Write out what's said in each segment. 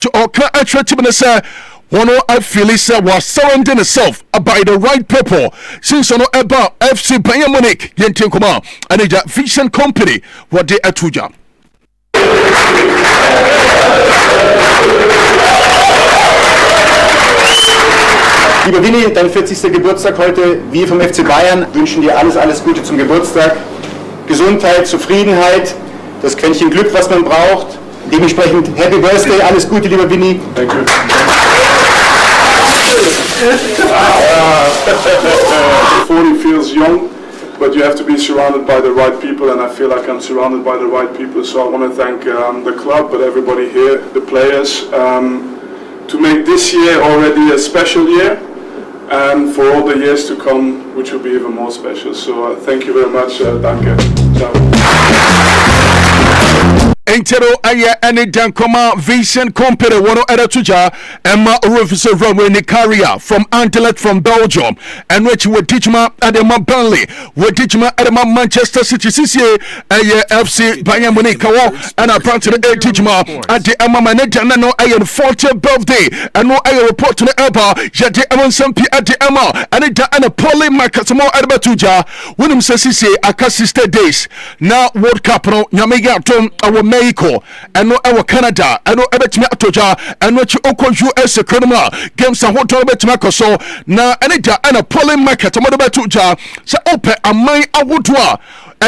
to oka attractive say one I feel is was surrounding itself by the right people since no about FC Bayern Munich yentin kuma and the Vision Company what they atuja Lieber Winnie, dein 40. Geburtstag heute. Wir vom FC Bayern wünschen dir alles Gute zum Geburtstag. Gesundheit, Zufriedenheit, das Quäntchen Glück, was man braucht. Dementsprechend Happy Birthday, alles Gute, lieber Winnie. Thank you. Forty feels young, but you have to be surrounded by the right people, and I feel like I'm surrounded by the right people. So I want to thank the club, but everybody here, the players, to make this year already a special year, and for all the years to come, which will be even more special. So thank you very much. Danke. Ciao. Entero aya any dankoma Vision Company wono edatuja Emma Rufus Runway Nicaria from Anderlecht from Belgium and which would teach ma Adema Burnley would teach ma Adema Manchester City CCA FC Bayern Munich and apparently teach ma at the Emma Manager no ayan 40th birthday and no ayan report to the Eba Jade Emma Sampi at the Emma and it and a poly market more Adabatuja when him CCA aka sister days now World Cup no Yamiga Tom our Mexico and no our Canada and no ebetimi atoja and no chi oko US criminal games and hotel betimi akoso na enida and a polling market mo betuja se open amai awodua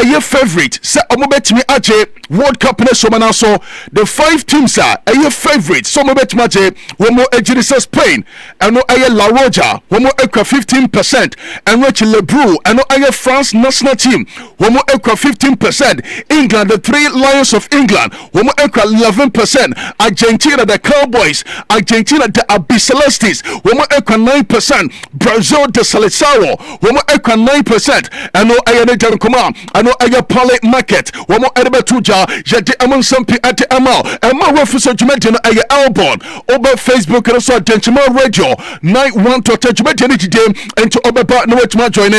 your favorite say omobetimi aje World Cup ne so manaso the 5 teams are your favorite so omobetimi aje womo ejirisa Spain and no aye La Roja womo ekwa 15% and no chi Lebru and no aye France national team womo ekwa 15% England the 3 Lions of England womo ekwa 11% Argentina the Cowboys Argentina the Abicelestes womo ekwa 9% Brazil the Seleção womo ekwa 9% and no aye ne jankoma no aya pale market womo erebetuja jede amonsampi ate amal ema refuso jumedi no aya albon over Facebook and so denchima radio 91 to jumedi ni jide ento obeba no wetuma join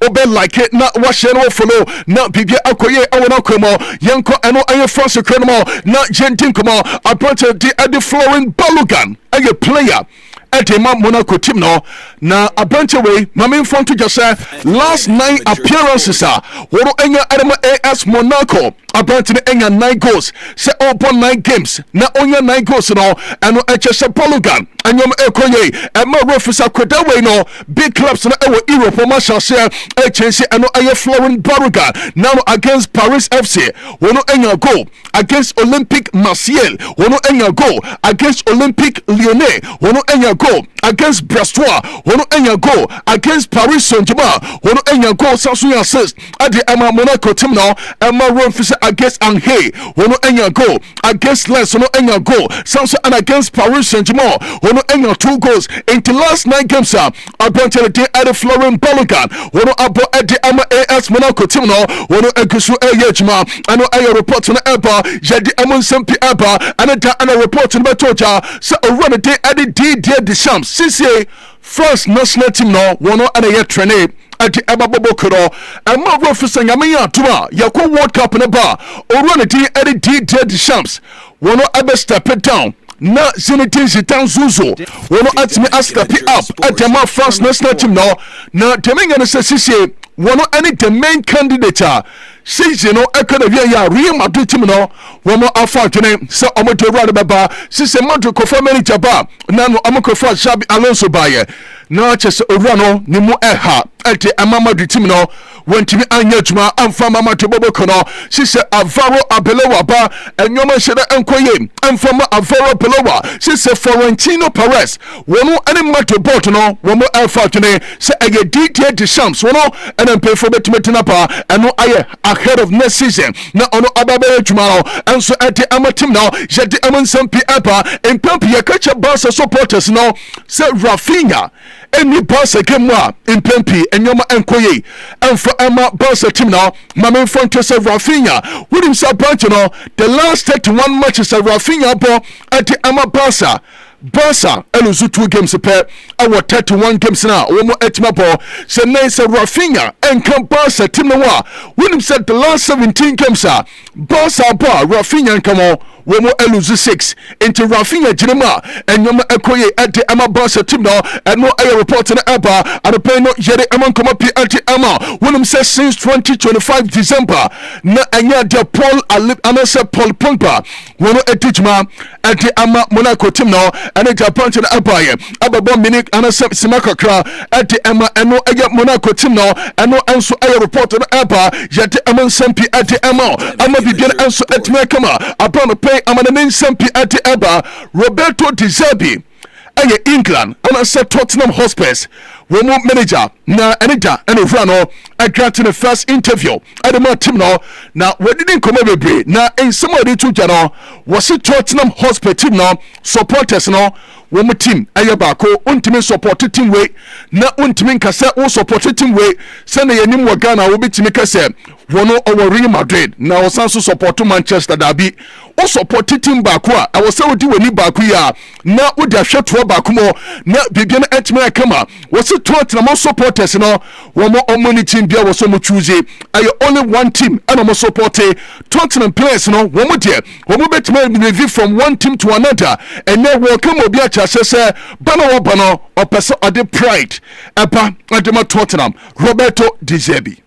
obe like it na wa share no follow na bibia akoye awona kwemo yanko eno aya France kremo na jentin komo approach the ade flowing balugan aya player Edema Monaco team no na abante way mame front to just last 9 appearances woro enya Edema AS Monaco abante enya 9 goals say open 9 games na onya 9 goals no eno echese Polugan anyom ekoye ema refisa kweda no big clubs na ewo Europe ma share echense eno aye flowing Baruga now against Paris FC wono enya goal against Olympique Marseille wono enya goal against Olympique Lyonnais wono enya goal against Brestois wono enya goal against Paris Saint-Germain wono enya goal sasu assist at the Emma Monaco team now Emma refisa against Angers wono enya goal against Lens wono enya goal sasu and against Paris Saint-Germain wono enya 2 goals in the last 9 games about the at the Florent Balogan wono abo at the Emma AS Monaco team now wono egusu eyejma and no report on eba jadi amon sempi eba and a report on betoja so run a day at the Deschamps CCA France national team no wono and a trainer at the Eba Bobokoro and more reference Yamia Tuma Yako World Cup in a bar or run a day at the Deschamps wono ever step it down na Zinedine Zidane Zuzo wono atimi step up at the France national team no na demenga na CCA wono any the main candidate season no economy ya Real Madrid team no wono afa twene se omoto rade baba sise Madrid ko for manager ba na no amko for Xabi Alonso baye na chese owura no ni mu eha ete Madrid team no wantimi anya juma amfa Madrid boboko no sise Avaro Abelewa ba enyoma shede enkoye amfa Avaro Abelewa sise Florentino Perez wono any Madrid bot no wono afa twene se eye Didier Deschamps wono and pay for betmetina pa eno aye ahead of next season na ono ababere jumaro and so at the amatim now jedi amansampi apa en pampi yakacha Barca supporters no se Rafinha eni Barca game wa en pampi enyoma enkoye and for Emma Barca team now mame front to se Rafinha with himself branch no the last 31 matches of Rafinha bo at the Emma Barca eluzu 2 games per our 31 games now womo etima ball se nice Rafinha and come Barca team no wa when him said the last 17 games Barca ball Rafinha come on wo mo eluzu 6 into Rafinha Jinema enyoma ekoye ade ama boss team no eno aye report na aba adope no yere ama nkoma pi ante ama wonum say since 2025 December na anya de Paul Alip anase Paul Pogba wono etijma ade ama Monaco team no ene Japan na abaye ababo mini anase simakakra ade ama eno aye Monaco team no eno enso aye report na aba yede ama nsampi ade ama bibian enso etme kama abano pay ama na nsampi ade aba Roberto De Zerbi aye England anase Tottenham Hotspurs womo manager na enija ene frano agrant in the first interview adema team no na we didn't come bebre na in somebody to jano was it Tottenham Hotspur team no supporters no womo team aye bako untimi support team we na untimi nkase wo support team we se na yanim wa Ghana wo bitimi kase wono owo Real Madrid na osanso support Manchester derby wo support team bako a wo se wodi wani bako ya na wodi ahweto bako mo na bibia na etime kama wo se Tottenham supporters no womo omoni team bia wo so mo choose aye only one team and mo support Tottenham players no womo de womo betime move from one team to another and now welcome obi a chase bano opese ode pride eba adema Tottenham Roberto De Zerbi.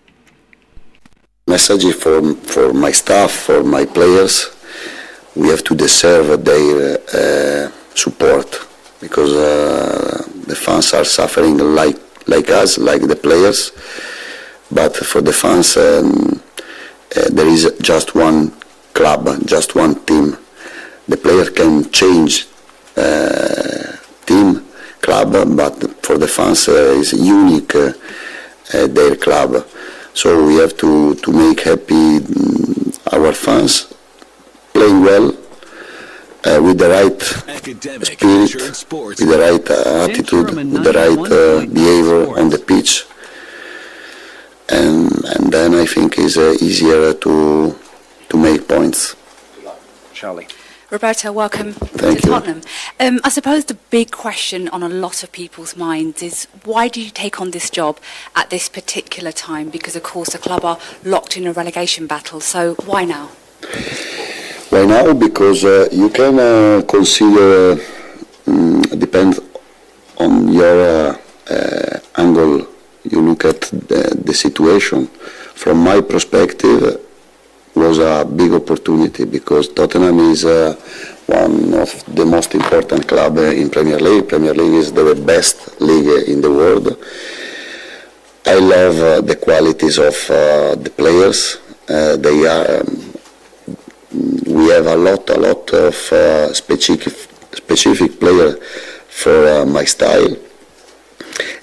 Message for my staff, for my players, we have to deserve their support because the fans are suffering like us, like the players. But for the fans, there is just one club, just one team. The player can change team, club, but for the fans is unique their club. So we have to make happy our fans, playing well, with the right spirit, with the right attitude, with the right behavior on the pitch, and then I think it's easier to make points. Charlie. Roberto, welcome Thank to you. Tottenham. I suppose the big question on a lot of people's minds is why do you take on this job at this particular time? Because of course the club are locked in a relegation battle, so why now? Why now? Because you can consider, depends on your angle you look at the situation. From my perspective, was a big opportunity because Tottenham is one of the most important club in Premier League. Premier League is the best league in the world. I love the qualities of the players. They are. We have a lot of specific player for my style.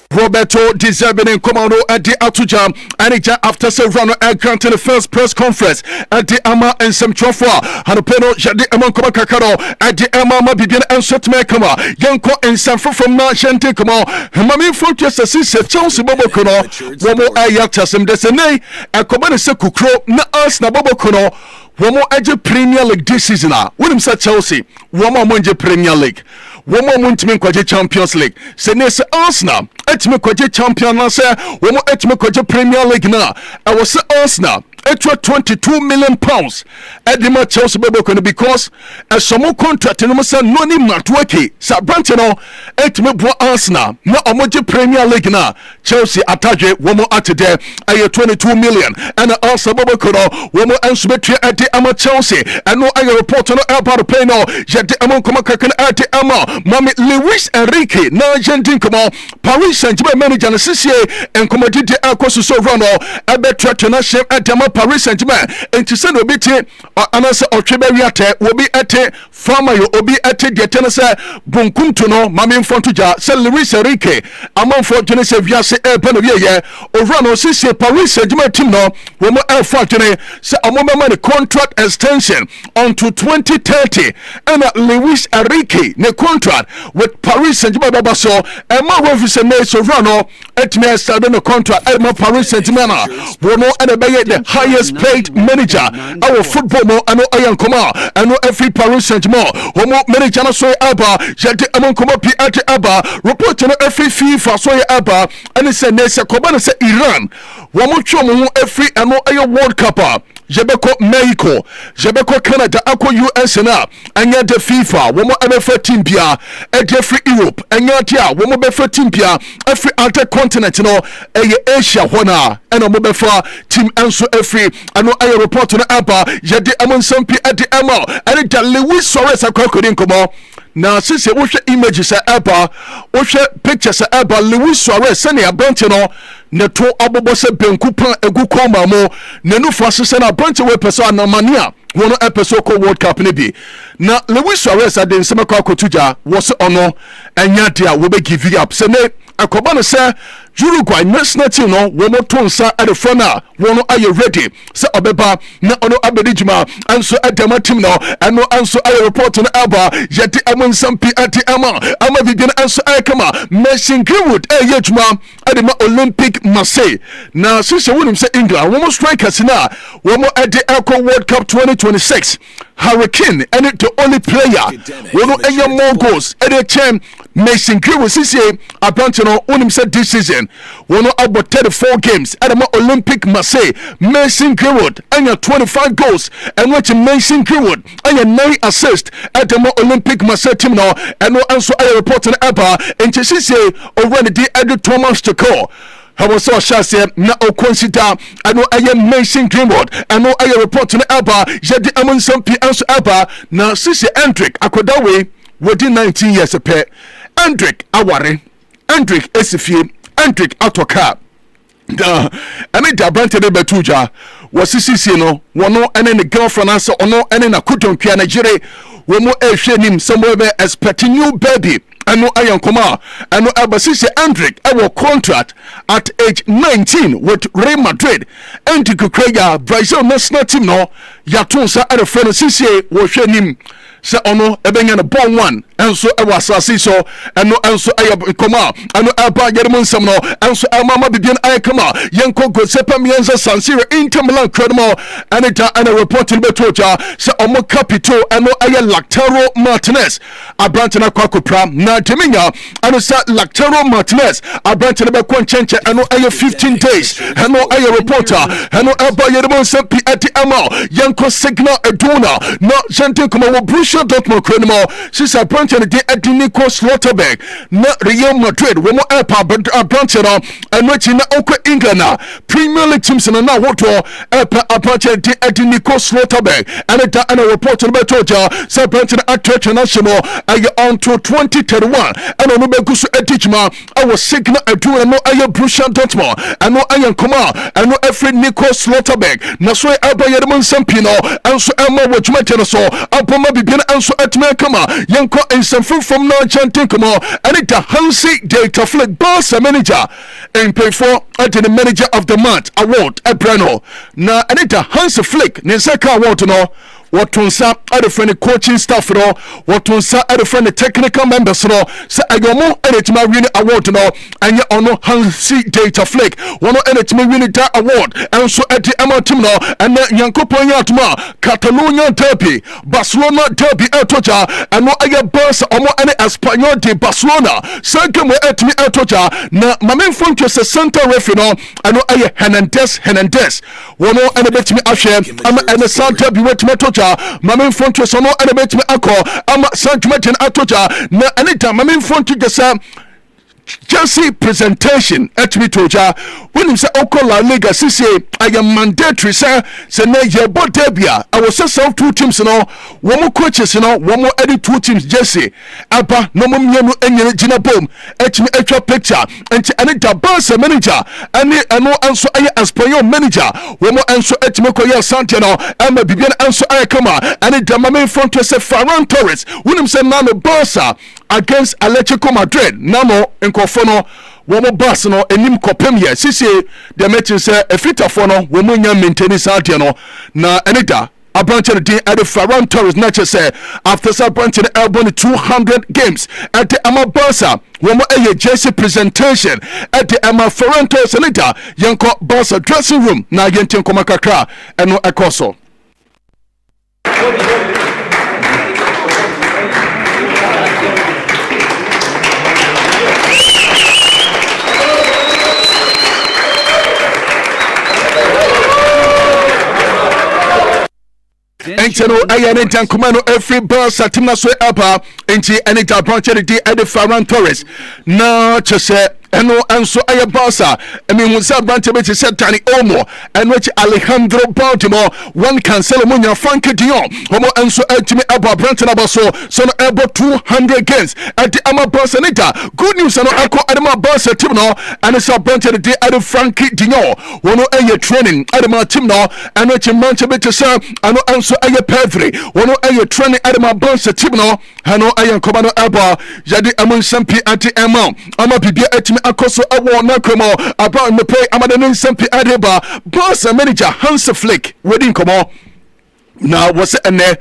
Roberto De Zerbi in commando at the Atuja and after several granting the first press conference at the Ama and some Chofwa and Peno Jadi Amon Koma Kakaro at the Ama Bibian and Sotme Kama Yanko and Sanfo from Nashente Kama Mami Fortress Assist Chelsea Bobo Kono Womo Ayatasem Desene and Komana Sekukro na us na Bobo Kono Womo Aje Premier League this season. William sa Chelsea Womo Monje Premier League Womo Muntime Kwaje Champions League Senese Arsenal etime kwaje champion na say womo etime kwaje Premier League na I was say Arsenal etwa 22 million pounds edima Chelsea bebo kono because some contract no say no ni matwaki sa branch no etime bo Arsenal na omoje Premier League na Chelsea ataje womo atede aye 22 million and Arsenal bebo kono womo enso betwe ade ama Chelsea and no aye report no about pay no yede amon koma kakan ade ama mami Luis Enrique na Argentine komo Paris Saint-Germain manager na sisi en komodi de akoso so run no ebetwa tena shem ade ama Paris Saint-Germain enti se no biti anase otwebe wiate obi ete farmer yo obi ete de tena se bunkuntu no mami mfonto ja se Luis Enrique amanfo tena se wiase e pa no wieye o run no sisi Paris Saint-Germain team no wo mo elfa tena se amomema the contract extension unto 2030 and Luis Enrique the contract with Paris Saint-Germain baba so e ma office na so run no etme start no contract e ma Paris Saint-Germain wo mo and be the highest paid manager our football mo ano ayan koma ano every Paris Saint-Germain wo mo manager na so aba jade amon koma pi ate aba report no every FIFA so aba and say na se koba na se Iran wo mo twa mo every ano ayo World Cup Jebeko Mexico, Jebeko Canada, Ako US na, anya de FIFA, womo ebefa team bia, free Europe, anya dia, womo befa team bia, every other continent no, Asia hona, ena mo befa team enso every, ano aye report na aba, yede amon sampi ade ema, ene da Lewis Suarez akwakodin komo. Na sisi wohwe images eba wohwe pictures eba Lewis Suarez sene abante no ne to abobo se benku pan egu koma mo nenu fasese na abante we peso anamania wono episode ko World Cup ne bi na Lewis Suarez aden sema kwa kotuja wose ono enya dia wo be give up sene akoba no se Uruguay national team no wono tonsa at the front wono are ready se obeba na ono abedijima anso adama team no eno anso aye report no aba yeti amonsampi ati ama bibien anso kama Mason Greenwood yejuma adema Olympic Marseille na sisi wonim se England womo strikers na womo ade Eco World Cup 2026 Hurricane and the only player wono enya more goals ade chem Mason Greenwood sisi abante no wonim se this season wono about 34 games adema Olympic Marseille Mason Greenwood anya 25 goals and watch Mason Greenwood anya 9 assists adema Olympic Marseille team no and also I report on aba and sisi already the Edu Thomas to call. How was so shase na o consider ano aye Mason Greenwood ano aye report na aba yedi amonsom pi anso aba na sisi Hendrick akodawe within 19 years pe Hendrick aware Hendrick esifie Hendrick atoka da ame da brante de betuja wasisi no wono ene ne girlfriend anso ono ene na kutonkua na jire womo ehwe nim somewhere be expecting new baby ano ayan koma ano abasisi Hendrick our contract at age 19 with Real Madrid and Kukrega Brazil national team no yatonsa at the friend sisi wo hwe nim se ono ebenya no bon one enso e wasase so eno enso aye koma ano aba yerem nsam no enso amama bibien aye kama yenko go sepa mienza San Siro Inter Milan credible anita ana reporting betoja se omo capito eno aye Lautaro Martinez abrante na kwakopra na deminya ano sa Lautaro Martinez abrante na be konchenche eno aye 15 days eno aye reporter eno aba yerem nsam pi ati ama yenko signal eduna no jente koma wo Borussia Dortmund credible sisa branch de Edinico Slotterberg na Real Madrid womo epa branch no enwechi na okwa England na Premier League teams na woto epa branch de Edinico Slotterberg and that and a report no betoja say branch na attract national on to 2031 and no be gusu edichma our signal eduna no aye Borussia Dortmund and no aye koma and no every Nico Slotterberg na so aba yerem sampino and so ema wojuma so aboma bibien anso atme kama yenko ensamfo from no chanting come and it Hansi data flick boss manager and pay for at the manager of the month award at Breno na and it Hansi Flick ne second award no watonsa at the friend coaching staff no watonsa at the friend technical members no say ayomo enetma win award no anya ono Hansi data flick wono enetma win that award and so at the Emma team no and yankopon yatuma Catalonia derby Barcelona derby etoja ano aye boss omo ene Espanyol de Barcelona second we etmi etoja na mamen fonto se center referee no ano aye Hernandez wono ene betimi ahwe ama ene center bi wetimi etoja mamen fonto so no ene betimi akọ ama sanjumaten etoja na ene da mamen fonto gesa Chelsea presentation at me toja when him say La Liga sisi I am mandatory say na ye bo debia I was say two teams no womo coaches no womo edit two teams Jesse aba no mo mienu enye gina bom et me etwa picture enti ene da boss manager ene eno anso aye Espanyol manager womo anso et me koye Santiano ama bibian anso aye kama ene da main front to say Ferran Torres when him say na no bossa against Atletico Madrid namo nkofo no womo boss no enim kopem ye sisi the match say efitafo no womo nya maintain Santiano no na enida abranche de at the Ferran Torres nature say after abranche the elbow 200 games at the Amabosa womo a jersey presentation at the Ama Ferran Torres enida yanko boss dressing room na yenten komakakra eno ekoso no ayane tankoma no every boss atimna so aba enti ene da branch de Ferran Torres na chese eno anso aye bossa emi hunsa branch be chese Dani Olmo and which Alejandro Baltimore one cancel munya Frankie Dion homo anso etimi aba branch na baso so no ebo 200 games at the ama bossa nita good news no akọ adema bossa team no and so branch de ade Frankie Dion wono aye training adema team no and which branch be chese ano anso aye Pedri wono aye training adema bossa team no hano aye nkoma aba jadi amunsampi anti ama bibia etimi akoso awo na komo aba me pay amade nsampi adeba boss manager Hans Flick wedding komo na was ene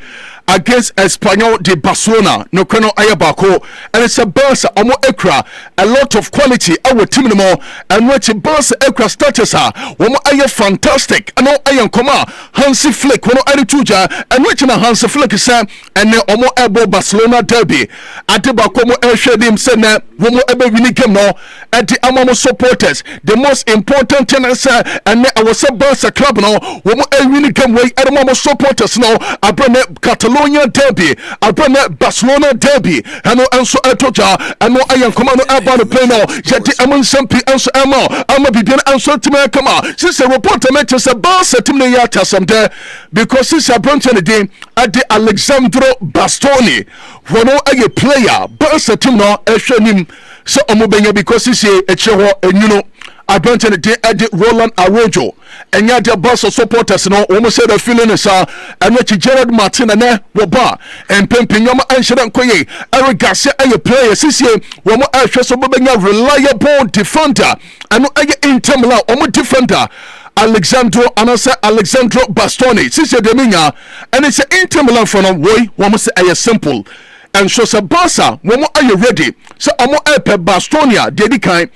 against Espanyol de Barcelona no kono ayabako and it's a Barca omo ekra a lot of quality our team no more and which Barca ekra status ha womo aye fantastic ano aye koma Hansi Flick wono ari tuja and which na Hansi Flick say and omo ebo Barcelona derby adebako mo ehwe dim say na womo ebe wini game no and the amamo supporters the most important thing is and our Barca club no womo e wini game way ademo supporters no abrane Catalonia derby abrane Barcelona derby hano anso atoja ano ayan komano aba no play no yeti amunsampi anso ama bibian anso time kama since a reporter met us Barca team ne yata something because since abronte day at the Alexandro Bastoni wono aye player Barca team no ehwenim so omobenya because he echeho enyuno Advantage de Eddie Roland Arrojo and yet the boss of supporters no almost said a feeling is and what Gerard Martin and Woba and Pempinyama and Shadan Koye Eric Garcia a player CCA one more reliable defender and no Inter Milan or defender Alexandro Bastoni CCA Deminya and it's an Inter Milan for no way one must say a simple and so Barca one more are you ready so amo epe Bastonia dedikai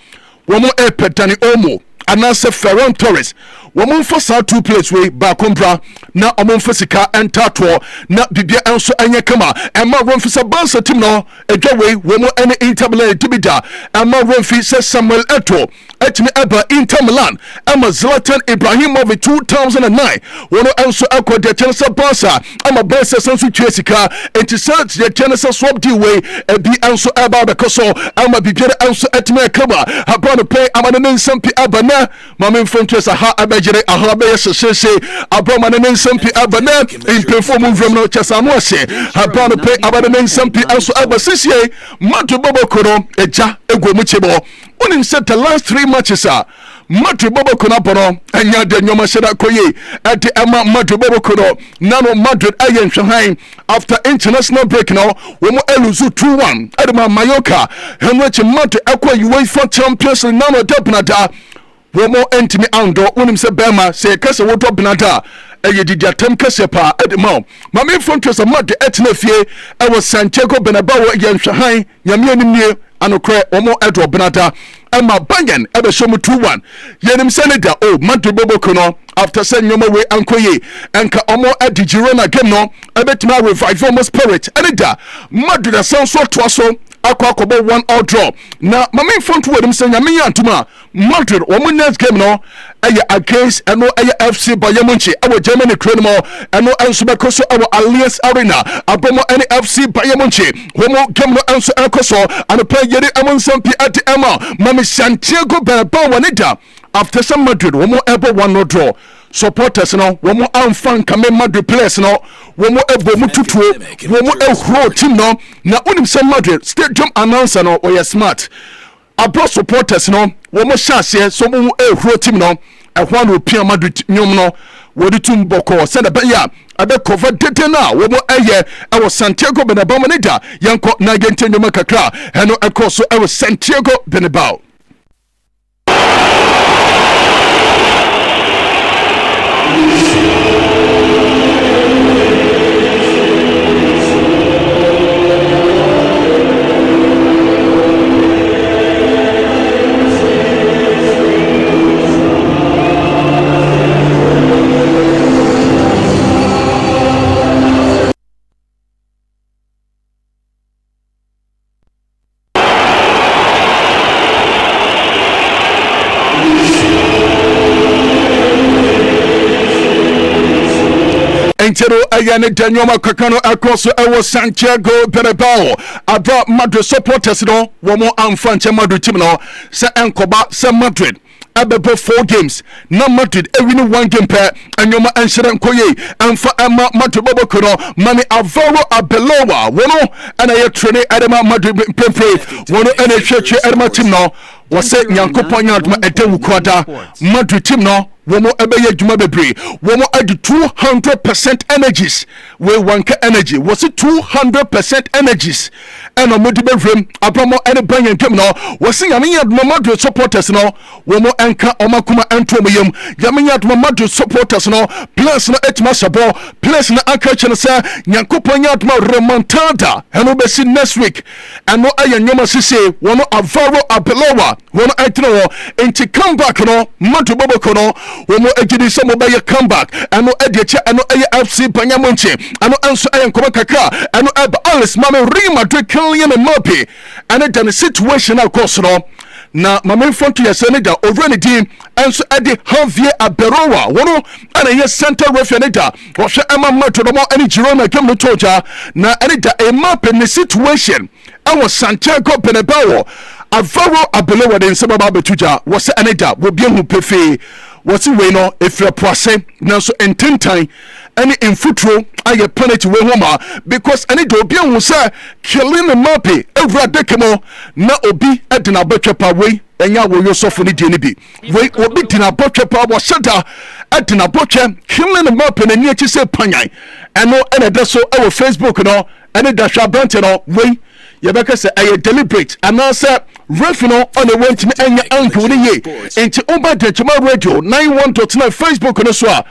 womo epe Dani Olmo anase Ferran Torres womo for sa two plays way ba kompra na omo fisika entato na bibia enso anya kama ema ron fisa Barca team no edwa way womo ene Inter Milan tibida ema ron fisa Samuel Eto'o etimi eba Inter Milan ema Zlatan Ibrahimovic 2009 wono enso akọ de tensa Barca ema Barca sensu twesika entiset de tensa swap di way ebi enso eba bekoso ema bibia enso etimi kama habano pay amane nsampi aba na mamen fontresa ha abejere aha be yesese abama ne nsampi aba na imperform from no chasano ase habano pay amane nsampi enso aba sisie madu bobokoro eja egwomu chebo unim said the last 3 matches are Madrid Bobo Konapono and Yada Nyoma Shada Koye at the Emma Madrid Bobo Kono Nano Madrid Ayen Shanghai after international break now Womo Eluzu 2-1 Adama Mallorca and which Madrid Aqua UEFA Champions Nano Dopnada Womo Entimi Ando unim se Bema se Kasa Woto Benada eye didi atem kese pa edema mame fontos amade etnefie e wo Santiago Bernabeu ye nhwahan nyame animie anokre omo edo benata ema bangen ebe shomu 2-1 yenim senator o Madrid Boboko no after say nyoma we ankoye enka omo edi Girona game no ebetima revive omo spirit enida Madrid asanso toaso akwakobo 1-1 draw na mame fonto wedim se nyame yantuma Madrid omo next game no eye against eno eye FC Bayern Munich awo Germany train mo eno enso bekoso awo Allianz Arena abomo any FC Bayern Munich homo game no enso ekoso and play yeri amonsampi at Emma mame Santiago Bernabeu wanida after some Madrid homo ebo 1-0 draw supporters no womo amfan kame Madrid players no womo ebo mututuo womo ehro team no na unim some Madrid stadium announcer no or smart abo supporters no womo hyase so mo ehro team no ehwan opia Madrid nyom no wodi tum boko send be ya abe cover dete na womo eye ewo Santiago Bernabeu manida yanko na gentenyo makakra heno ekoso ewo Santiago Bernabeu. Entero ayane Danioma Kakano across our Santiago Bernabeu. Abra Madrid supporters no womo amfanche Madrid team no se enkoba se Madrid. Abebo 4 games na Madrid winning 1 game per anyoma anshiran koye amfa ama Madrid bobokono mami Alvaro Arbeloa wono ana ye trainer adema Madrid play wono ana hwehwe adema team no wose nyankopon yaduma edewu kwada Madrid team no womo ebeye djuma bebre womo adi 200% energies we wanka energy was 200% energies eno modi bevrem abramo ene banyan kem no wose yamenya duma Madrid supporters no womo enka omakuma entom yem yamenya duma Madrid supporters no plus no etima sabo plus na aka chene sa nyankopon yaduma remontada eno besi next week eno ayanyoma sise wono Alvaro Arbeloa wono aitino enti comeback no Madrid boboko no womo ejidi so mo baye comeback ano edieche ano eye FC Banyamonche ano anso eye nkoma kaka ano Alice mame Real Madrid Kylian Mbappe and the situation of course no na mame fonto yesene da over di anso ede Javier Arbeloa wono ana ye center referee da wo hwe ama mato no mo ani Girona kem no toja na ene da Mbappe ne situation awo Santiago Bernabeu Alvaro Arbeloa den sababa betuja wo se ene da wo bia hu pefe what's we no if you're process now so in 10 time any in footro I penalty we homa because any do be on say killing the Mbappe every dekemo na obi edina botwepa we enya wo yosofu ni die ni bi we obi dina botwepa wo shada edina botwe killing the Mbappe na ni achi say panyan eno ene de so our Facebook no ene da hwa brante no we yebeka say aye deliberate and say ref no on the went me enya anko ni ye enti oba de chama radio 91.9 Facebook no so a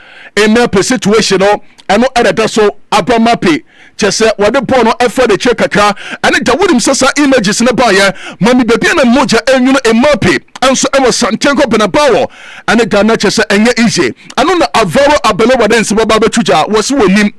Mbappe situation no eno edada so Mbappe chese wade ball no efa de check kakra ane da wodim sasa images ne ba ye mami bebi na moja enwuno Mbappe anso ewo Santiago Bernabeu ane da na chese enye easy ano na Alvaro Arbeloa den se baba betuja wose wonim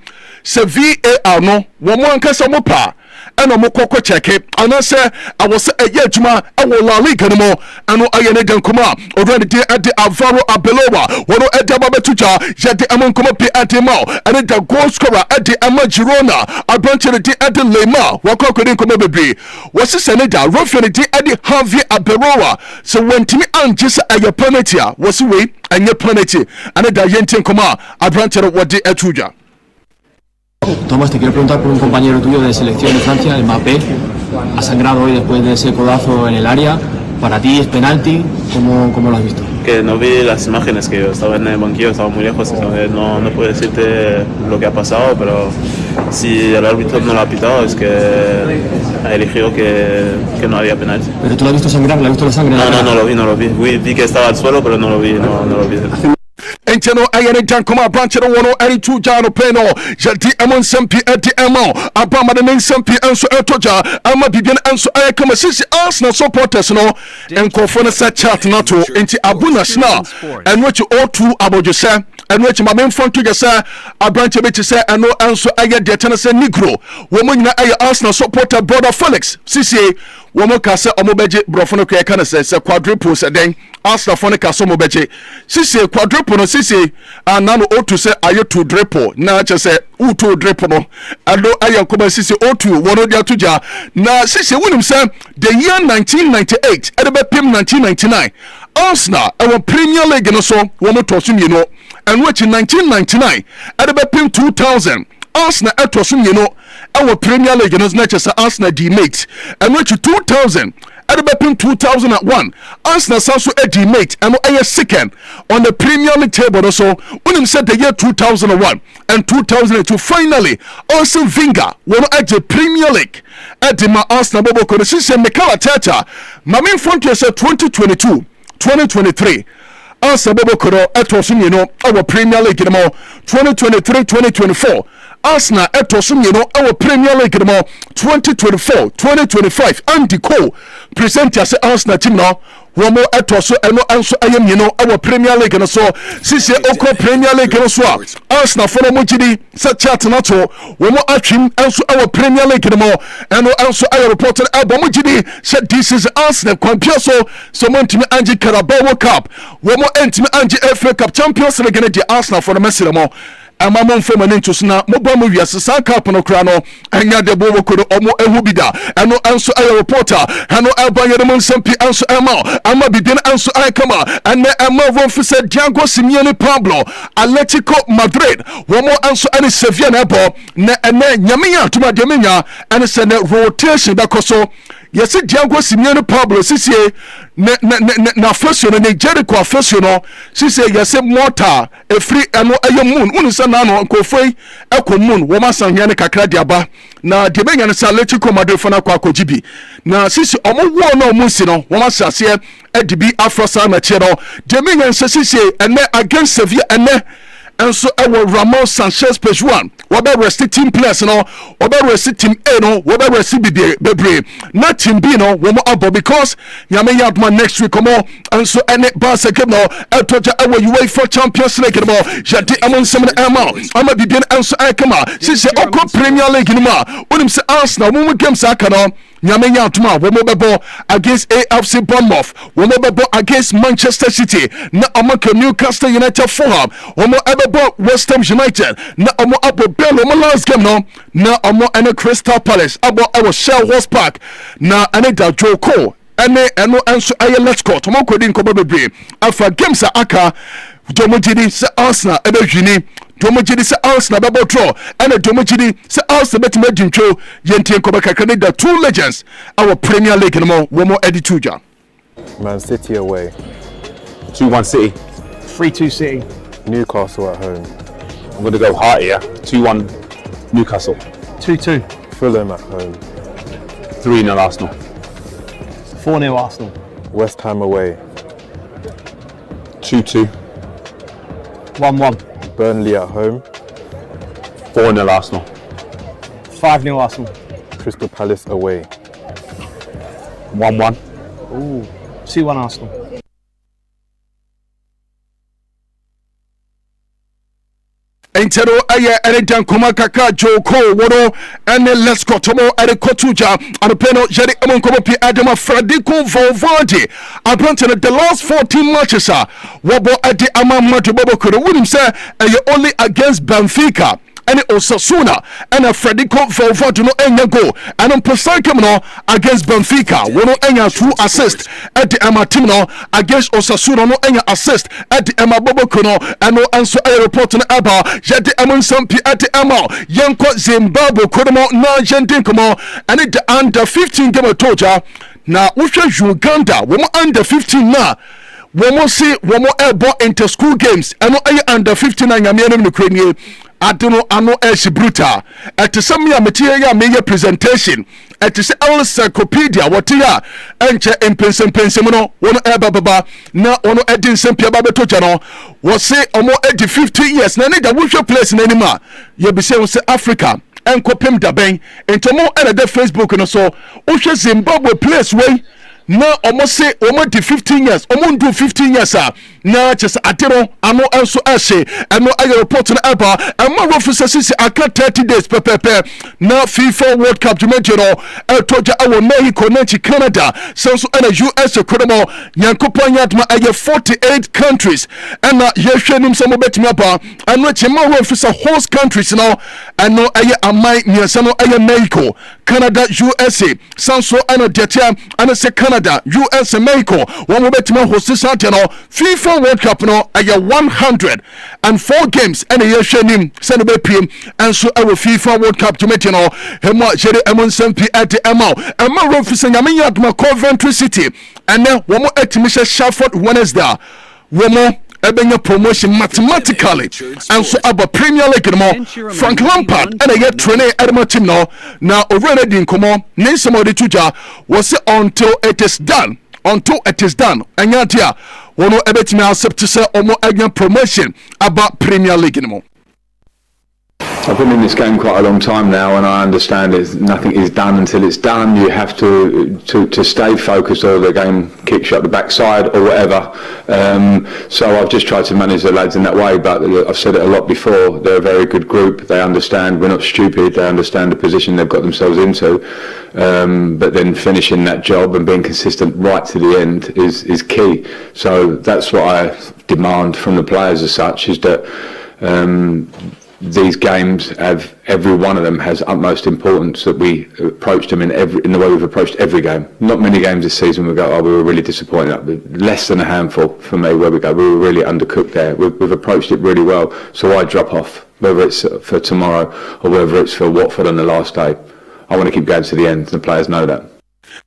se VAR no wo mo ankasa mo pa eno mo kokko cheke anase awose eye adwuma ewo La Liga no mo ano ayene den koma already dey at the Alvaro Arbeloa wono ede baba tuja yede amonkoma pe atema ane da goal scorer ede ama Girona abanchere dey at the Lema wakoko den koma bebre wose seneda referee dey at the Javier Arbeloa so wentimi angisa aye penalty wose we anye penalty ane da yenten koma abanchere wode atuja. Tomás, te quiero preguntar por un compañero tuyo de selección de Francia, el Mbappé. Ha sangrado hoy después de ese codazo en el área. Para ti es penalti. ¿Cómo lo has visto? Que no vi las imágenes, que yo estaba en el banquillo, estaba muy lejos, no puedo decirte lo que ha pasado, pero si el árbitro no lo ha pitado es que ha elegido que no había penalti. ¿Pero tú lo has visto sangrar? ¿Le has visto la sangre? No lo vi. Vi que estaba al suelo, pero no lo vi. Enteno ayane dankoma branche no wono ari tu jano peno jadi amon sampi edi amo abama de sampi enso etoja ama bibian enso ayakama sisi Arsenal supporters no enkofo no sa chat nato enti abu national enwechi o2 abojose enwechi mamen fonto gesa abranche beti se eno enso aye de tenese negro wo mo nyina aye Arsenal supporter brother Felix sisi wo mo ka se omobeje brofo no kwe kana se quadruple se den Arsenal fone ka so mobeje sisi quadruple no sisi anano o2 se aye to triple na che se u2 triple no ado aye koba sisi o2 wono dia tuja na sisi wonim se the year 1998 edebe pim 1999 Arsenal our Premier League no so wo mo to so mi no and which in 1999 edebe pim 2000 Arsenal etosum you know our Premier League no na chese Arsenal D-mate and which 2000 at the 2001 Arsenal also a D-mate and a second on the Premier League table also when him said the year 2001 and 2002 finally also Wenger won at the Premier League at the Arsenal bobo kono sise Mikel Arteta mamin frontier said 2022 2023 Arsenal bobo kono etosum you know our Premier League no 2023 2024 Arsenal etosum you know our Premier League no 2024 2025 Andy Cole present as Arsenal team now womo etoso eno anso ayem you know our Premier League no so sisi okro Premier League no so Arsenal for mo gidi sa chat na to womo atwim anso our Premier League no eno anso ayo reporter abom gidi said this is Arsenal kwambia so montimi anji Carabao Cup womo entimi anji FA Cup Champions League no di Arsenal for the Messi mo amamon fema nento sna moba mo wiase sa cup no kra no anya de bo ko omo ehu bida eno anso ayo reporter eno abanye no nsompi anso ama bibien anso ay kama ene amavo fise Diego Simeone Pablo Atletico Madrid womo anso ene Sevilla na bo na ene nyamenya tuma de menya ene se ne rotation da koso yesi Diego Simeone Pablo sisie na fashion ne Jericho fashion no sisie yesi mortar e free eno ayo moon unu se na no nkofoi ekomun wo masanhia ne kakra diaba na de benya ne Atletico Madrid fana kwa kojibi na sisi omo wo na omo si no wo masase edibi afrosa na chero de benya nse sisie ene against Sevilla ene enso ewo Ramos Sanchez Pezjuan wobe rest team players no wobe rest team A no wobe rest bebre na team B no wo mo abo because nyame yadma next week omo enso ene Barca game no etoja ewo UEFA Champions League no jadi amonsem na ama bibien enso akama sisi okọ Premier League no ma onim se Arsenal mo games aka no nyame yadma wo mo bebo against AFC Bournemouth wo mo bebo against Manchester City na amaka Newcastle United Fulham wo mo West Ham United na omo abo bello mo last game no na omo ene Crystal Palace abo ewo Selhurst Park na ene da Joko eno enso aye let's go to mo kodi nkobo bebre afa games aka domojidi se Arsenal ebe hwini domojidi se Arsenal bebo draw ene domojidi se Arsenal betima dintwo yenti nkobo kakra da two legends our Premier League no wo mo edituja Man City away 2-1 City 3-2 City. Newcastle at home I'm going to go hard here 2-1 Newcastle 2-2. Fulham at home 3-0 Arsenal 4-0 Arsenal. West Ham away 2-2 1-1. Burnley at home 4-0 Arsenal 5-0 Arsenal. Crystal Palace away 1-1 Ooh. 2-1 Arsenal. Entero aye ene dankoma kaka Joko wono ene let's go tomo ene kotuja anopeno jeri amonkomo pi adama Fradiko Valverde apparently the last 14 matches wobo ade amamatu bobo kuro wunim se only against Benfica and Osasuna and a Fradiko Valverde no enya go and on Posakem no against Benfica wono enya 2 assists at the Emma team no against Osasuna no enya assist at the Emma Boboko no and no answer a report on Aba yet Emma Sampi at the Emma Yanko Zimbabwe Kodomo na Jendinkomo and it the under 15 game toja na usha Uganda womo under 15 na womo see womo ebo inter school games and no under 15 na nyame no krenye Adeno ano eshi brutal. Eti se me material ya me presentation. Eti se encyclopedia what ya enche impense no wono baba na ono edin sempia ba beto no wo se omo edi 50 years na ne da wo place na anima ye be se Africa enkopem da ben entomo ene de Facebook no so wo hwe Zimbabwe place wey na omo se omo di 15 years omo ndu 15 years na chese atero ano enso ehye eno aye report na eba ema officer sisi aka 30 days pepepe na FIFA World Cup dimension etoja awo Mexico na Canada senso ena US ekodomo yankopon yadma aye 48 countries ena yehwenim se mo betimi aba eno chema officer host countries no eno aye amai miensa no aye Mexico Canada USA senso ena detia ena se Canada US Mexico wo mo betimi host sante no FIFA World Cup no aya 104 games and a yeshenim send be pm and so our FIFA World Cup to meet no hemo jere emon sempi at ema officer nyame yadma Coventry City and then wo mo etimisha Sheffield Wednesday wo mo ebenya promotion mathematically and so about Premier League no Frank Lampard and a yet trainer Edema team no now already in komo nensem odi tuja was until it is done and yet here wono ebetimi accept say omo agent promotion about Premier League no. I've been in this game quite a long time now, and I understand nothing is done until it's done. You have to stay focused, or the game kicks you up the backside, or whatever. So I've just tried to manage the lads in that way. But I've said it a lot before. They're a very good group. They understand we're not stupid. They understand the position they've got themselves into. But then finishing that job and being consistent right to the end is key. So that's what I demand from the players as such, is that these games have, every one of them has utmost importance, that we approached them in the way we've approached every game. Not many games this season we go, oh, we were really disappointed. Less than a handful for me where we go, we were really undercooked there. We've approached it really well. So I drop off, whether it's for tomorrow or whether it's for Watford on the last day. I want to keep going to the end. The players know that.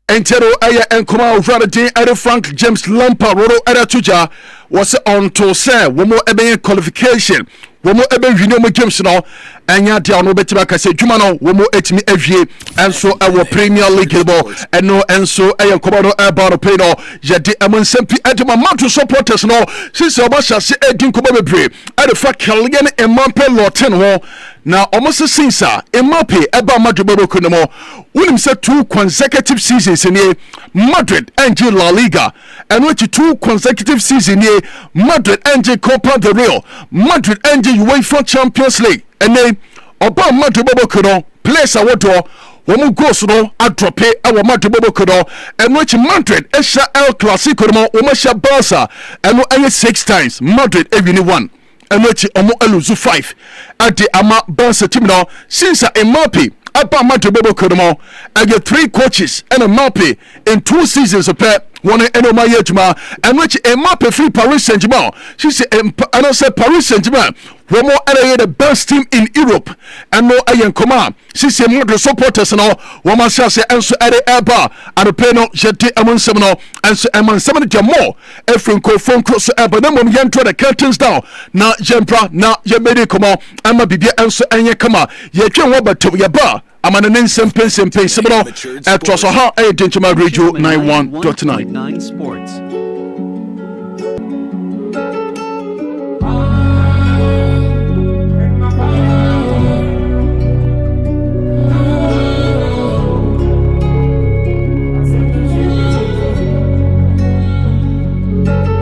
Entero aya enkoma Radin Ere Frank James Lampard Roro Era Tuja was on to say one more ebe qualification. Womo ebe hwini omo games no anya dia no betima ka se dwuma no womo etimi awie enso ewo Premier League bo eno enso eyen kobo no eba no pay no yede amonsampi edema matu supporters no since oba hyase edin kobo bebre ade fa Kylian Mbappe loten ho na almost since Mbappe eba Madrid bobo kunemo unim say 2 consecutive seasons in Madrid and La Liga and which 2 consecutive seasons in Madrid and Copa del Rey Madrid and UEFA Champions League and then oba Madrid bobo kuno place awodo womu goals no adrope awo Madrid bobo kuno and which Madrid esha El Clasico no womu sha Barca and no 6 times Madrid every one and which omo eluzu 5 at the ama Barca team no since Mbappe Abba Madrid bobo kuno I get 3 coaches and Mbappe in 2 seasons of one enoma yejuma and which Mbappe free Paris Saint-Germain she say and I say Paris Saint-Germain one more the best team in Europe and no ayen koma she say more the supporters no one man say enso ere eba and the pay no jete amonsem no enso amansem de more efrin ko phone cross eba na mom yentro the curtains down na jempra na yemedi koma ama bibia enso enye kama ye twen wo bato ye ba amana nsem pensem sebno etroso ha Denchima Radio 91.9 Sports.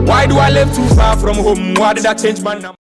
Why do I live too far from home? Why did I change my number?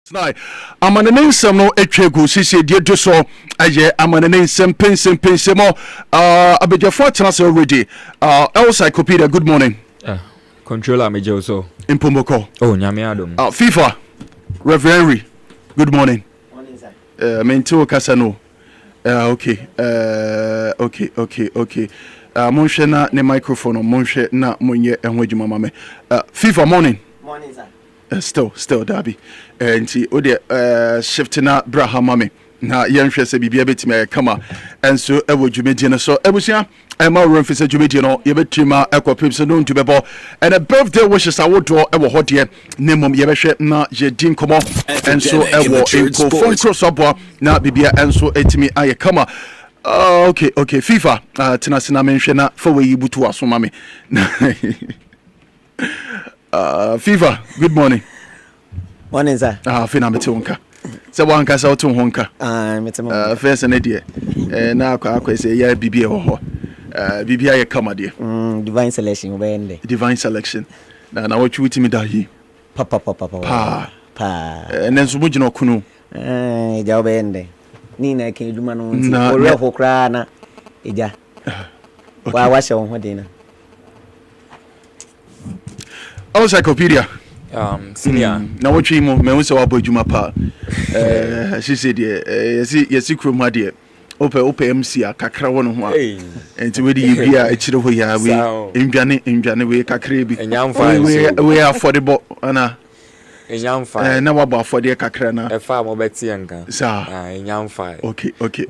Tonight, amanene nsem no etwegu sisi die do so aye amanene nsem pensem abejafo atena se already encyclopedia good morning controller mejo so impomoko nyame adom FIFA reverend good morning mento kasa no okay monhwe na ne microphone monhwe na monye enhodwuma mame FIFA morning sir. Still Darby and ode shifting na brahamame na yenhwe se bibia betime kama enso ewo dwumedi no so ebusia ema remfise dwumedi no yebetima ekopim so no ntubebo and a birthday wishes awodo ewo hode nemom yebehwe na yedin komo enso ewo enko phone cross abo na bibia enso etimi aye kama okay FIFA tenasina menhwe na fa we yibutu aso mame FIFA, good morning. Morning, sir. Fina metonka. Se wanka sa otu honka. Metemo. First na die. Na akwa say ya bibie ho. Bibia ye kama die. Divine selection obeyende. Divine selection. Na what you with me da hi. Pa. And then so much no kunu. Jawbende. Nina can do man on or crana. Ija. Why was your one dinner? Encyclopedia. Senior. Now what you me won say about Juma pa. She said yes krom ha de. Ope MC kakra won ho a. Enti we di bia e kire ho ya we ndwane we kakra bi. We affordable ana. Enyamfa. Na waba afford kakra na. E fa mo beti enka. Sa. Enyamfa. Okay.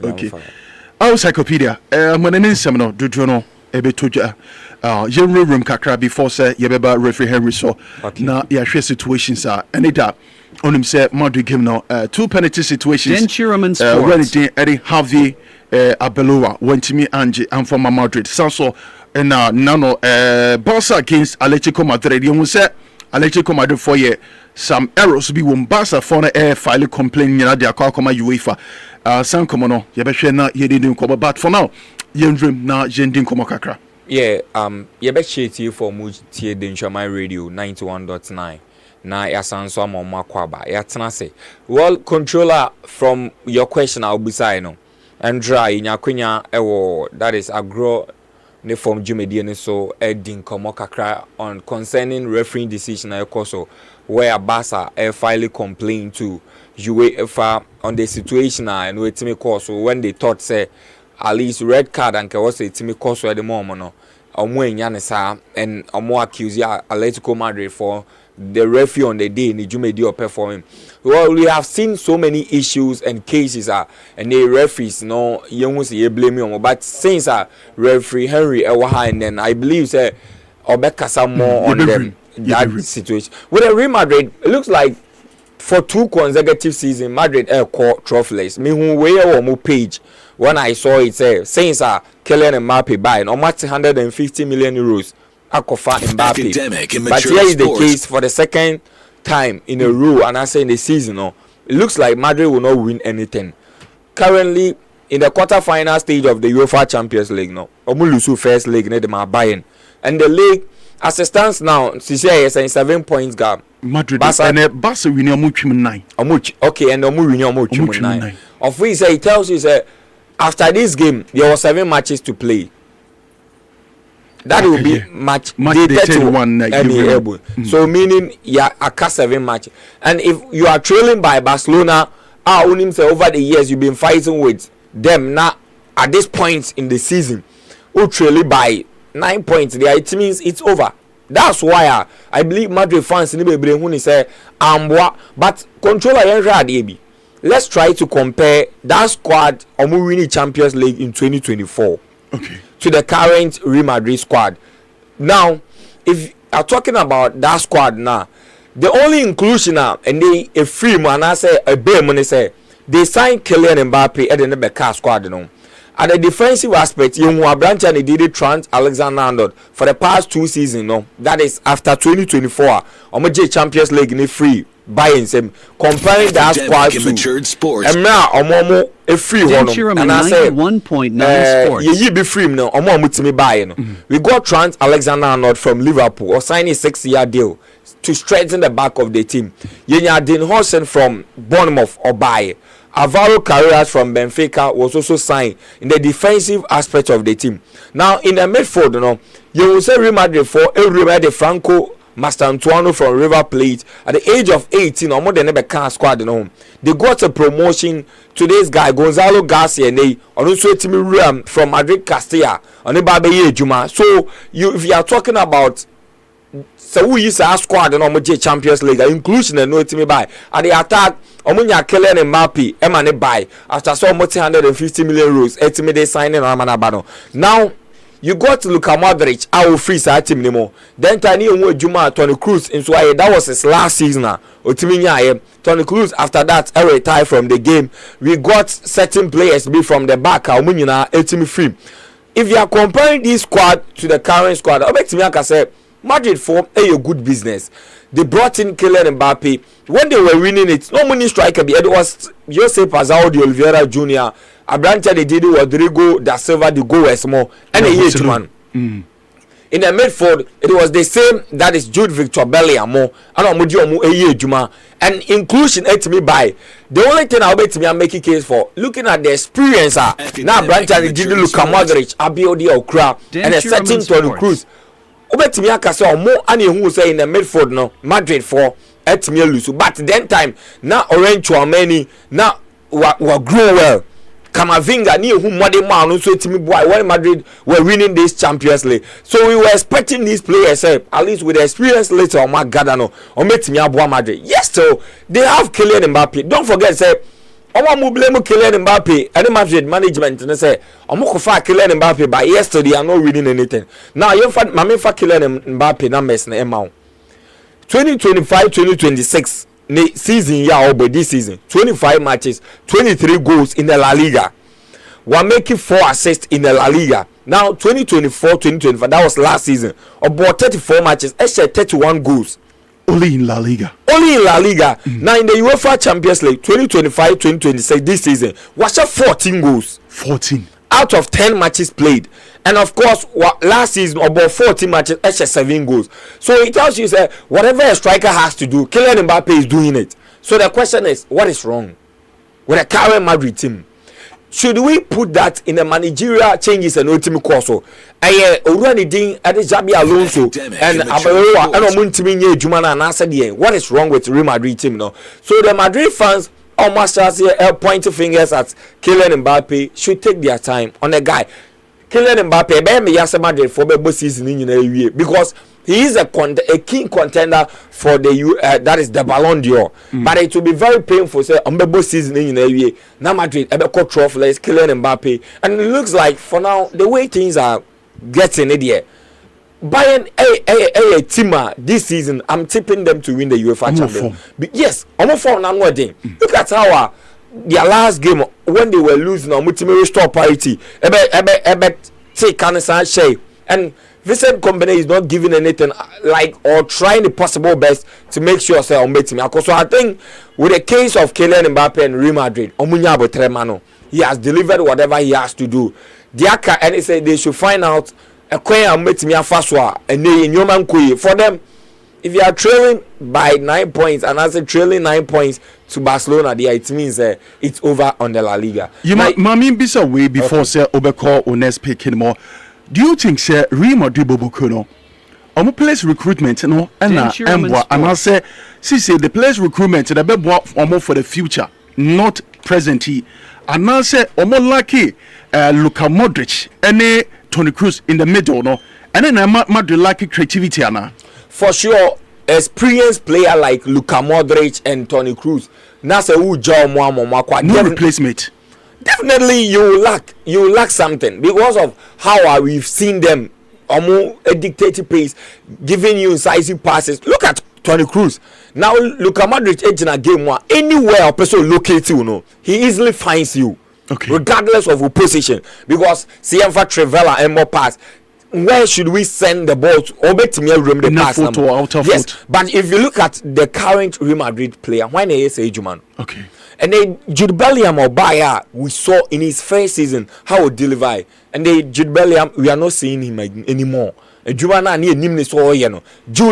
Encyclopedia. Mo ne nsem no dodo no e betoja. Room kakra before say yebeba referee Henry so na ya hwe situations are any that on him say Madrid game now 2 penalty situations when it Eddie Harvey Abeloa went to me Angie and from Madrid so na nano Barca against Atletico Madrid you say Atletico Madrid for ye some errors be won Barca for na file complain na dia kwa koma UEFA san komo no yebehwe na yedin komo but for now yendrim na yendin komo kakra. Yeah, you bet you for Mutie Denshama Radio 91.9. Na yasanso amoma kwaba. Yatena say. Well, controller, from your question I'll be saying no. Andra in yakunya ewo that is agro ne from Jumedian so Edin Komokakra on concerning refereeing decision also where Barca finally complained to UEFA on the situation and we me cause so when they thought say at least red card and was a team course at the moment no Yanisa and more accused Atletico Madrid for the referee on the day in the Jumedio performing. Well, we have seen so many issues and cases and the referees no you say blame you but since referee Henry Ewaha and then I believe say Obeka some more on them that situation. With the Real Madrid, it looks like for 2 consecutive seasons Madrid caught trophyless. Me who way more page when I saw it say since Kylian Mbappe buying almost 150 million euros Akofa Mbappe. But here is the case for the second time in a row and I say in the season no, it looks like Madrid will not win anything. Currently in the quarter-final stage of the UEFA Champions League no, Omulusu first leg ne dem are buying. And the league as it stands now, she says a 7 points gap. Madrid and Barca win omuchim 9. Okay, and omu win omuchim 9. Of which it tells you say after this game there were 7 matches to play. That will be match day 31 so meaning aka 7 matches. And if you are trailing by Barcelona, unim say over the years you've been fighting with them now at this point in the season, who trailing by 9 points there, it means it's over. That's why I believe Madrid fans in the say but controller Henry. Let's try to compare that squad winning Champions League in 2024 to the current Real Madrid squad. Now, if you are talking about that squad now, the only inclusion now and they a free man I say a bare money say they signed Kylian Mbappe at the Nebeca squad you at the defensive aspect, you have branch and did it Trent Alexander-Arnold for the past 2 seasons. No, that is after 2024. Omoje Champions League ni free buying them comparing that squad to. And now Omomo a free one. And I say 1.9 sports. You be free now. Omomo to me buying. We got Trent Alexander-Arnold from Liverpool or signing a 6-year deal to strengthen the back of the team. Yenya Dean Hudson from Bournemouth or buy. Alvaro Carreras from Benfica was also signed in the defensive aspect of the team. Now in the midfield, you will say Real Madrid for Real de Franco Mastantuano from River Plate at the age of 18 or more than ever can squad they got a promotion to this guy Gonzalo Garcia and they also team from Madrid Castilla on the Babaye Juma. So if you are talking about so who is our squad and Omoje Champions League inclusion and no team by at the attack Omunya Kylian Mbappe emane buy after so much 150 million euros ultimate signing on Amanabano. Now you got to Luka Modric our free side team anymore. Then Tani Juma Toni Kroos in so that was his last season Otiminya Toni Kroos after that retired from the game. We got certain players be from the back Omunya ultimate free. If you are comparing this squad to the current squad, I bet me say Madrid form a good business. They brought in Kylian Mbappe when they were winning it. No money striker, it was Jose Pazao de Oliveira Jr. Abrante they did Rodrigo da Silva the go as more and a huge man. in the midfield, it was the same. That is Jude Victor Bellingham, and Juma, and inclusion to me by the only thing I'll bet me I'm making case for looking at the experience. Now, Branch and Didier Luka Modric, Abiodi Okra, and a certain Toni Kroos. Bet me I say more and who say in the midfield no Madrid for at me lose. But then time now Orange Chouameni now were grow well. Kamavinga ni who modern man so to me boy when Madrid were winning this Champions League. So we were expecting these players at least with the experience later on Magadano or met me aboa Madrid. Yes, so they have Kylian Mbappe. Don't forget say Omo blame Kylian Mbappe and the Madrid management and say Omo fa Kylian Mbappe but yesterday are not winning anything. Now you fa mame fa Kylian Mbappe numbers na amount 2025-2026 season yeah over this season 25 matches 23 goals in the La Liga. We're making 4 assists in the La Liga. Now 2024-2025 that was last season about 34 matches actually 31 goals only in La Liga. Now in the UEFA Champions League 2025-2026 this season was 14 goals 14 out of 10 matches played. And of course, last season about 40 matches, extra 7 goals. So it tells you that whatever a striker has to do, Kylian Mbappe is doing it. So the question is, what is wrong with the current Madrid team? Should we put that in the managerial changes and ultimate course? Already doing at the Xabi Alonso and Abeloa and Omuntimi Jumana and answer what is wrong with the Real Madrid team now? So the Madrid fans almost pointing fingers at Kylian Mbappe should take their time on the guy. Kylian Mbappe be yasa Madrid for the season in the because he is a key contender for the that is the Ballon d'Or. But it will be very painful say on season in the now Madrid ebe ko trophyless Kylian Mbappe, and it looks like for now the way things are getting it here. Bayern a team this season I'm tipping them to win the UEFA Champions. Yes, almost for now. Look at how their last game when they were losing on ultimate restore parity take share and Vincent Kompany is not giving anything like or trying the possible best to make sure say on bet me. So I think with the case of Kylian Mbappe and Real Madrid, he has delivered whatever he has to do. And he said they should find out a and met me and for them. If you are trailing by 9 points and as a trailing 9 points to Barcelona, there it means it's over on the La Liga. You might be so way before say Obeko or next picking more. Do you think say Real Madrid Bobokuno? Omo place recruitment no and I say the place recruitment the be omo for the future, not present. And I say omo lucky Luka Modric and Toni Kroos in the middle no, and then Madrid lucky creativity ana. For sure, experienced player like Luka Modric and Toni Kroos. No replacement. Definitely, you lack something because of how we've seen them a dictated pace, giving you incisive passes. Look at Toni Kroos. Now, Luka Modric in a game where anywhere a person locates you, he easily finds you, regardless of your position. Because CM for Trevella and more pass. Where should we send the ball to? The pass yes, but if you look at the current Real Madrid player, when he is age man, and then Jude Bellingham or Bayer, we saw in his first season how he deliver, and then Jude Bellingham, we are not seeing him anymore. Jude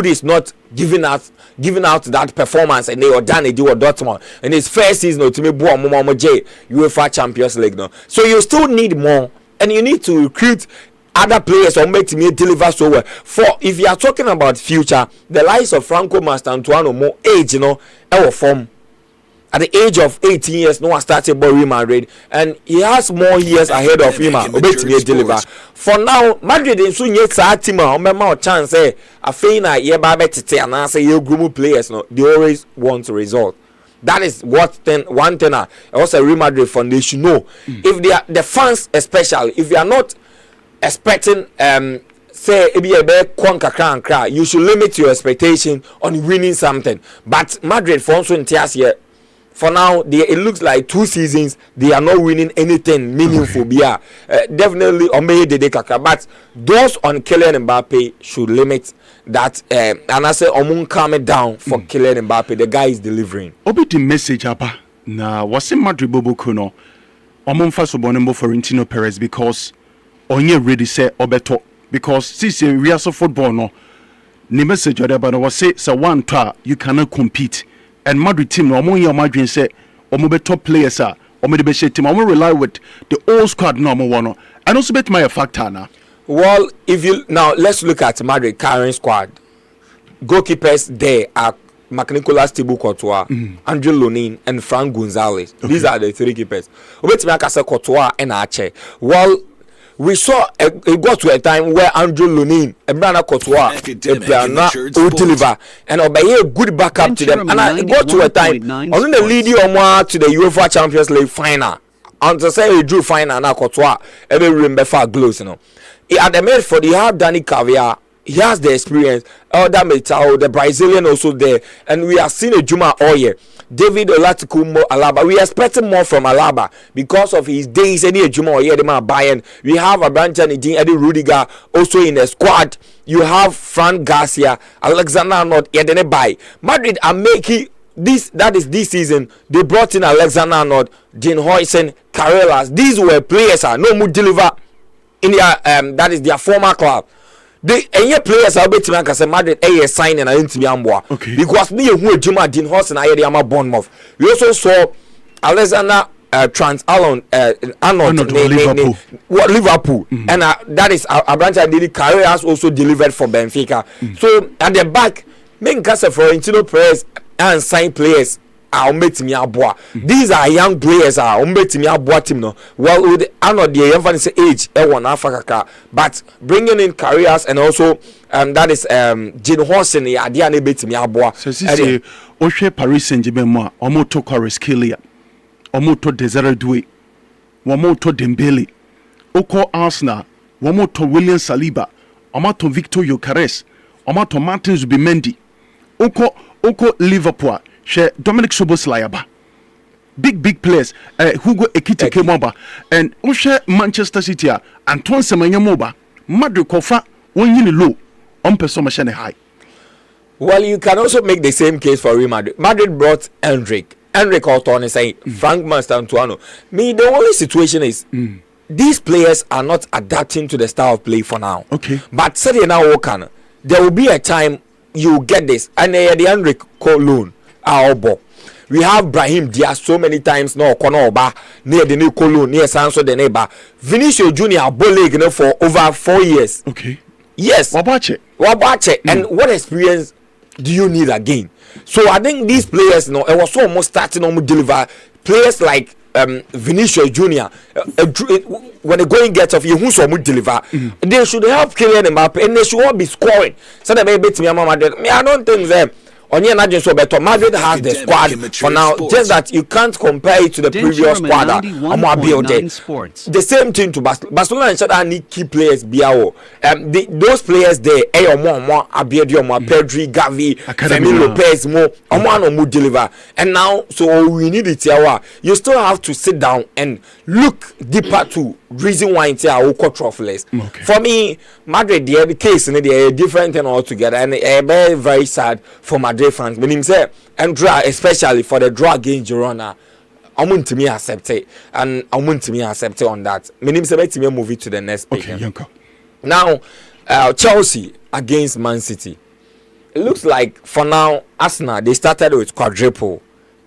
is not giving out that performance, and they were done. They do a Dortmund in his first season. To me, UEFA Champions League now, so you still need more, and you need to recruit other players or make me deliver so well. For if you are talking about future, the likes of Franco Mastantuano more age, our form at the age of 18 years, no one started by Real Madrid, and he has more years ahead of him. Deliver. For now, Madrid in soon yet Satima, remember chance a fina ye babette and answer your group players. No, they always want a result. That is one thing. Also, Real Madrid Foundation know if they are the fans, especially if you are not expecting say you should limit your expectation on winning something. But Madrid for also in here for now it looks like 2 seasons they are not winning anything meaningful. Definitely but those on Kylian Mbappe should limit that and I say calm it down for Kylian Mbappe. The guy is delivering. Obi the message apa na wase Madrid bobokuno omumfa so bonembo Florentino Perez because onye ready say obeto because since we are so football no the message or but was say so one try you cannot compete and Madrid team no more imagine say or be top players are or maybe team or rely with the old squad no more one and also bet my factor now. Well, if you now let's look at Madrid current squad. Goalkeepers there are Nicolas Thibaut Courtois, Andrew Lunin, and Frank Gonzalez. Okay. These are the three keepers. Courtois and Arche. Well, we saw it got to a time where Andrew Lunin and Brana Courtois would deliver and obey a good backup to them. And it got to a time only the lead you to the UEFA Champions League final. And to say he drew final now Courtois every remember far close, you know. At the midfield, you have Danny Caviar. He has the experience. Elder Metal, the Brazilian also there. And we have seen a Juma all year. David Olatiku Alaba. We expecting more from Alaba because of his days. Any Juma all year, the man Bayern. We have a branch and Eddie Rudiger also in the squad. You have Frank Garcia, Alexander Arnold, Edene Bay. Madrid are making this. That is this season. They brought in Alexander Arnold, Dean Huijsen, Carreras. These were players no more deliver in their that is their former club. The any players are better than say Madrid a sign and into Yamboa. Okay. Because me who Juma Dean Horse and I am a Bournemouth. We also saw Alexander Trans Arnold Liverpool. And that is a branch I did Carreras also delivered for Benfica. So at the back, main case for Florentino Perez and sign players. These are young players team no. Well with Arnold the emphasis age Africa, but bringing in careers and also that is Gene Horson adia betimi aboa. So say Oshe Paris Saint-Germain mo omoto Kvaratskhelia omoto Desire Doué omoto Dembele oko Arsenal omoto William Saliba omoto Victor Gyökeres omoto Martin Zubimendi oko Liverpool share Dominic Szoboszlai big players Hugo Ekitike moba and share Manchester City Antoine Semenyo moba Madrid kofa wonyini low on person machine high. Well, you can also make the same case for Real Madrid. Madrid brought Enrique Orton saying Frank Mastantuano. Me the only situation is these players are not adapting to the style of play for now. Okay. But say now there will be a time you get this and the Enrique loan Albo. We have Brahim Diaz so many times no Konoba near the new Cologne near Sanso the neighbor. Vinicius Junior Boleg for over 4 years. Okay. Yes. Wabache. And what experience do you need again? So I think these players it was so almost starting to deliver players like Vinicius Junior when the going gets off you who so much deliver they should help Kylian Mbappe and they should all be scoring so that maybe I don't think them Madrid has the squad for now, just that you can't compare it to the previous squad. The same thing to Barcelona and Shakhtar need key players. Those players there, Pedri, Gavi, Fermin Lopez, more deliver. And now, so we need it here. You still have to sit down and look deeper to reason why it's our trophyless. For me, Madrid, the case they are different and altogether, and very very sad for Madrid fans. But him say and draw especially for the draw against Girona. I want to me accept it, and I want to me accept it on that. Him say let me move it to the next page. Now, Chelsea against Man City. It looks like for now Arsenal they started with quadruple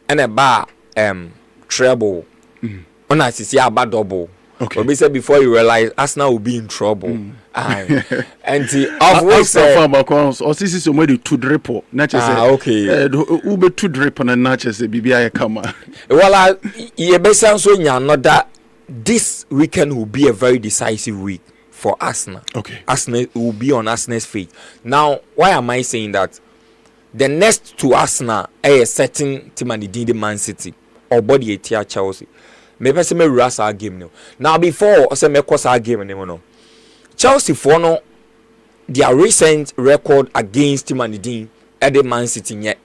and a bar treble. On I see a bad double. Okay. But said before you realize Arsenal will be in trouble. And of which or this is somewhere to drip. Okay. Ube to drip on a natchez BBI come. Well, that this weekend will be a very decisive week for Arsenal. Okay. Arsenal will be on Arsenal's feet. Now, why am I saying that? The next to Arsenal a certain team and the Man City or body a tier Chelsea. Maybe say me rush our game now. Now before I say me cross our game no. Chelsea for no their recent record against Team and the Man City yet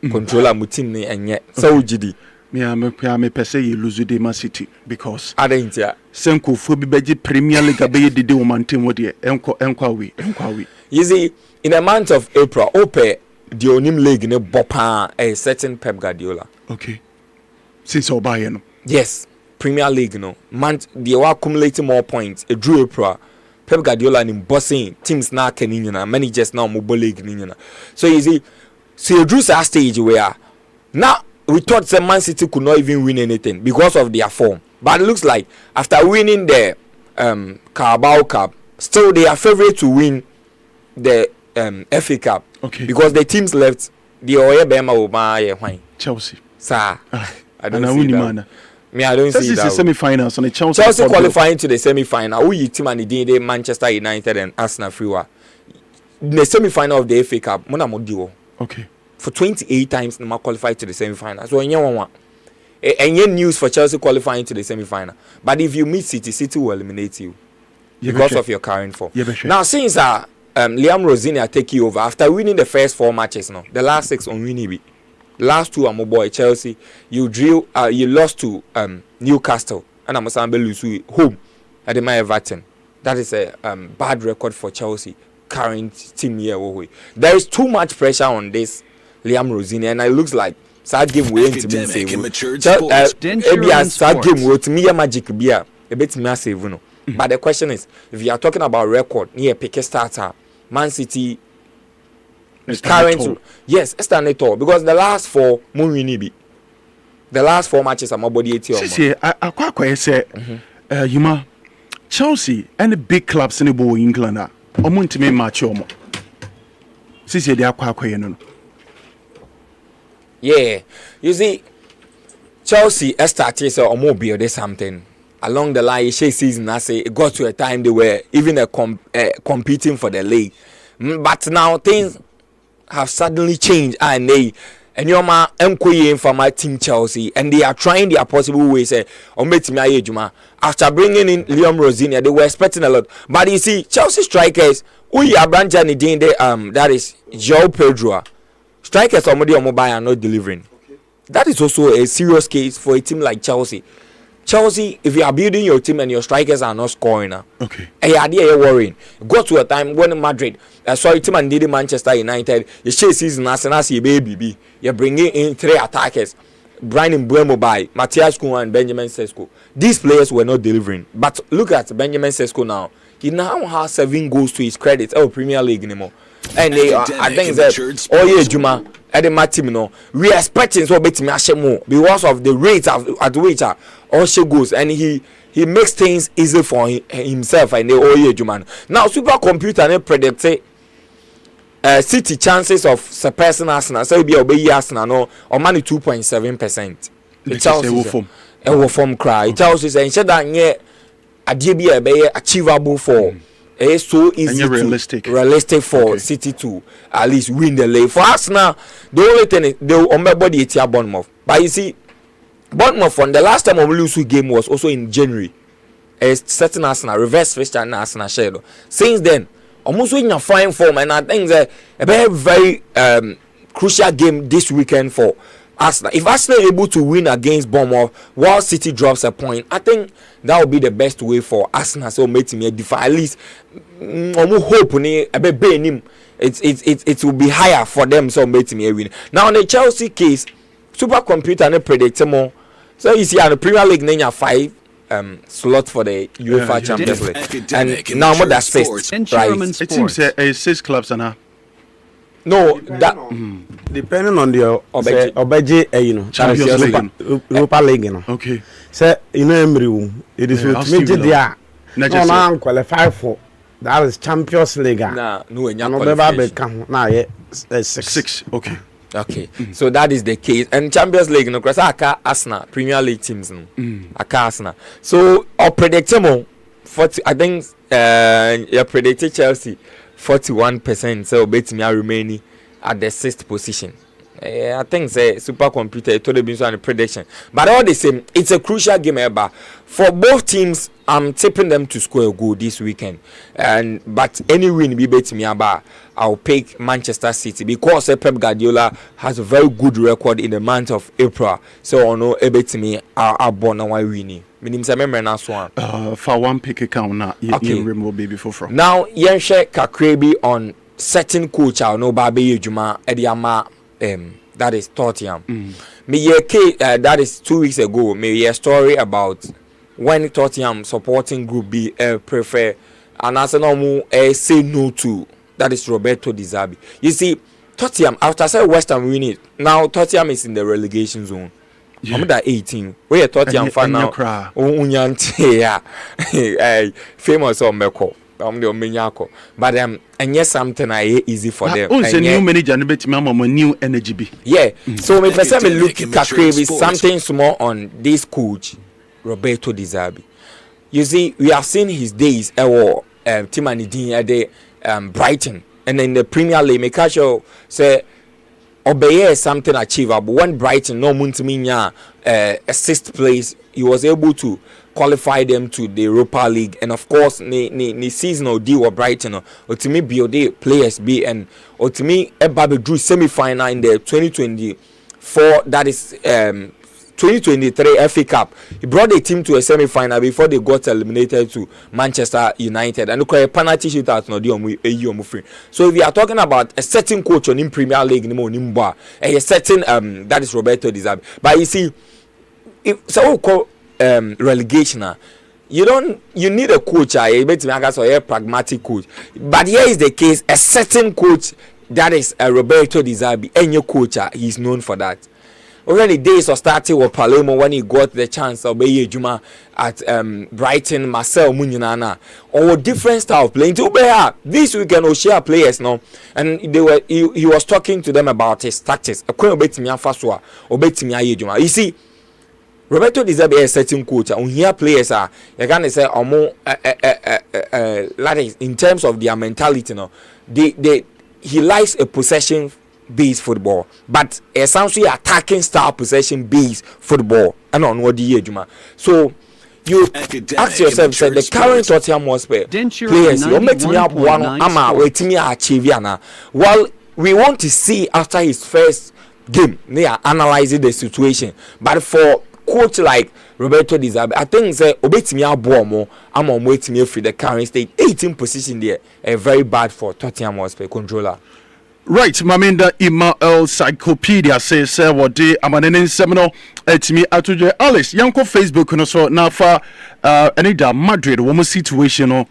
controller mutim ne enye. So GD. Me per se you lose the Man City because I don't hear. Senko fo bi beji Premier League abe dede o man team wode enko we. You see in the month of April ope the onim league ne bopa a certain Pep Guardiola. Okay. Since Obayeno. Yes. Premier League, no. Man, they were accumulating more points. A drew April. Pep Guardiola and bossing teams now can managers now mobile league. So you see, so you drew a stage where now we thought the Man City could not even win anything because of their form. But it looks like after winning the Carabao Cup, still they are favourite to win the FA Cup. Okay. Because the teams left the Oye Chelsea. Sir, I don't see see that. Man. Me, I don't see that. This is the semi-finals on the Chelsea qualifying to the semi-final. Who you team and the Manchester United and Arsenal Freewa. The semi-final of the FA Cup, Mona Modio. Okay. For 28 times, no qualified to the semi-final. So, any news for Chelsea qualifying to the semi-final. But if you meet City, City will eliminate you because of your current form. Now, since Liam Rosini take you over after winning the first 4 matches, no, the last 6 on Winnie. Last 2 are boy Chelsea. You lost to Newcastle and Amasambe lose home at the Everton. That is a bad record for Chelsea current team here. There is too much pressure on this Liam Rosini, and it looks like sad game we ain't been saved. Sad game with me magic beer a bit massive, you know. But the question is, if you are talking about record, near pick a starter, Man City. Current, yes, stand it all because the last 4 the last 4 matches are more body 80. See, I quite say, you Chelsea and the big clubs in the ball in England are to me match omo. See, they are quite no. Yeah, you see, Chelsea started so or build something along the line. Season, I say it got to a time they were even competing for the league, but now things have suddenly changed and your man from my team Chelsea and they are trying their possible ways after bringing in Liam Rosini. They were expecting a lot, but you see Chelsea strikers we are branching that is João Pedro strikers somebody on mobile are not delivering. That is also a serious case for a team like Chelsea. If you are building your team and your strikers are not scoring now, okay, you're worrying. Go to a time when Madrid, team and needed Manchester United, you chase season as you baby, you're bringing in 3 attackers, Brian Mbeumo by Matthias Cunha and Benjamin Sesko. These players were not delivering. But look at Benjamin Sesko now. He now has 7 goals to his credit. Premier League anymore. And I think that Juma at the team, we are expecting so bit more because of the rate at which Oshe goes, and he makes things easy for himself and the Juma. Now supercomputer predict City chances of surpassing Arsenal, so be obey Arsenal no or money 2.7%. It tells you form cry. It tells you say that be achievable for. It's so easy realistic for City to at least win the league. For us now, the only thing is they will body it here Bournemouth. But you see, Bournemouth from the last time we lose game was also in January. It's certain Arsenal reverse fixture and Arsenal shadow. Since then, almost in a fine form, and I think that a very crucial game this weekend for Arsenal. If Arsenal are able to win against Bournemouth while City drops a point, I think that would be the best way for Arsenal. So make me defy at least hope it will be higher for them. So make me win. Now in the Chelsea case, supercomputer and predict more. So you see, on the Premier League, then 5 slot for the UEFA Champions League, and now more than 6. Right? It seems 6 clubs and no, that depending on the Obeji, Champions League, Europa League, okay. So Emery, it is with me there. No, qualify for that is Champions League. No, now 6. Okay. Okay, so that is the case. And Champions League, no, because Arsenal, Premier League teams, no, Arsenal. So, our predictable 40. I think you predicted Chelsea 41%. So, bet me remaining at the 6th position. I think the supercomputer told me on the prediction. But all the same, it's a crucial game ever for both teams. I'm tipping them to score a goal this weekend. But any win be bet me about. I'll pick Manchester City because Pep Guardiola has a very good record in the month of April. So I know bet me I'll born and why winning. Meaning I remember now one. For one pick account now. You remove baby for from. Now Yenche Kakrebi on certain coach I know Babi Juma Ediama. That is Tottenham. That is 2 weeks ago. Maybe a story about when Tottenham supporting Group B prefer and as no say no to. That is Roberto Di Zerbi. You see, Tottenham, after I said West Ham win it, now Tottenham is in the relegation zone. I'm at 18. Where Tottenham fan now? Famous on Meko. I'm the Omenyako. But and yes, something I easy for them. Oh, a new manager and bet me new energy be. Yeah. So me person me look at something small on this coach, Roberto Di Zerbi. You see, we have seen his days Timani Dean at the Brighton, and in the Premier League, make sure say obey something achievable. When Brighton no Muntiminya a sixth place, he was able to qualify them to the Europa League, and of course, the seasonal deal with Brighton, or to me build players be and or to me Ebabe drew semi-final in the 2024. That is 2023 FA Cup. He brought the team to a semi-final before they got eliminated to Manchester United. And look at a penalty shootout. So if we are talking about a certain coach on in Premier League, a certain that is Roberto Di Zerbi. But you see, if so we call relegation. You need a coach, a pragmatic coach. But here is the case: a certain coach that is Roberto Di Zerbi, and your coach, he is known for that. Already days of starting with Palermo when he got the chance of Beye Juma at Brighton, Marcel Munyana, or different style of playing. This weekend we share players now, and he was talking to them about his tactics. You see, Roberto Di Zerbi is a certain coach. And here players are, you can say, in terms of their mentality, he likes a possession based football, but essentially attacking style possession based football. And on what the year, so you ask yourself, say the current Tottenham Hotspur players, you make me up one ama waiting me achieve yana. Well, we want to see after his first game, they are analyzing the situation. But for coach like Roberto Di Zerbi, I think say obetimi abomo am on waiting me for the current state 18 position there, very bad for Tottenham Hotspur controller. Right, Maminda Ima Encyclopedia says, what day Amanene Seminole at me at Alice, Yanko Facebook, and so now for Anida Madrid, woman situation,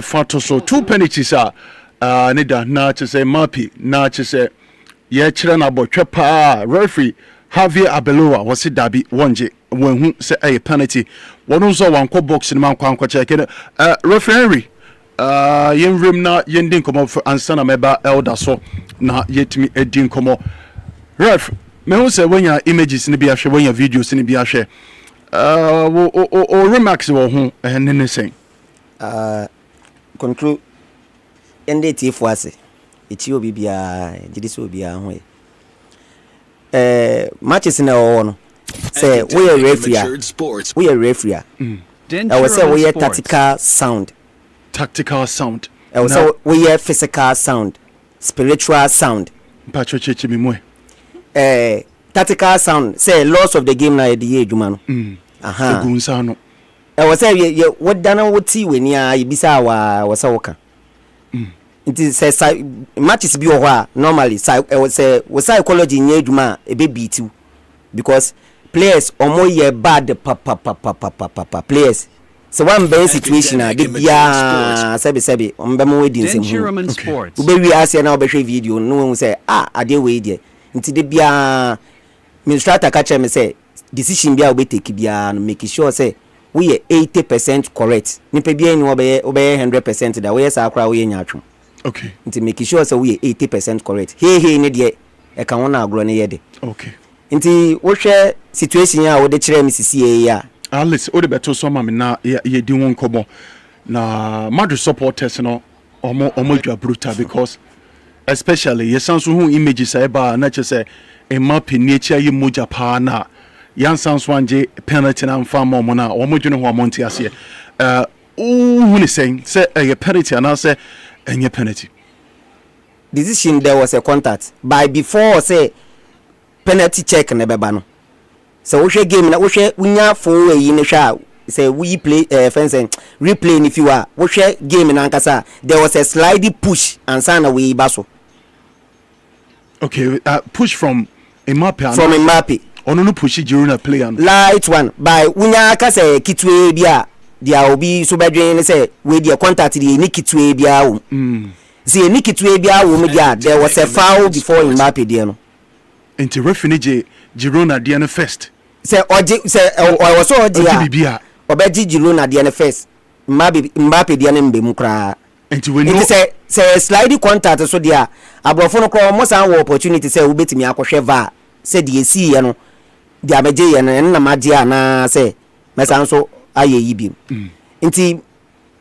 for so 2 penalties are Nida, not to say Mapi, not to say, yeah, Chilana Bochepa, referee Javier Abeloa was it Dabi, one J, when who say a penalty, one also one co box in Mount Quanqua check, referee. Yen na yendin komo for ansana meba elder so na yetimi edin komo ref me hu say when your images ni bi ahwe when your videos ni bi ahwe o remarks wo hu ne sen conclude ende tifo ase eti obi bia jidi so bia ho matches na wo no say we are referee I was say we are tactical sound. So we have physical sound, spiritual sound. Tactical sound. Say loss of the game na the age man. I was say what dana what see when ya ibisa wa sawoka. It is say matches bi o normally I was say psychology in eduma e be beat you because players omo ye bad players. So one bad situation na de bia sebi ombemo we din sem hu we ask na obehwe video no say ade we dey nti de bia administrator ka che me say decision bia we take bia no make sure say we are 80% correct nipa bia ni obeye 100% da we say akra we nya atwom okay nti make sure say we are 80% correct hey ne de e ka wona agro ne ye de okay nti wo hwe situation ya wo de kire me sisi ya Alice, all the better so mama na ye di won komo na Madrid supporters no omo brutal because especially ye sanso hu images eba na che say e map nature ye moja pa na yan sanso anje penalty na mfa mo na omo dwene ho amonte ase hu ni say e penalty na say enye penalty decision there was a contact by before say penalty check na beba no. So we game na we unya for we ne hwa say we play fencing replay if you are we game na nkasa there was a sliding push and sana we baso okay push from Mbappe ono no push during a play and light one by unya kasa kitwe bia dia obi so bedwen say we dia contact the nikitwe bia wo see nikitwe bia wo me dia there was a foul before Mbappe dia no enti referee Girona dia no first say oje say o was oje ya obeji Girona dia no first Mbappe dia no mbem kra enti we know say slide contact so dia abrofo no kro mo san wo opportunity say wo betimi akohwe va say die si ye no dia beje ye no na maje ana say mesan so aye yibim nti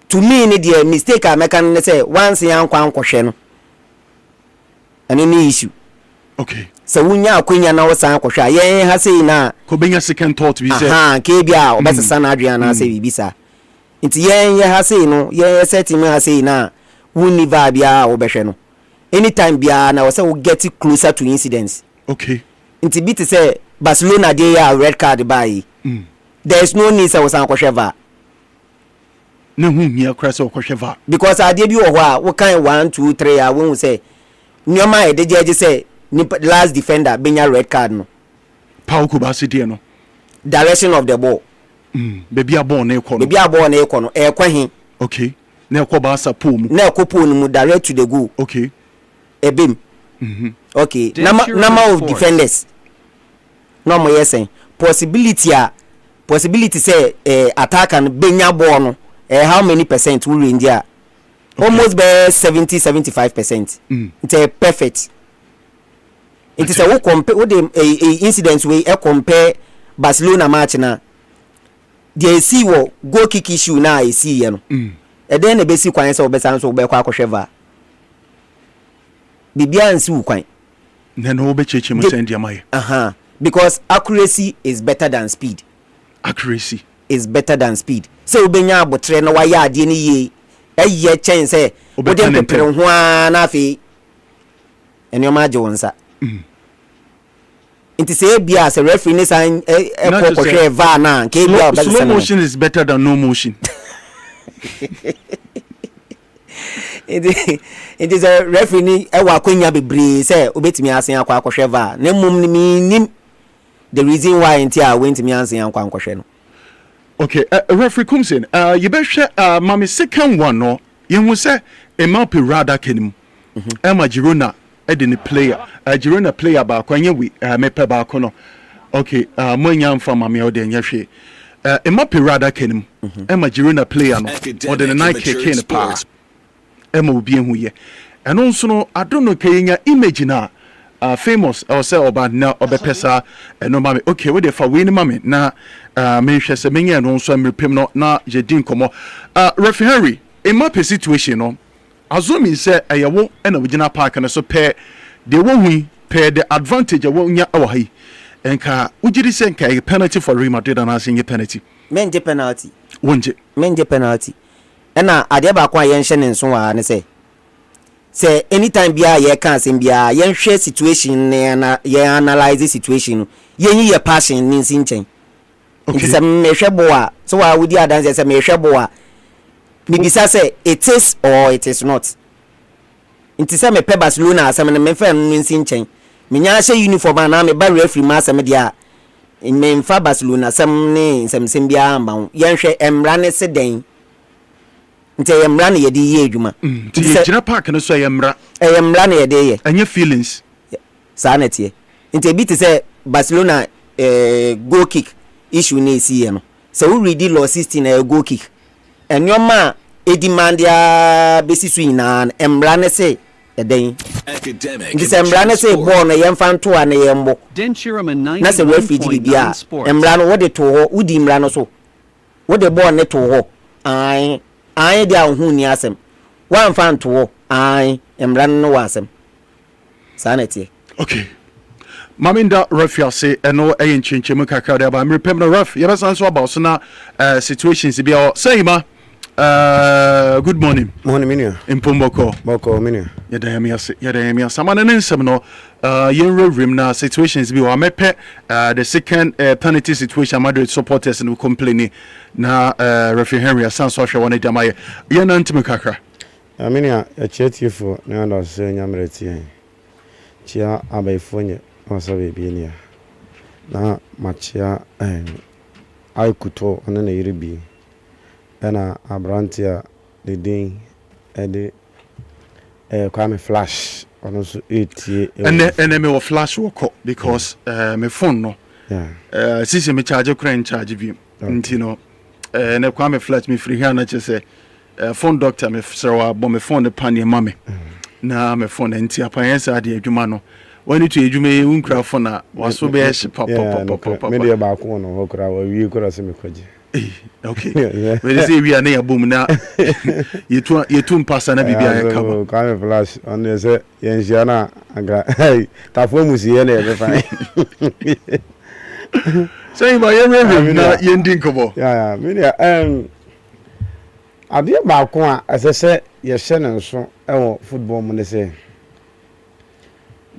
to me ni the mistake I make can say once yan kwa nkohwe no any issue okay so wunya akwenya na wosan akohwe yen ha sei na ko benya second thought bi say ke bia obesesa na adua na say bibisa nti yen ye ha sei no yen set me ha sei na wuni va bia obehwe no anytime bia na we get closer to incidents okay nti bit say Barcelona dey ya red card by there is no need say wosan akohwe va no hu mia krasa akohwe va because ade bi wo ho a wo kan 1 2 3 a wo say nyoma e deje say last defender benya red card no Pau Kubasi die no direction of the ball baby a ball na ekono e kwa hin okay na ekọ ba sa pool mu na ekọ pool mu direct to the goal okay ebim okay number of defenders no mo yesen possibility say attacker benya ball no how many percent will India almost be 70-75%. It's perfect. It is a wo compare with the incidents we compare Barcelona match na they see wo goal kick issue na I see you know and then the basic kwan say obesan so be kwa akohweva bibia nsi ukwan then wo be cheche mo send ya mai because accuracy is better than speed. Accuracy is better than speed. So obenya abotre na waya ade ni ye eye chen say odem pepere ho na afi eni o ma je wonsa inti say bia as a referee ni san e va na ke bia slow motion is better than no motion. It is a referee ni e wa kwanya bebre say obetimi asen akwa akohwe va na mum ni nim the reason why inti a went me asen akwa akohwe no. Okay, referee comes in. You better mami second one no. You must say Mbappe rather kenim. Emma Girona edini player. Girona player ba kwanye we mepe ba kono. Okay, mo nyam fa mami o de nyehwe. Mbappe rather kenim. Emma Girona player no. Or the night kick in pa. Emma obi ehu ye. And also no I don't know kenya image na famous or say oba na obepesa no mami. Okay, we dey for win mami na me hwese se menye no so amrepem no na je din komo referee Henry in my situation no azumi say ayewo na wogina park na so pair de wo hu pair the advantage wo nya awo hai enka ugiri se enka penalty for Real Madrid and asenye penalty menje penalty menje penalty na ade ba kwa yen hye ne nso wa ne say anytime bia ye kan sem bia yen hwe situation na ye analyze situation yen yi passion ni nsinchen. Okay. It is a mesheboa. So I would dance as a mesheboa. Bibisa say it is or it is not. It is a me pe Barcelona as a me fan nsin chen. Me nya she uniform na me ba referee ma asem dia. In me fa Barcelona sam ne sem bia ma. Yen hwe emra ne se den. Nti emra ne ye di ye adwuma. Nti ye gina park no so emra. Emra ne ye de ye. Anya feelings. Sa na tie. Nti bi te say Barcelona goal kick issue na esi no so we read law 16 goal kick enyoma e demand ya besi na emra ne say eden this emra ne say ball na yemfa nto a na yembo na say referee bia emra no wode to ho udi emra no so wode ball ne to ho ai dia hu ni asem wan fa nto ho ai emra no wasem sanete okay Maminda Rafia say eno e nchenche mu kakra da ba mrepem no ref ye besan so about so na situations bi o say ma good morning minia impomboko boko minia ye da yemi ase mana nsem no yen rewrim na situations bi o mepe the second penalty situation Madrid supporters no complaining na Referee Henry asan so hwe wona jamaye ye na ntimi kakra minia e chetifo na ndo se nyamreti chia abaifonye Masabe bienia na machia ai kuto ona na yiribi ɛna abrantia the din ɛde Kwame Flash ɔno nso etie ɛnɛ me wɔ flash wɔkɔ because me phone no sisi me charge kura charge bi nti no ne Kwame Flash me free here na kyerɛ sɛ phone doctor me sɛ wɔ me phone ne pan ne ma me na me phone nti apan sa de adwuma no wani to adwuma yi unkra phone na waso be hye papa me de ba ko no ho kra wa wi kra se me kwaje okay we dey say we are na yabom na yetu mpasa na bibia ya kaba Kwame Flash on dey say yenhia na agra tafo musie na e be fine say ba ye na yendi nkobo ya me dey ade ba ko a asese ye hye ne nso e football mu ne say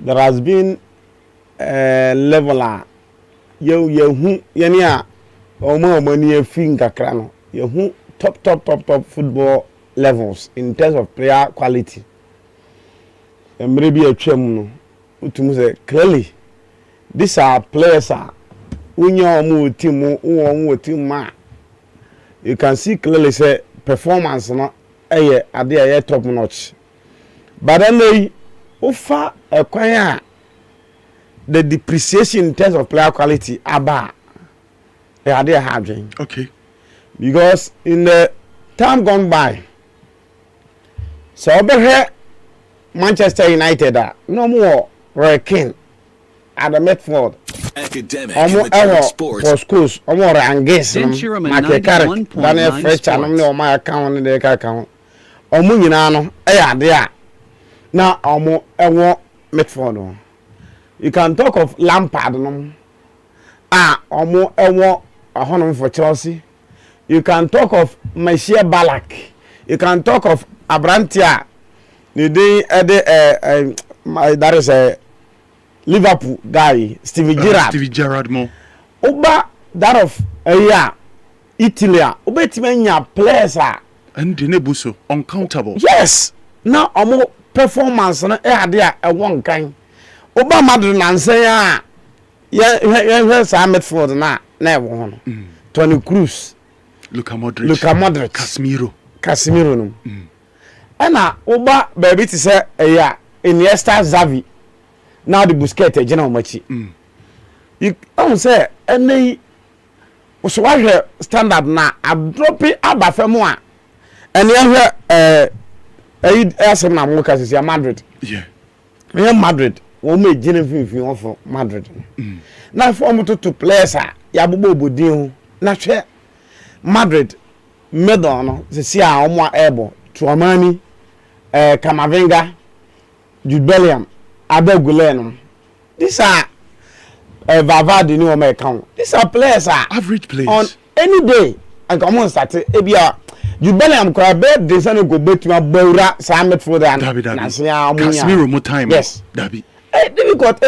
there has been a leveler yehu yeni a omani afin kakra no yehu top football levels in terms of player quality emre bi atwam no utum say clearly these are players are unya omo team ma you can see clearly say performance no eye ade aye top notch but then ofa ekwan a the depreciation in terms of player quality aba ade hadwen okay because in the time gone by so obehe Manchester United no more Roy Keane at the Medford academic sports for schools omo Rangers market carrot Daniel Fletcher no my account dey ka account omo nyina no ade a na omo Medford you can talk of Lampard no omo ahonom for Chelsea. You can talk of Monsieur Ballack. You can talk of Abrantia. That is a Liverpool guy, Stevie Gerrard more. Oba that of Italy. Oba timenya players and Dinebuso uncountable. Yes. Now omo performance na there a one kind. Oba Madrid na say Sam Medford na ewo Toni Kroos, Luka Modric, Casemiro no. Ana oba baby to say Iniesta, Xavi. Now the Busquets general machi. You don't say any so what standard na a drop it abafemo a. And you asem na mo kasi Madrid. Yeah. Madrid. We make Jennifer for Madrid. Now for to players ya bubo bodin na hwe Madrid medal no se sia omo ebo Tuamani Camavinga Jude Bellingham Abegule no these are Valverde ni o me count these are players average players on any day and come on start ebia Jude Bellingham ko be de say no go betuma bawra Samet for that na sia amunya Casemiro mo time yes Dabi difficult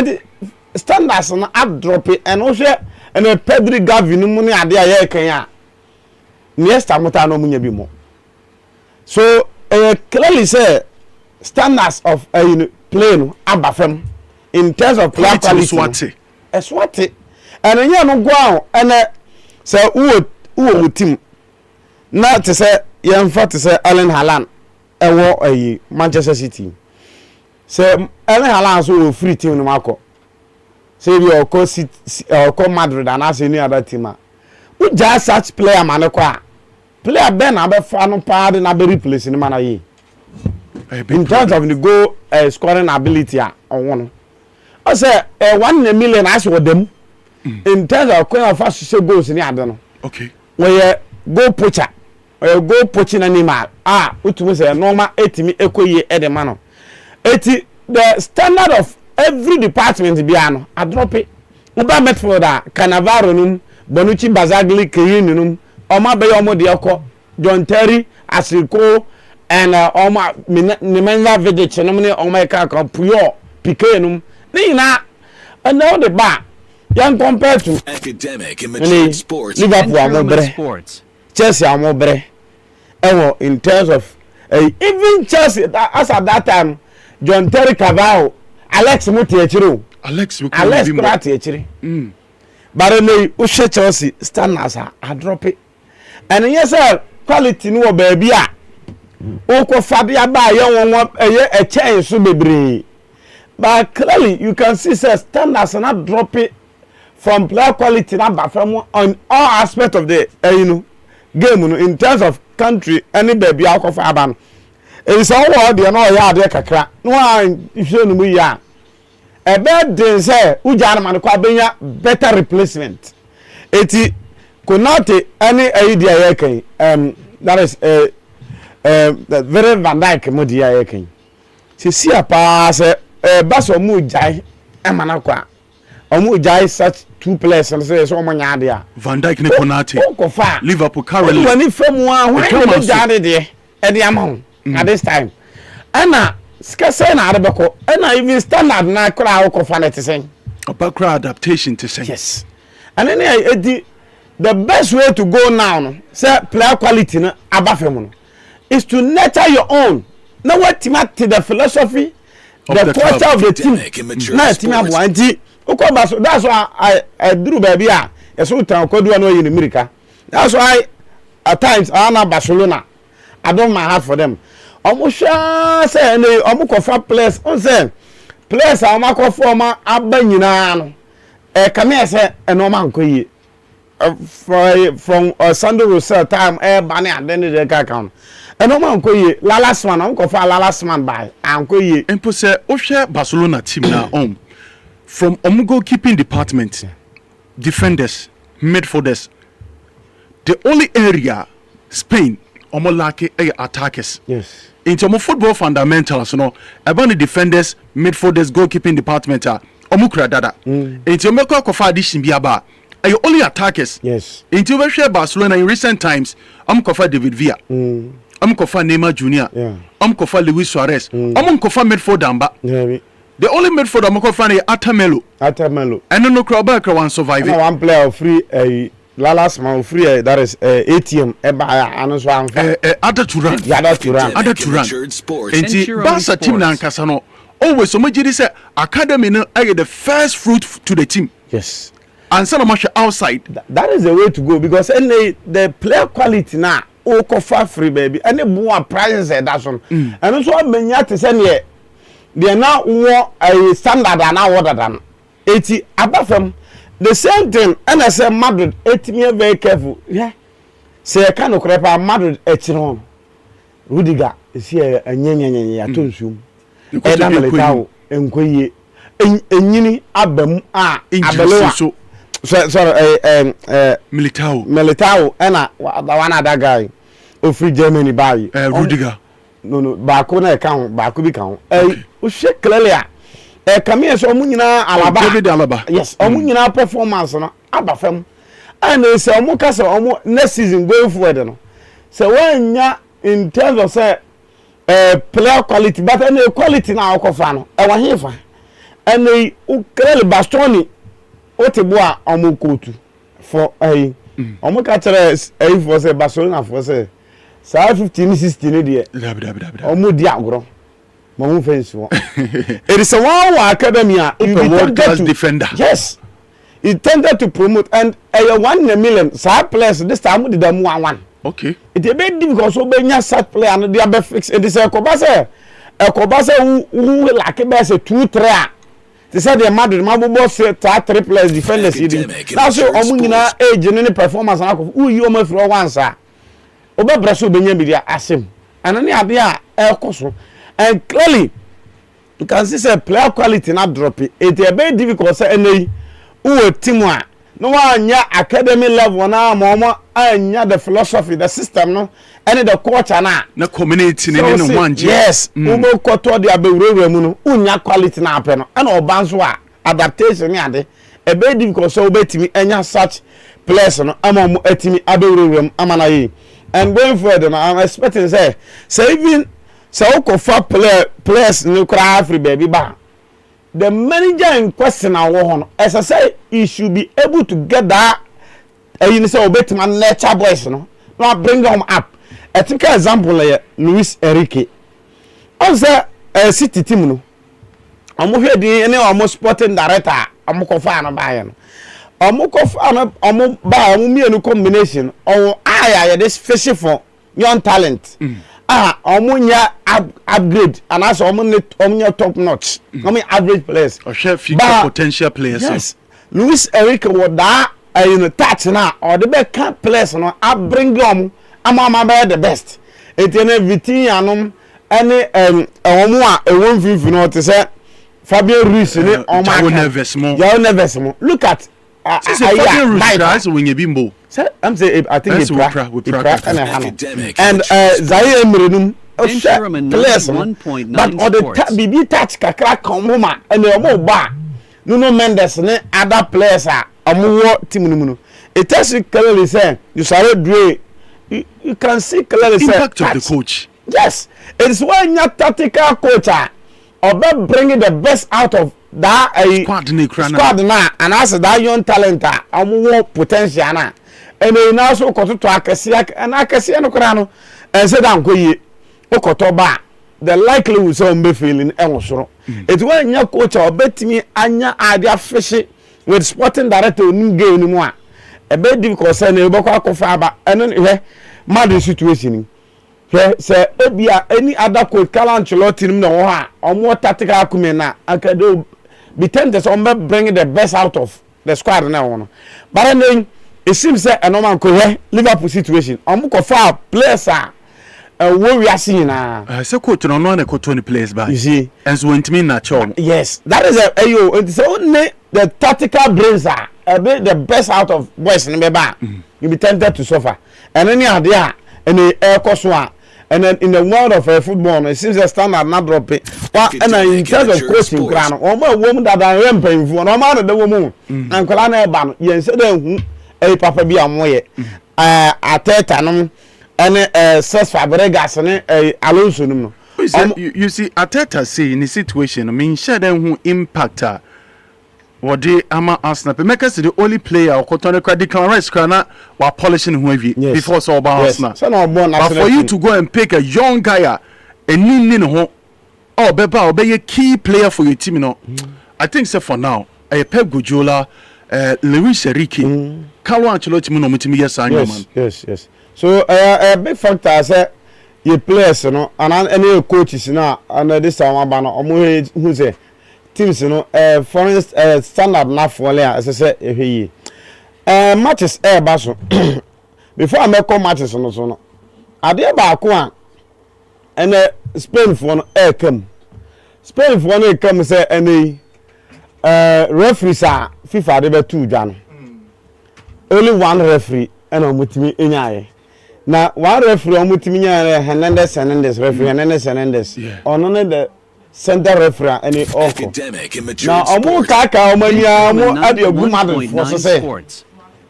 standards na up drop it and also and Pedri Gavi no mu ni ade aye kan a Iniesta mota no munya bi mo so clearly say standards of play no abafem in terms of player quality swati and enya no go out and say wo team na to say yemfa to say Erling Haaland ewo Manchester City say Erling Haaland so free team no mako say we or Madrid and as any other team we just such player man ko player ben na be fa no pa de na be replace ni man aye in terms of the goal scoring ability on one I say 1 million as with them in terms of going fast say goals ni ade no okay we goal poacher goal poaching animal utumo say normal 80 ekoye e de man no 80 the standard of every department bi ano I drop it uba Medford Cannavaro num Bonucci Bazagli Keyin num Oma be omo de ekọ John Terry Asiko and Oma Nemanja Vidic num ne Oma ka Puyo Piqué num ni na and all the bar young compared to academic and mature sports Liverpool amobre Chelsea amobre in terms of even Chelsea as at that time John Terry Cavao Alex Mutiechiro Alex Mutiechiro but no Chelsea standards I drop it and yes sir quality no baby a oko fade aba ye won a change so bebre but clearly you can see say standards not drop it from player quality na ba from on all aspect of the game in terms of country any baby akofa aba no it's all the no ya de kakra no an hwe no mu ya e be den say uja man kwa benya better replacement eti konate any idea ya kan that is that very Van Dijk mo dia ya kan se si apa se baso mu jai e mana kwa omu jai such two players and say so omo nya de a Van Dijk ne konate Liverpool currently when from one who jade de e de amount at this time ana skase na adebeko ana even standard na kra ko fa net sen opakra adaptation to say yes and then the best way to go now no say player quality no abafem no is to nurture your own now what the philosophy of the culture of the team na team abwanti ukoba that's why I drew baby a so tan kodu no yin America that's why at times ana Barcelona I don't mind hard for them omusha say ne omukofa players on say players amako forma abanyina no come here say eno nkoyi from Sunday Rosell time bani adeni de account eno nkoyi last man onkofa last man by nkoyi empo say ohwe Barcelona team na from goalkeeping department defenders midfielders the only area Spain lack attackers yes into football fundamentals no about the defenders midfielders goalkeeping department kura dada into meko kofa addition biaba only attackers yes into we share Barcelona in recent times kofa David Villa kofa Neymar Jr. Kofa Luis Suarez kofa midfielder amba the only midfielder kofa na Atamelo and no crowd one survive one player free last man free that is ATM Ada Turan enti Barca team na nkasa no always so much say academy no the first fruit to the team yes and some much outside that is the way to go because the player quality now for free baby any more prices that one and also menya to say ne they now want a standard and now order than 80 above them the same thing and I say Madrid 8 very careful yeah say kind of crap Madrid etron Rudiger is here nya tonsum e da Militao enkoye enyini abam abelewa so Militao ena one that guy o free Germany buy Rudiger no baako na account baako bi kan o shake clearly come here so omunyina Alaba yes omunyina performance no abafam and say omuka say omu next season going forward no say wanya in terms of say player quality but any quality na akofa no e wa hefa and clearly Bastoni oteboa omu kotu for omu ka chere for say Barcelona for say 15 16 dey omu di agro Mamu fence one. It is a one academy. World-class defender. Yes. It tended to promote and 1 million. So players this time did them 1-1. Okay. It is very difficult so be such player and they are fixed. It is a Kobase who like a 2-3. They said the Madrid Mabu say 3 players defenders. That's so omuna age and performance who you almost for one sir. Oba Brasso Benyamia asim. And any idea cost. And clearly, you can see say player quality not dropping. It is very difficult say any who team no one academy level na mama and the philosophy, the system no, and the culture na. Na community so no one. Yes, umo koto di abewure mu no, unya quality na ape no. And obanso a adaptation ya de. E very difficult so obetimi enya such players no, ama etimi abewure mu amana yi. And going forward, I'm expecting say even so for players no cry free baby ba the manager in question as I say he should be able to get that you say obetman nature boys no bring them up a typical example like Luis Enrique on say city team no omo hwe di any omo sporting director omo kofa no ba ye no omo kofa no omo ba omo mienu combination or this fish for young talent omunya upgrade and as omunya top notch average players future potential players. Yes, Luis Enrique would that touch now or the best players no bring them am the best it everything anum any omu a won vivi no to say Fabio Ruiz ni on my nervous mo look at Fabio Ruiz guys when you bimbo I'm saying I think it's and Zaire Emrenum players but or the BB touch kakra come home and the omo ba Nuno Mendes ne other players are amuwo team no it tells you clearly say you started Dre you can see clearly say impact of the coach. Yes, it's when your tactical coach or bringing the best out of that squad now and as that young talent amuwo potential na and they now so koto to akese and akese no kra no and say dan koye okoto ba the likelihood so mbe feeling enwosoro it when your coach or betimi anya ade fish with sporting director onim game mu a e be difficult say na eboko akofa ba eno he mad situation say ebia any other coach Ancelotti nim na wo ha omo tactical acumen na akado be tempted to bring the best out of the squad now but then it seems that a normal Liverpool situation omo for players are what we are seeing na say coach no no na ko 20 players back you see and so when me na chom yes that is it's only the tactical brains are the best out of boys in the you be tempted to suffer and any idea and the and then in the world of football it seems a standard not drop it and in terms of coaching crown omo woman that are ramping for no man the woman and kola na ba yen say dem hu papa bi amoye Ateta no and Cesc Fabregas ne Alonso no you see Ateta say in the situation I mean share dem who impact what they ama Arsenal but make us the only player or Cotton Declan Rice kana while polishing who before so about Arsenal but for you to go and pick a young guy and nin ho oh beba or be a key player for your team no I think so for now Pep Guardiola Luis Enrique Carlo Ancelotti no mutimi yes so a big factor say your players no and any coaches now and this time about who say teams foreign standard na for le as say ehwe matches ba so before I make matches no so no ade ba ko a and Spain for no come Spain for no come say any referees are FIFA de be 2 jan only one referee and omutimi enyaye na one referee omutimi nyaye Hernandez referee Hernandez ono ne the center referee any oko now omu kaka omania omu ade ogu Madrid for so say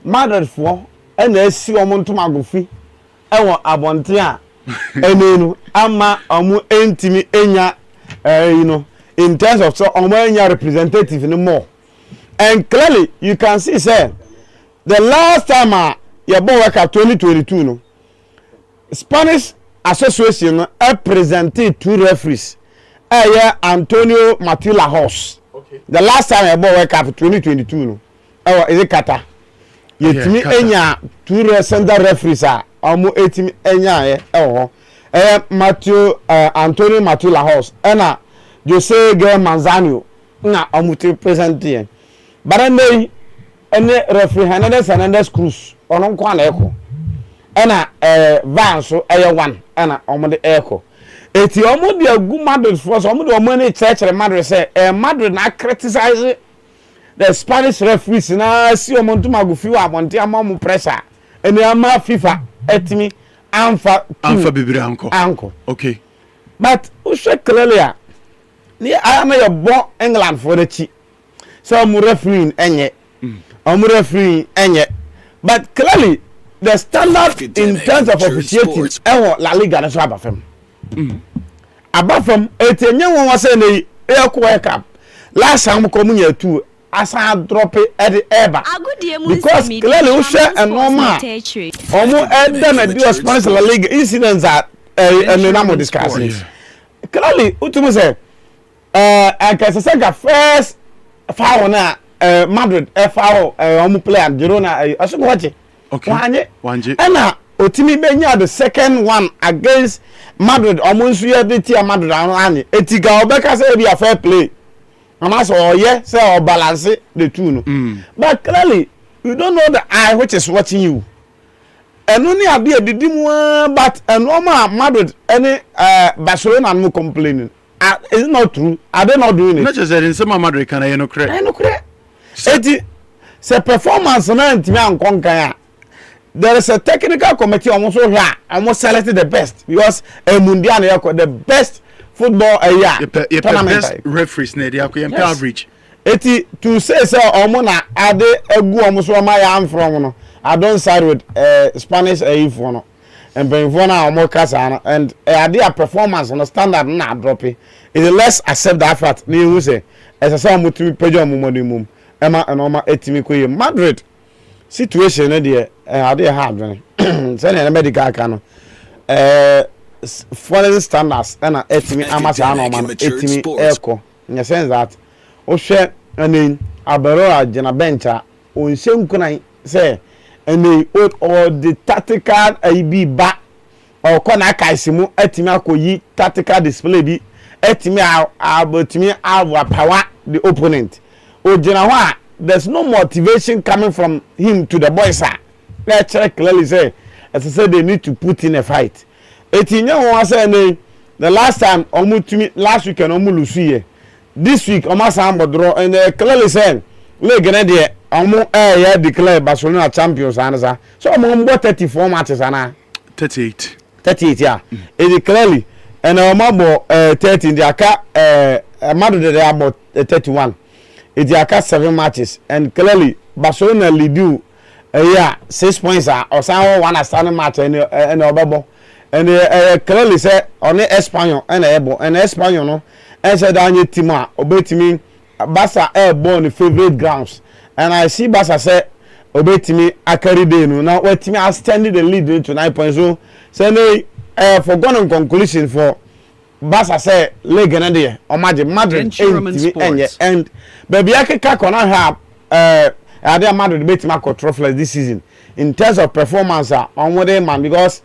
Madrid for and esi omu ntoma gofi ewo abonte a enenu ama omu entimi enya in terms of so omu enya representative no more and clearly you can see say the last time your boy work at 2022 no Spanish association presented 2 referees Antonio Matula House. Okay. The last time I bought World Cup 2022 no. Is it Qatar? Yetimi enya 2 center referees omo etimi enya Matthew Antonio Matula House na Jose Gil Manzanio na omo te present here. Barande ene referee Hernandez Cruz onon kwa na eko. Na Van so 1 na omo de eko. Eti omo de agu Madrid for so omo de omo na church Madrid say Madrid na criticize the Spanish referees na si omo ntuma go fiwa abonte amam pressure eni ama FIFA etimi amfa bibiri anko okay but we should clearly ni I am your born England for the chi so omo referee enye but clearly the standard in terms of officiating La Liga na so abafem abafam etenye won wase na World Cup last time komunya 2 asa drop it at the eba because clearly we share a normal omo eda na do Spanish La Liga incidents that and we discussing clearly utumu say akasasa first foul na Madrid foul omo player Girona asoko wache okay wanje ana otimi benya the second one against Madrid omonsu ye de tia Madrid ani etiga obeka say be a fair play ama so oye say o balance the two no but clearly you don't know the eye which is watching you and only ade didimu but normal Madrid any Barcelona no complaining is it not true? Are they not doing it? Not just in some Madrid can I no correct. I no correct. Say performance na ntimi ankon kan. There is a technical committee almost here almost selected the best because a mundial the best football best referees na dia ko average. Eti to say omo na ade egu omo so ma ya am from no. I don't side with Spanish for no. And before now omo kasa and ade a performance on the standard na drop it. Let's accept that fact. Ni who say as I say mutumi pejo omo mum. Emma and Oma etimi ko Madrid situation na dey ade hard say na medical kan foreign standards na etimi amasa na Oma etimi eko in the sense that o hwe anin abero agena bench a o nsenkunan say any or the tactical IB ba or kona kaisimu etimi akoyi tactical display bi etimi abotimi power the opponent. There's no motivation coming from him to the boys. Let's clearly say, as I said, they need to put in a fight. The last time, last week, this week, draw, and they clearly said, declare Barcelona champions. So I'm 34 matches. 38. 38, yeah. It clearly, and I'm about 30 in the Madrid, they are about 31. It is 7 matches and clearly Barcelona lead you 6 points or some one standing match and Obabo and clearly say on the Espanyol and Espanyol no and said Daniel Tima obey me Barca airborne favorite grounds and I see Barca say obey me I carry day no now wait me I standing the lead to 9 points so say forgotten conclusion for Barca say leg na dey o Madrid and baby akeka kona have ade Madrid beat Marco trophy this season in terms of performance on one man because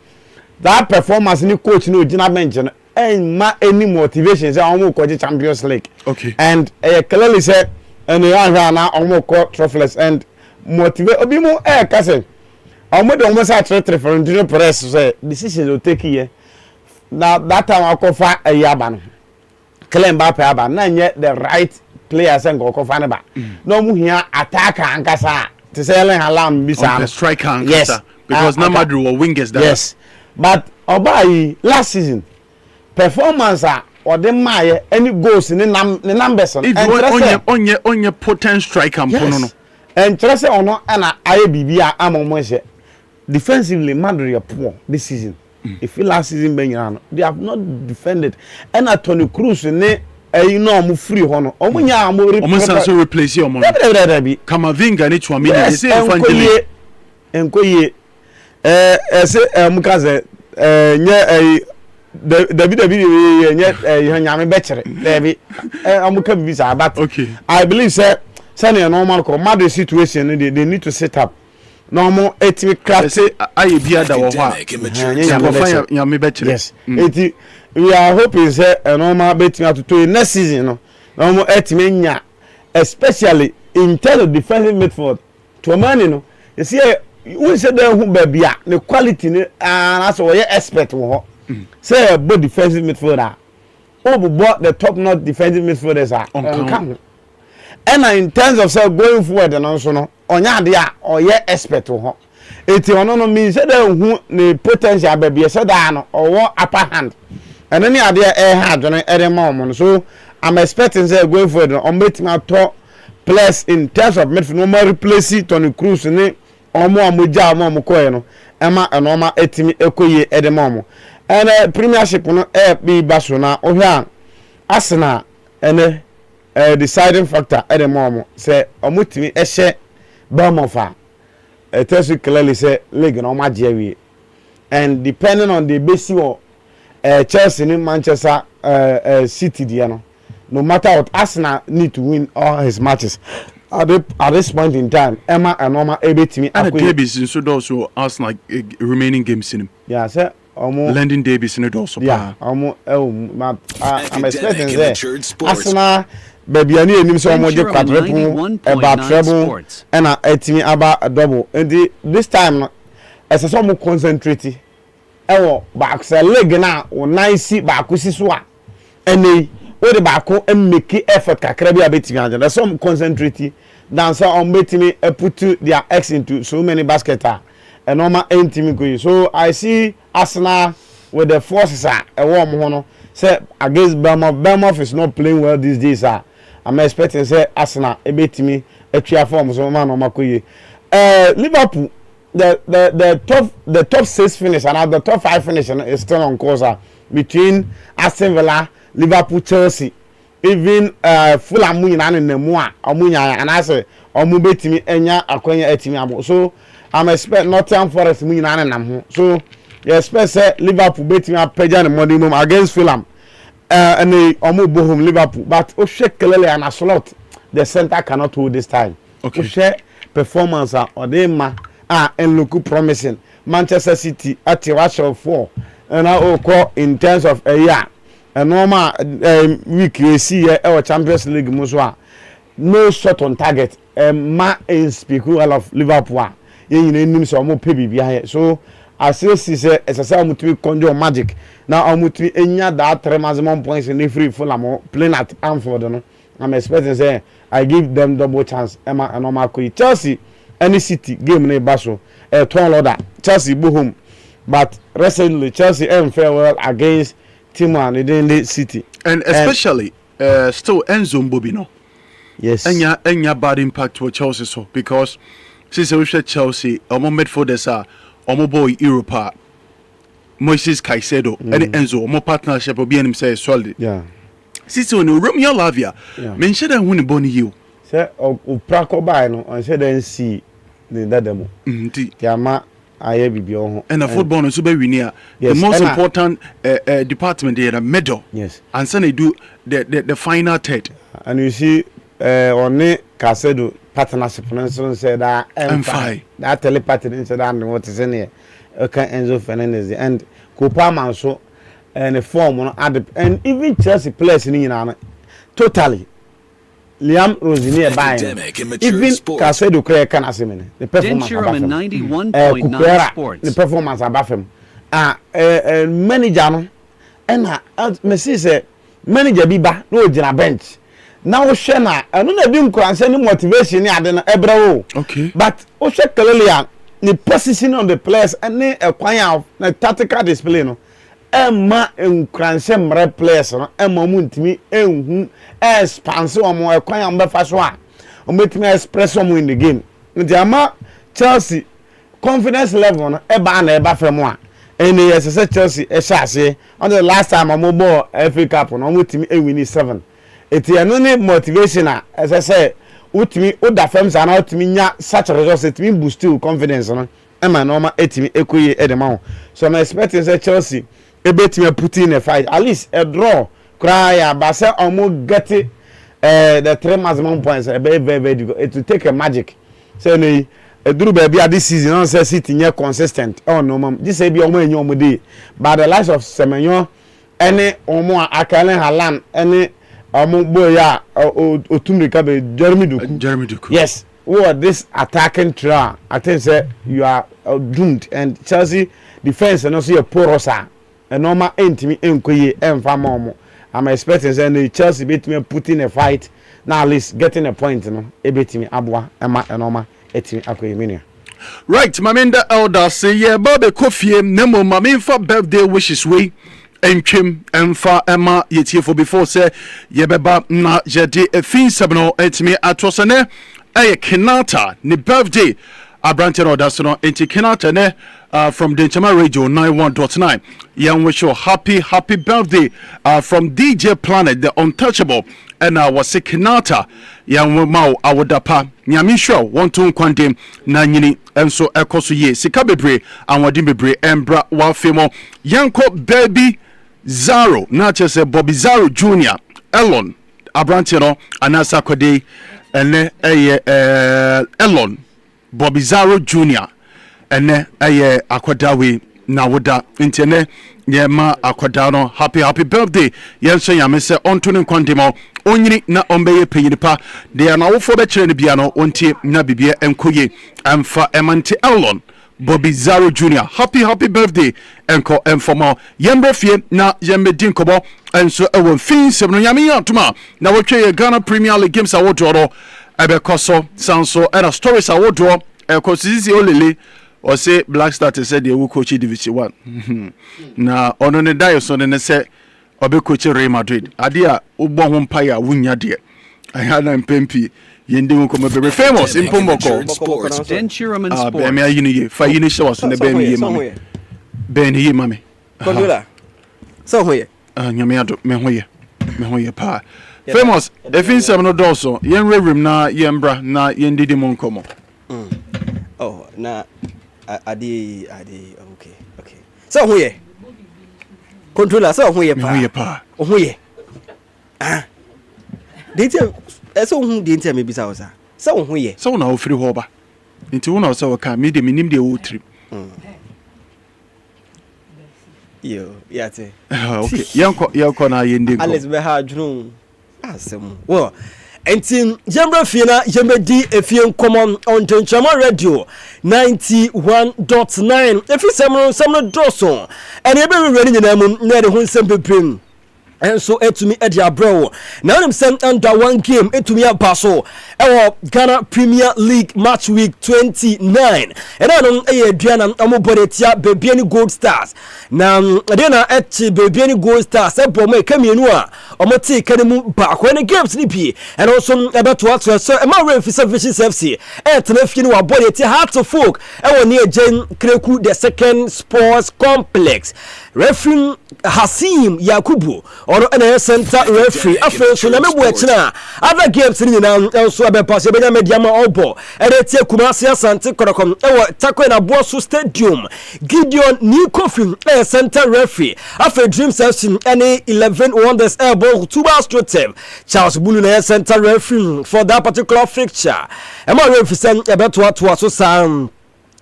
that performance ni coach no gina bench and ma any motivation say on go Champions League okay and clearly said and na on go trophy and motivate obi mo ka say on mo don say three for the press say decision will take here. Now that time I cover a yaban. Claim Mbappe aba na nye the right players and go cover na ba. No mu here attacker ankasa. To say Ellen Halam bisa. Striker ankasa because na Madrid were wingers that. Yes. But obai last season performance or the my any goals in the numbers and onye potent striker mpono no. And trust ono na aye bibia amomo se. Defensively Madrid are poor this season. If last season they have not defended and Toni Kroos ne free hono omunya omo replace your money Kamavinga ni Tchouaméni they say enkoye say mukaze nye David nye nyame bechere David amuka bibisa but okay I believe say normal ko Madrid situation they need to set up normal etimi crafty aye bia da wo ha yes eti we are hoping say normal betimi to next season no normal etimi nya especially in terms of defensive midfield to man no you see we say dem hu ba bia the quality ni na so we expert wo say both defensive midfielder bought the top notch defensive midfielders come and in terms of say going forward and also no onya de a oye expert ho eti ono no mean say that hu ne potential baby say that no owo upper hand and any ade hard no e so I'm expecting say going forward on betima to plus in terms of midfield no replace Toni Kroos ni omo amoja omo koye no ema enoma etimi ekoye edemom and premiership no be Barcelona ohia Arsenal ene deciding factor at the moment say omutimi ehye Bournemouth it tells you clearly say league no ma jewe and depending on the basis of Chelsea in Manchester City there no matter what Arsenal need to win all his matches at this point in time Emma and Norma ebetimi and the Davies in so also as like remaining games in him. Yeah, sir. Landing Davies in it also. Yeah, I'm expecting that. Arsenal baby ani enim so omo je quadruple about treble and etimi about a double. And this time as a some concentrate ewo back say leg na o nice back si so a ene we the back and make effort kakra bi abetimi anja. There's some concentrate dance on betimi put their eggs into so many baskets and normal team go. So I see Arsenal with the forces a warm hono say against Bournemouth is not playing well these days. I'm expecting say Arsenal ebetimi atwa form so man no makoye. Liverpool the top 6 finish and the top 5 finish is still on course between Aston Villa, Liverpool, Chelsea, even Fulham nyina ne namu a omunya and I say omu betimi enya akwanya etimi abo. So I'm expect Nottingham Forest nyina ne nam ho. So you expect say Liverpool betimi apagya ne modern against Fulham. And they omu bohum Liverpool, but o shake kelele and a slot the center cannot hold this time. Okay. O share performance or they and look promising. Manchester City at the 4 and now call in terms of a year. A normal week you see our Champions League muswa no shot on target. Ma is speak well of Liverpool. You know so mo pay behind. So I still see say as I say I'm to conjure magic. Now I'm to enya that 3 maximum points in every Fulham playing at Anfield. No? I'm expecting say I give them double chance. Emma and normal Chelsea any City game ne baso turn order Chelsea go home but recently Chelsea fare well against team and in the City and especially still Enzo Mbobino. Yes, enya bad impact for Chelsea so because since we said Chelsea omo midfielders are omo boy Europa Moises Caicedo and Enzo omo partnership obi anim say solid. Yeah, since when Romeo Lavia mention that win boni you say o prako buy no on say then see the dademo yama aye bibio ho and the football no so be win the most important department there the medal. Yes, and so they do the final third and you see on Casedo partnership so say that M5 that telepathy inside that what is in here okay Enzo Fernandez and Kopama so and the form on and even Chelsea players in totally Liam Rosinier buying even Casedo Craig can asimene the performance the performance above him manager no and Messi say manager biba no jina bench now shena and no be nkuranse ni motivation ni ade na ebrewo okay but o she kelele the position on the players and the kwan na tactical display no Emma nkuranse mre players no emma mu ntimi enhu expanse omo ekwan am be fa so a ometimi express omo in the game nti ama Chelsea confidence level no eba na eba fa mu a ene yes say Chelsea e shase on the last time omo ball FA Cup no ometimi win 7 eti eno ni motivation a as I say utimi oda fam sa na utimi nya such results etimi boost your confidence no emma normal etimi ekoye edema so I'm expecting say Chelsea ebetimi put in a fight at least a draw cry but say almost get the 3 maximum points very it will take a magic so no duru baby this season on say City near consistent oh no mom this say be omo enyo omo dey but the likes of Semenyo any omo Akalen Haaland any omo boya Otumrika be Jeremy Doku yes who this attacking try I think say you are doomed and Chelsea defense and also a porosa a normal entimi enkoye emfa momo I'm expecting say Chelsea betimi put in a fight now at least getting a point no ebetimi aboa ema normal etimi akoye mania. Right, Mamenda Elder say yeah Bobby Kofie nemo mama for birthday wishes we entwem emfa ema yetie for before say yebeba na jede efin sebno etimi atosane Kenata ni birthday Abrante Rodasno enti Kenata ne from Denchama Radio 91.9. Young wish you happy birthday from DJ Planet the Untouchable and was Kenata young mau awodapa nyamisho wonton kwandem na nyini enso ekoso ye sika bebre anwade bebre embra wa femo yanko baby Zaro na chese Bobby Zaro Jr. Elon Abrante no anasa kwade ene Elon Bobizaro Jr. ene akwadawe na woda intene yema akwadano happy birthday yenso yame se ontune kwandemo onyini na ombeye penyinipa de na wofo be kire ne bia no ontie na bibie enkoye amfa emante Elon Bobizaro Jr. Happy birthday enko enfomo yembrefie na yemedin kobo enso ewo fin sebno yame yantuma na wotwe Ghana Premier League games awodoro ebe koso sanso era stories awodoro ekosisi olele or say Black Star said they will coach Division 1. Na ono ne dayo so ne say obe coach Real Madrid. Adia ubo ho mpaya wunya de. Ayana mpempi yende wo ko be famous in Pomboko. Denturum and Sports. Be me ayini ye. Fa yini show so ne be me ye mame. Be ne ye mame. Kondola. So hoye. Nyame ado me hoye pa. Famous efin sem no doso yen rewrim na yembra na yendidi mon komo. Oh, na adi okay. So hoye. Controller so hoye pa. Hoye. Dente eso hu dente me bisa osa. So hoye. So na ofiri ho ba. Nti wo na so waka me de minim de wo trip. Yo, yate. Okay. Yanko na yende ko. Alex be ha drum. Asem. Well, entin jemba fina jembedi efien common on Tenchama Radio 91.9 efi semro doso and ebe we ready nyina mu na de ho nsem pepem enso etumi edi abro na onim sem under one game etumi abaso ewo Ghana Premier League match week 29 and anon eye aduana amobore tia Bebiani Gold Stars na de na echi Bebiani Gold Stars ebo mo ekamienu a omoti kanemu ba ko ne games ni bi and also ebeto ato so e ma Refice Visions FC etena fie ni wa bore tia Heart of Folk ewo ne Ejen Kreku the second sports complex referee Hasim Yakubu ono na center referee afre so na mebu ekina other games ni na also abepass ebenya mediama obo eretie Kumasi Asante Korokom ewo Takwe na Bosu Stadium Gideon Nikofim center referee afre Dreams FC any 11 Wonders Airborne Tuba Strotev Charles Bulu na center referee for that particular fixture ema referee ebeto ato so sam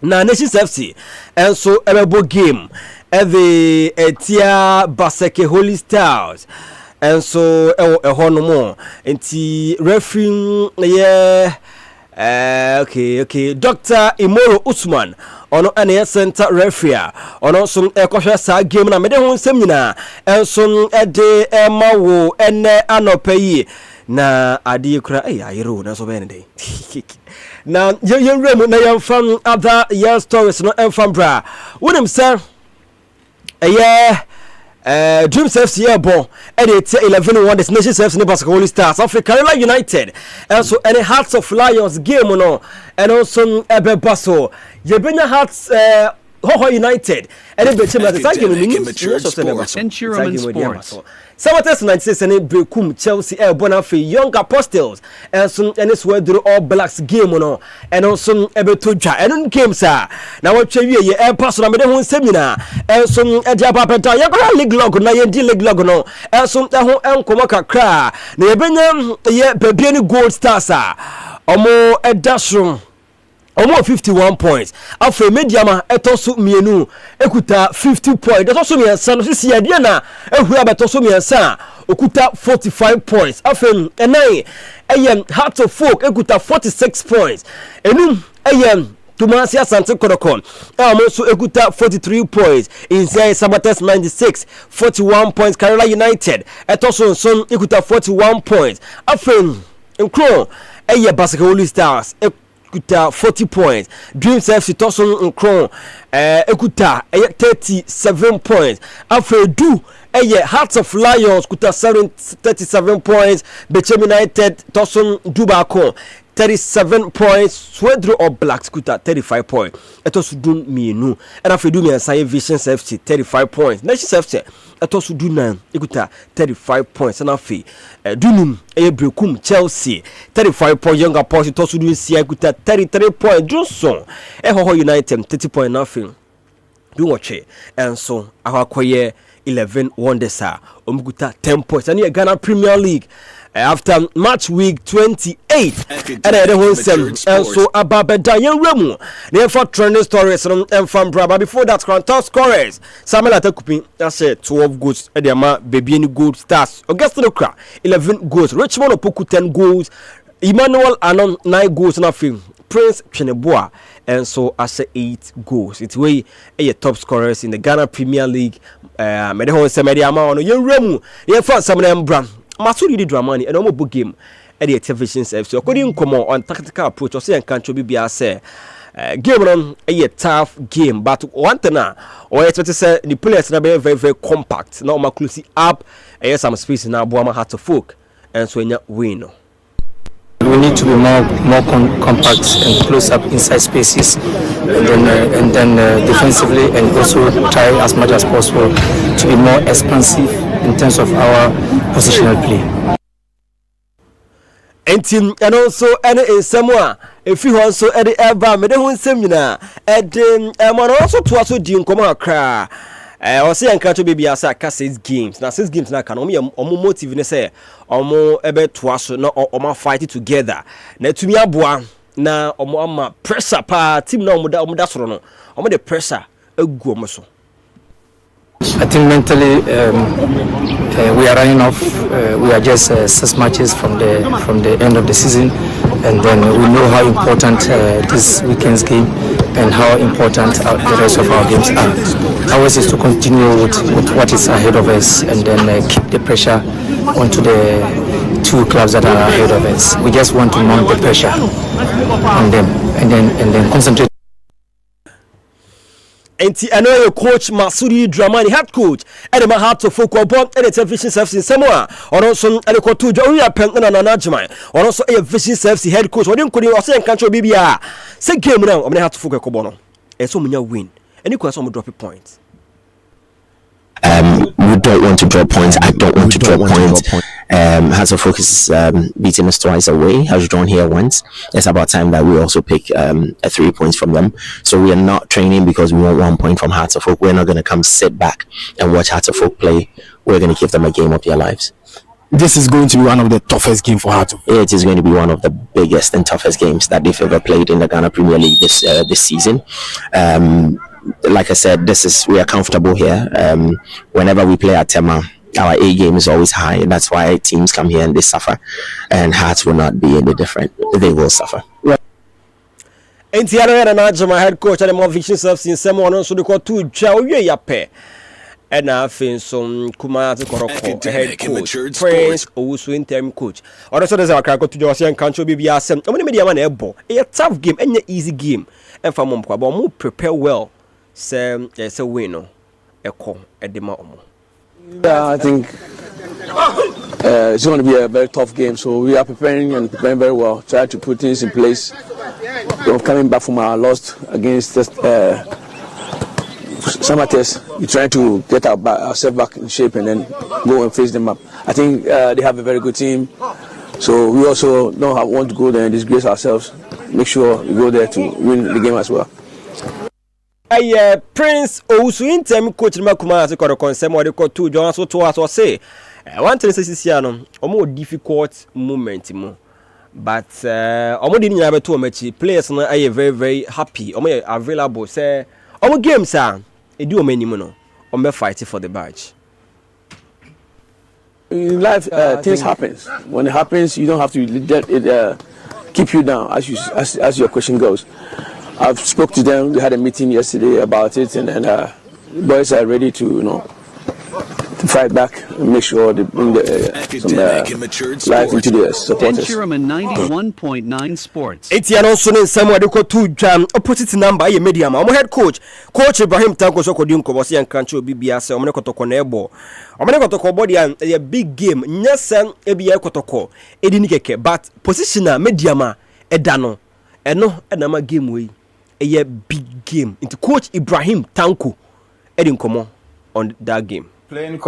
na Nations FC and so ebebo game the etia Baseke Holy Stars and so ehonomo enti referee okay Dr. Imoro Usman ono ane center referee ono so ekohwe sa game na mede ho nsem nyina enso ede emawo ene anopayi na ade kura ayero na so bene dey na yen rem na yen fam other year stories no enfam bra wonim say Dreams FC Airborne and it's 11 Wonders Nations FC Basket Holy Stars Africa United and so any Hearts of Lions game no and also Ebe Basso Yebenya Hearts Hoho United and it became like Denturum and Sports. Sabates 96 and Brekum Chelsea Airborne for Young Apostles and soon and it's where the All Blacks game no and also Ebetuja and games now what you air pass on a seminar and some Ediapapenta Yaga League Log na Yendi League Log no and some Taho and Komaka Kra Nebenya Bebiani Gold Stars Omo Edashroom Almost 51 points. After Mediama etosu mienu ekuta 50 points. That's also me san sisi ya diana ehura betosu me san okuta 45 points. After enai Heart of Folk ekuta 46 points. Enum Kumasi Asante Korokom also ekuta 43 points. Inside Sabates 96 41 points. Kerala United etosu son ekuta 41 points. After Nkro Basket Holy Stars ekuta 40 points. Dreams FC Tosun Nkron ekuta 37 points. After do Hearts of Lions kuta 37 points. Bechem United Tosun Dubako 37 points. Swedro or Blacks kuta 35 points. Etosu dun mienu. And after do me and Science Visions FC 35 points. Nations FC etosu dunan ekuta 35 points. And after dunum Brekum Chelsea 35 points. Younger Apostles etosu dun si ekuta 33 points. Johnson Hoho United 30 points. Nothing. Do watch it and so our 11 wonders omukuta 10 points and Ghana Premier League after match week 28 and I don't so about Dayan Remu they for trending stories from Braba before that top scorers Samuel Atakupin that's 12 goals and the baby any good stars Augustine Okra 11 goals Richmond Opoku 10 goals Emmanuel Anon 9 goals na film Prince Cheneboa and so I say 8 goals it's way a top scorers in the Ghana Premier League me de ho se me de ama ono Remu ye for Samuel Mbram Masuri di Dramani and almost book game at the television service. So according come on tactical approach or say and can't be say game on a tough game but one thing or expect to say the players are very very compact now closely up some space now Boama had to folk and so win. We need to be more compact and close up inside spaces and then defensively and also try as much as possible to be more expansive in terms of our positional play. And also any is somewhere if you also any ever me dey seminar and also to also di nkoma akra or say enka to baby asa ka 6 games na 6 games na kan omo motive ne say omo ebe to aso na omo fight together na tumi aboa na omo ama pressure pa team na omo da soro no omo the pressure agu omo so. I think mentally we are running off. We are just 6 matches from the end of the season, and then we know how important this weekend's game and how important the rest of our games are. Ours is to continue with what is ahead of us, and then keep the pressure onto the 2 clubs that are ahead of us. We just want to mount the pressure on them, and then concentrate. And I know your coach Masuri Dramani, head coach, and the heart to focus on the television service in Samoa, or also and the Kotu Joria Penton and Najma, or also a vision service head coach, or didn't say country BBA. Say game now, I'm going to have to focus on and so many win. And you can some drop a point. We don't want to drop points. I don't want to drop points. Hearts of Focus is beating us twice away. Has drawn here once. It's about time that we also pick 3 points from them. So we are not training because we want 1 point from Hearts of Folk. We're not going to come sit back and watch Hearts of Folk play. We're going to give them a game of their lives. This is going to be one of the toughest games for Hearts of Folk. It is going to be one of the biggest and toughest games that they've ever played in the Ghana Premier League this season. Like I said, we are comfortable here. Whenever we play at Tema, our A game is always high, and that's why teams come here and they suffer. And Hearts will not be any different; they will suffer. And the other my head coach and the more vision service in someone also the call to Jawi Yape. And I think some Kumasi Koroko, head coach, Prince Owusu interim coach. Also, there's our character to Josie and Country BBS. I'm going to be a man a tough game and an easy game. And for Mom Kwabo, prepare well. Say it's a winner. Echo at the moment. Yeah, I think it's going to be a very tough game. So we are preparing very well. Try to put things in place. We're coming back from our loss against Samates. We're trying to get ourselves back in shape and then go and face them up. I think they have a very good team. So we also don't want to go there and disgrace ourselves. Make sure we go there to win the game as well. Prince Owusu interim coach Makuma to the concern what they call two Jones to us or say one thing is a more difficult moment but omo didn't have to match players are very very happy omo available say omo games are e do many no omo fighting for the badge. In life things happens. When it happens you don't have to let it keep you down as your question goes. I've spoke to them. We had a meeting yesterday about it, and boys are ready to to fight back and make sure they bring some life into their supporters. 91.9 Sports. Etiano Sunin Samuel de Kotu Jam opposite number ye medium. Our head coach Ibrahim Tanko Soko Dinko was young country BBS Omene Kotoko Nebo. Omene Kotoko body and a big game. Nyasan Ebia Kotoko Edinikeke but positioner mediama edano eno enama game way. A big game into coach Ibrahim Tanko Edin Komo on that game. Playing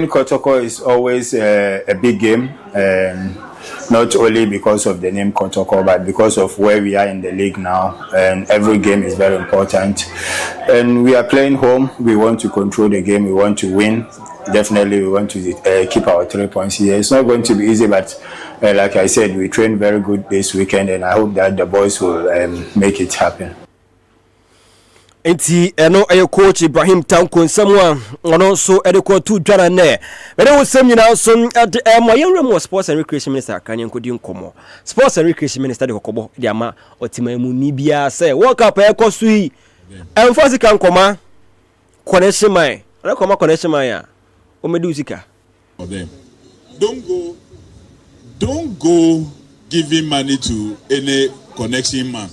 Kotoko is always a big game. not only because of the name Kotoko, but because of where we are in the league now. And every game is very important. And we are playing home. We want to control the game. We want to win. Definitely, we want to keep our 3 points here. It's not going to be easy, but like I said, we trained very good this weekend, and I hope that the boys will make it happen. Enti eno coach Ibrahim Tanko nsɛm ono so edekɔ to dwana nɛ bɛde wo sɛm nyina so mo yɛnwɛ sports and recreation minister kan yɛnkɔdi nkɔmmɔ sports and recreation minister de kɔkɔbɔ de ama ɔtima mu ni bia sɛ world cup ɛkɔ so yi ɛmfa sika nkɔma connection man ɛkɔma connection man ya o medi usika don't go giving money to any connection man.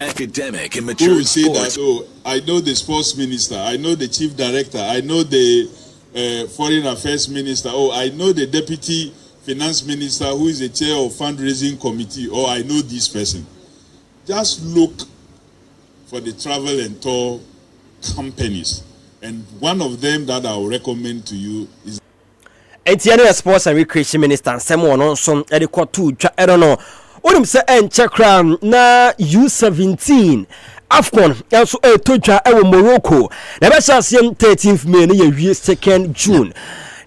Academic and mature say sports. That, oh, I know the sports minister, I know the chief director, I know the foreign affairs minister, oh, I know the deputy finance minister who is the chair of fundraising committee, or I know this person. Just look for the travel and tour companies, and one of them that I will recommend to you is Etienne sports and recreation minister nsɛm ono so edekɔ to dwa I don't know. Onim se enche crown na U17 Afcon also toja ewo Morocco na be asem 13th May na ye 2nd June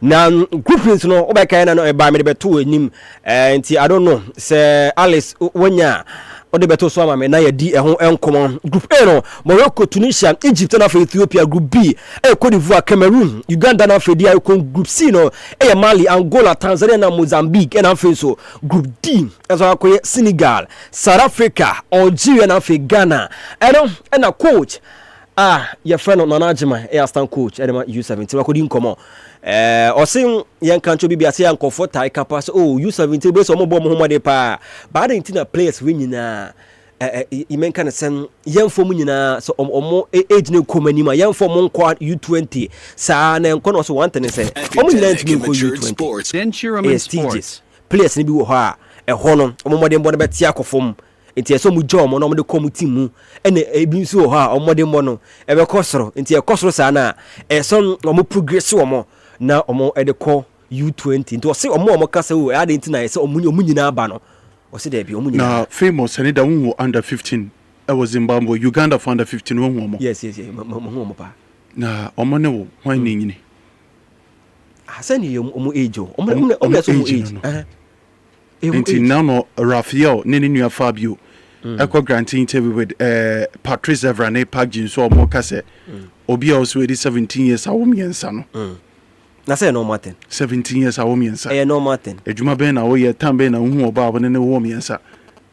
na groupings no obeka na no e ba me be to enim enti I don't know say Alice wonya ode beto so ama me na ye di ehon enkomo group A no Morocco, Tunisia, Egypt na Ethiopia, group B Cote d'Ivoire, Cameroon, Uganda na Fedi group C no Mali, Angola, Tanzania na Mozambique na so group D as akoye Senegal, South Africa, Algeria na Ghana na coach your friend Nanajima assistant coach edema U17 wakodi nkomo osin yan kancho bibia se yan comfort tai capacity U17 be so mo bom ho de pa ba de ntina players we nyina imen kan sen yan fo mu nyina so omo age ne komani ma yan fo mo nko U20 sa na nko no so want ne se omo nyina ntimi nko U20 Venture Sports players ne bi wo ha ho no omo modem bo ne betia akofom enti eso mu jom no mo de kom team mu ene ebi nso ho a omode mo no e be kosoro enti e kosoro sa na eso mo progress wo mo na omo e de ko U20 enti o se omo kasa wo ade enti na e se omo nyina aba no o se de bi omo nyina na famous ene da wo under 15 e was Zimbabwe Uganda for under 15 wo mo yes mo pa na omo ne wo hwan ni nyini asani omo age omo so mo age enti now Raphael ne nua Fabio eko granting interview with Patrice Evrane Pagjin so mo kase obi also 17 years awomiensa no na say no Martin 17 years awomiensa no Martin ejuma ben na wo ye tambe na hu oba abo ne wo miensa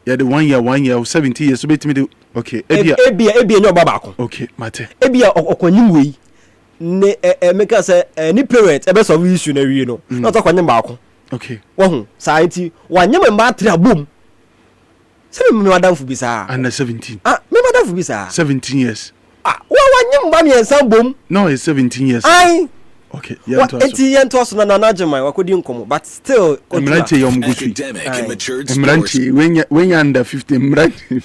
ye de 1 year 17 years so betimi de okay ebia no baba ko okay mate ebia okwanyim wei ne make us any parent ebe so issue na wi no not okwanyim ba ko okay wohu saiti wanyem mba tra bom se me madam fu bisa under 17 me madam fu bisa 17 years wanyem mba me ensan bom no it's 17 years ai okay yeah enti yento so na najema wakodi nkomo but still emranche yom gusu emranche when under 15 emranche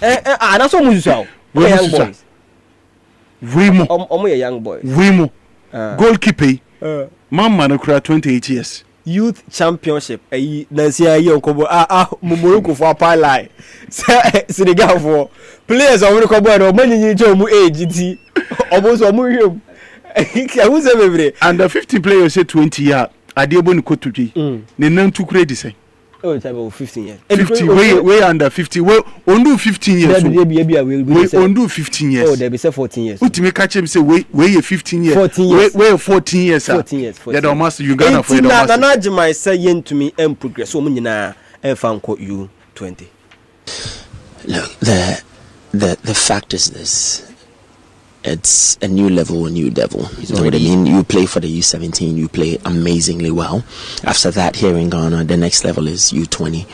na so mu so young boys wimo omo young boys wimo goalkeeper mama na kura 28 years youth championship nansi ayi onkobo Morocco for pipeline Senegal for players Morocco boy no manyinyi je mu age ti obo so mu hwem who say bebre under 15 players say 20 year adebo ni kotudwi ne nan tukure di say oh type of 15 years 50 we under 50 we ondu 15 years we ondu 15 years oh there be say 14 years ultimate catch him say we 15 years 14 years we 14 years 14 years yeah the master Uganda for the master na najima say yentumi em progress so munyina efa nko U20 look the fact is this. It's a new level, a new devil. You know what I mean? You play for the U17, you play amazingly well. After that, here in Ghana, the next level is U20.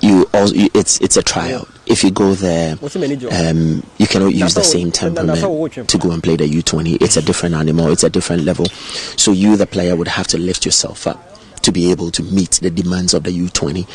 It's a tryout. If you go there, you cannot use the same temperament to go and play the U20. It's a different animal. It's a different level. So you, the player, would have to lift yourself up to be able to meet the demands of the U20.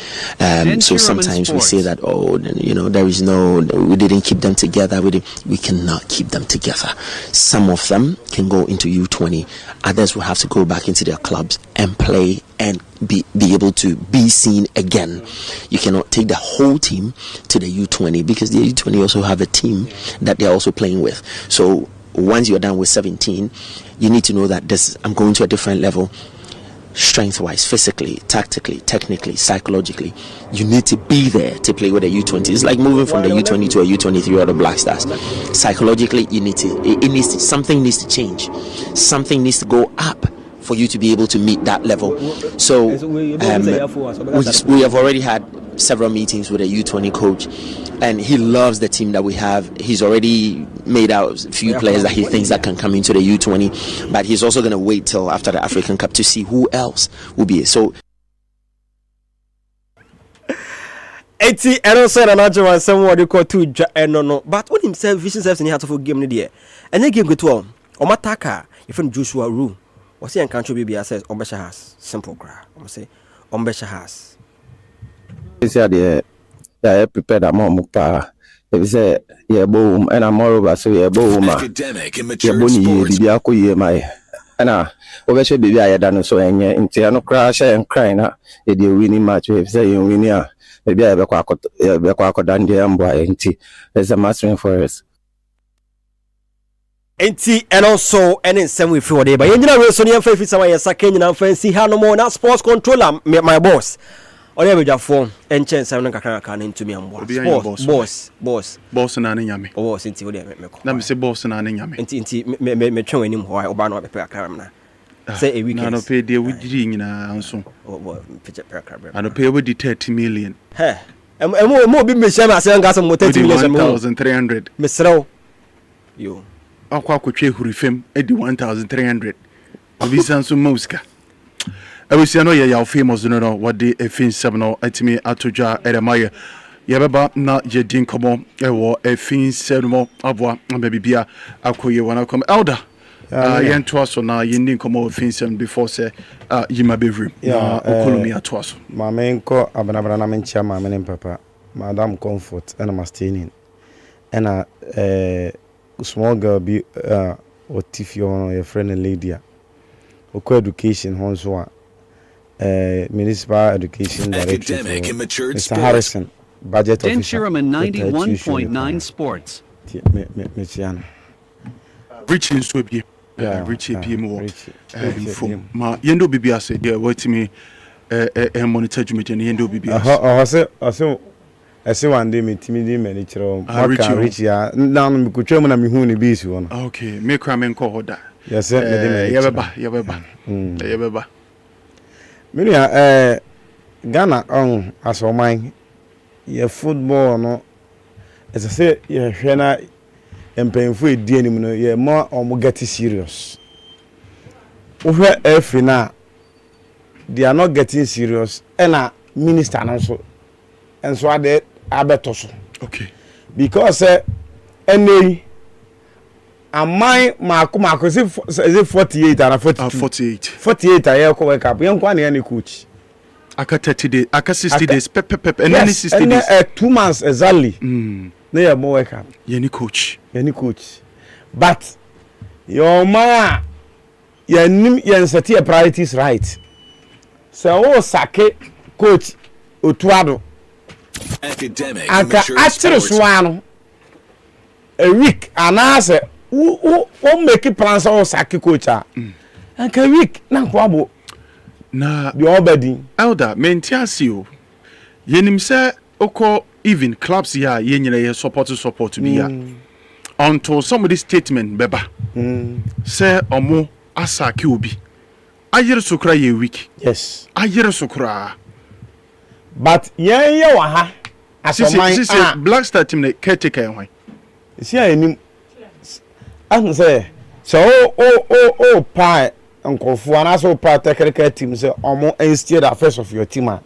So sometimes we say that, we didn't keep them together. We cannot keep them together. Some of them can go into U20. Others will have to go back into their clubs and play and be able to be seen again. You cannot take the whole team to the U20 because the U20 also have a team that they're also playing with. So once you're done with 17, you need to know that I'm going to a different level. Strength-wise, physically, tactically, technically, psychologically, you need to be there to play with the U20. It's like moving from the U20 to a U23 or the Black Stars. Psychologically, something needs to change. Something needs to go up for you to be able to meet that level. So we have already had several meetings with a U20 coach, and he loves the team that we have. He's already made out a few players that he thinks that can come into the U20, but he's also going to wait till after the African Cup to see who else will be. So 80 and also another someone they call to no, but when himself vision selves in the heart of a game there, and they game go to Omataka, if in Joshua Rue, or say and country baby says Ombesha has simple cry. I'm say Ombesha has. Is that prepared a more pa. If say yeah boom and I'm moreover so yeah boom academic and mature sports. And over baby I done so and no crash and crying the winning match if say you win here maybe I be quack down the boy and there's a mastering for us. And also and in some way for day but you know we so near faith someone yes can you fancy how no more na sports controller my boss. Onye be jafo enchen sam no kakra kan into me ambo boss na ne nyame boss nti wo de meko na me say boss na ne nyame nti me twen anim ho oba na be pe kakra na say a weekend na no pay de wudiri nyina anso picture pe kakra na no pay we 30 million mo bi me share say ngasem mo 30 million 1300 me srew yo akwa kotwe hurifem edi 1300 obi sanso muska Every no ya famous no what the fin 7 no atimi atoja eremaye yebeba na jedin komo ewo fin 7 mo aboa bibia akoye wana come elder yen toaso na yin komo fin 7 before say yima bevrim na okolomi atoaso ma menko abanabana na menchia ma menem papa madam comfort and ma staying and small girl be otifio your friend and lady o education honso municipal education director Mr. Harrison budget officer Denshiraman 91.9 sports Richie Swibie Richie PMO info ma yendo bibia say there watimi monitor jumete yendo bibia I say one day me timidi me chiro maka Richie na me kutwam na me hu ne bi si wono okay me kra me nko hoda yes me dey yebeba Miria Ghana on asoman ye football no as I say ye hwe na empenfo edi anim no ye more omo get serious uhwe every na they are not getting serious and minister na so enso ade abeto so okay because any amai mako say 48 and 48 aye ko wake up yen kwa na any coach aka 30 days aka 60 days pep and then 60 days 2 months exactly na ye mo wake up any coach but your man yen set your priorities right so sake coach otuado academic and mature sports a week and answer who make plans or sake coach and a week na kwabo na the obedi elder mentiasio yenim say oko even clubs here yenyina ye support be ya until somebody statement beba say omo asake obi ayere sokra ye week yes ayere sokra but ye wa ha asoman Black Star team ne caretaker en hwan see enim I say so pa nkofo ana so pa technical team say omo instead affairs of your team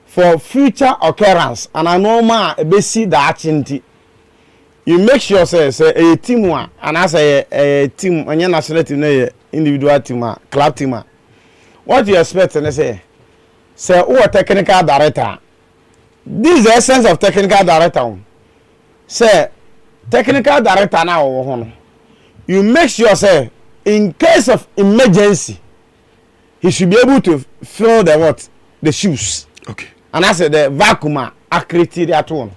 for future occurrence and a normal be see that chinti you make sure say a team one and as a team anya national team na individual team club team what you expect and say who technical director. This is the essence of technical director. Say technical director now you make sure say in case of emergency he should be able to fill the shoes. Okay. And I said the vacuum accredited that one.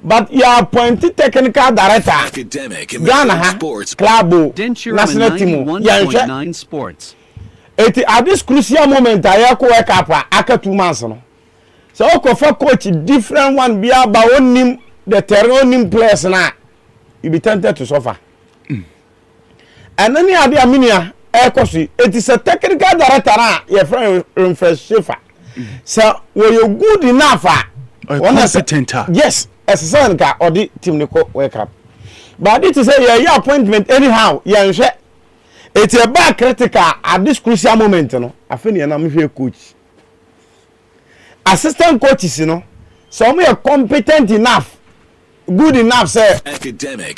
But you are appointed technical director. Academic Ghana sports club National team 1.9 sports. At this crucial moment I work up after 2 months no. So okay for coach different one be about onim the terronim players na you be tempted to suffer. And then you have minia it is a technical director na your friend Shefa. So when you good enough competent. Yes, as a son ka or the team niko wake up. But it is say your appointment anyhow you it's a bad critical at this crucial moment no I feel you na me coach. Assistant coaches, you know, some are competent enough, good enough, say. Academic.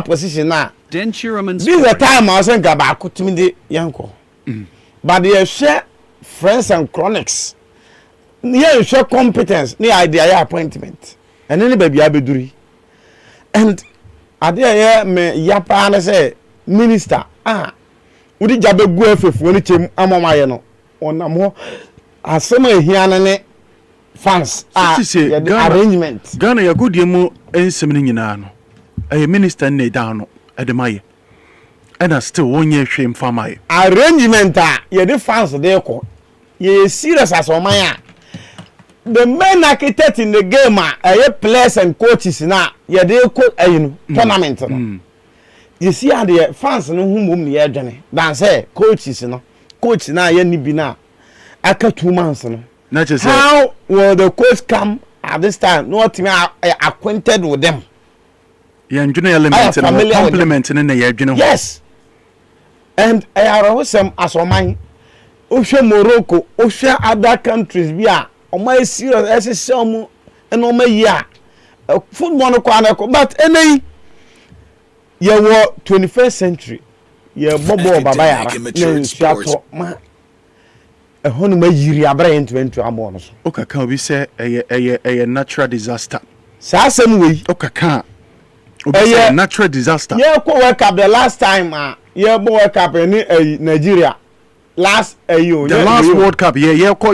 Position now. This is the time I was saying about the young. But they share friends and chronics. They share competence. They idea appointment. And then baby abeduri. And I dare me yapa and say minister. Udi jabe go efe when it came amama no. On amo. Asema hianane fans arrangement Ghana ya good yemu ensem ni nyina no minister na da no edemaye and still one year hwem famaye arrangement ye the fans dey ko ye serious as oman the main architect in the game players and coaches na ye dey ko tournament no you see how the fans no humum ni ye dwene dan say coaches no coach na ye ni bi na after 2 months no. How will the coach come at this time? No team are acquainted with them. Yeah, and element and compliment in the year. Yes. And I are also as on mine. Osha Morocco, Osha other countries we are on my serious as some and on my year. Football but any you were 21st century. You Bobo Babaya. A honey yiri abra into amon so okay can we say a natural disaster sa asem we okay can a natural disaster yeah ko work up the last time yeah bo work up in Nigeria last the last World Cup yeah ko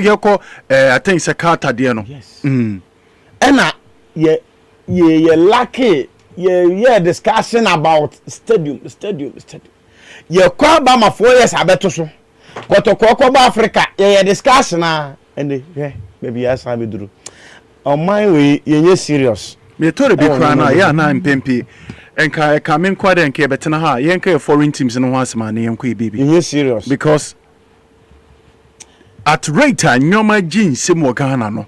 I think it's a Qatar there no yes ena yeah lucky yeah discussion about stadium yeah ko ba ma 4 years abeto so Kotoko ba Africa ye discussion and maybe yes I be do on my way ye serious me tori be kra na ya na mpempi enka ka men kwa den ke betena ha ye nka foreign teams no hasema na ye nko bibi ye serious because at rate nyoma jinse mo Ghana no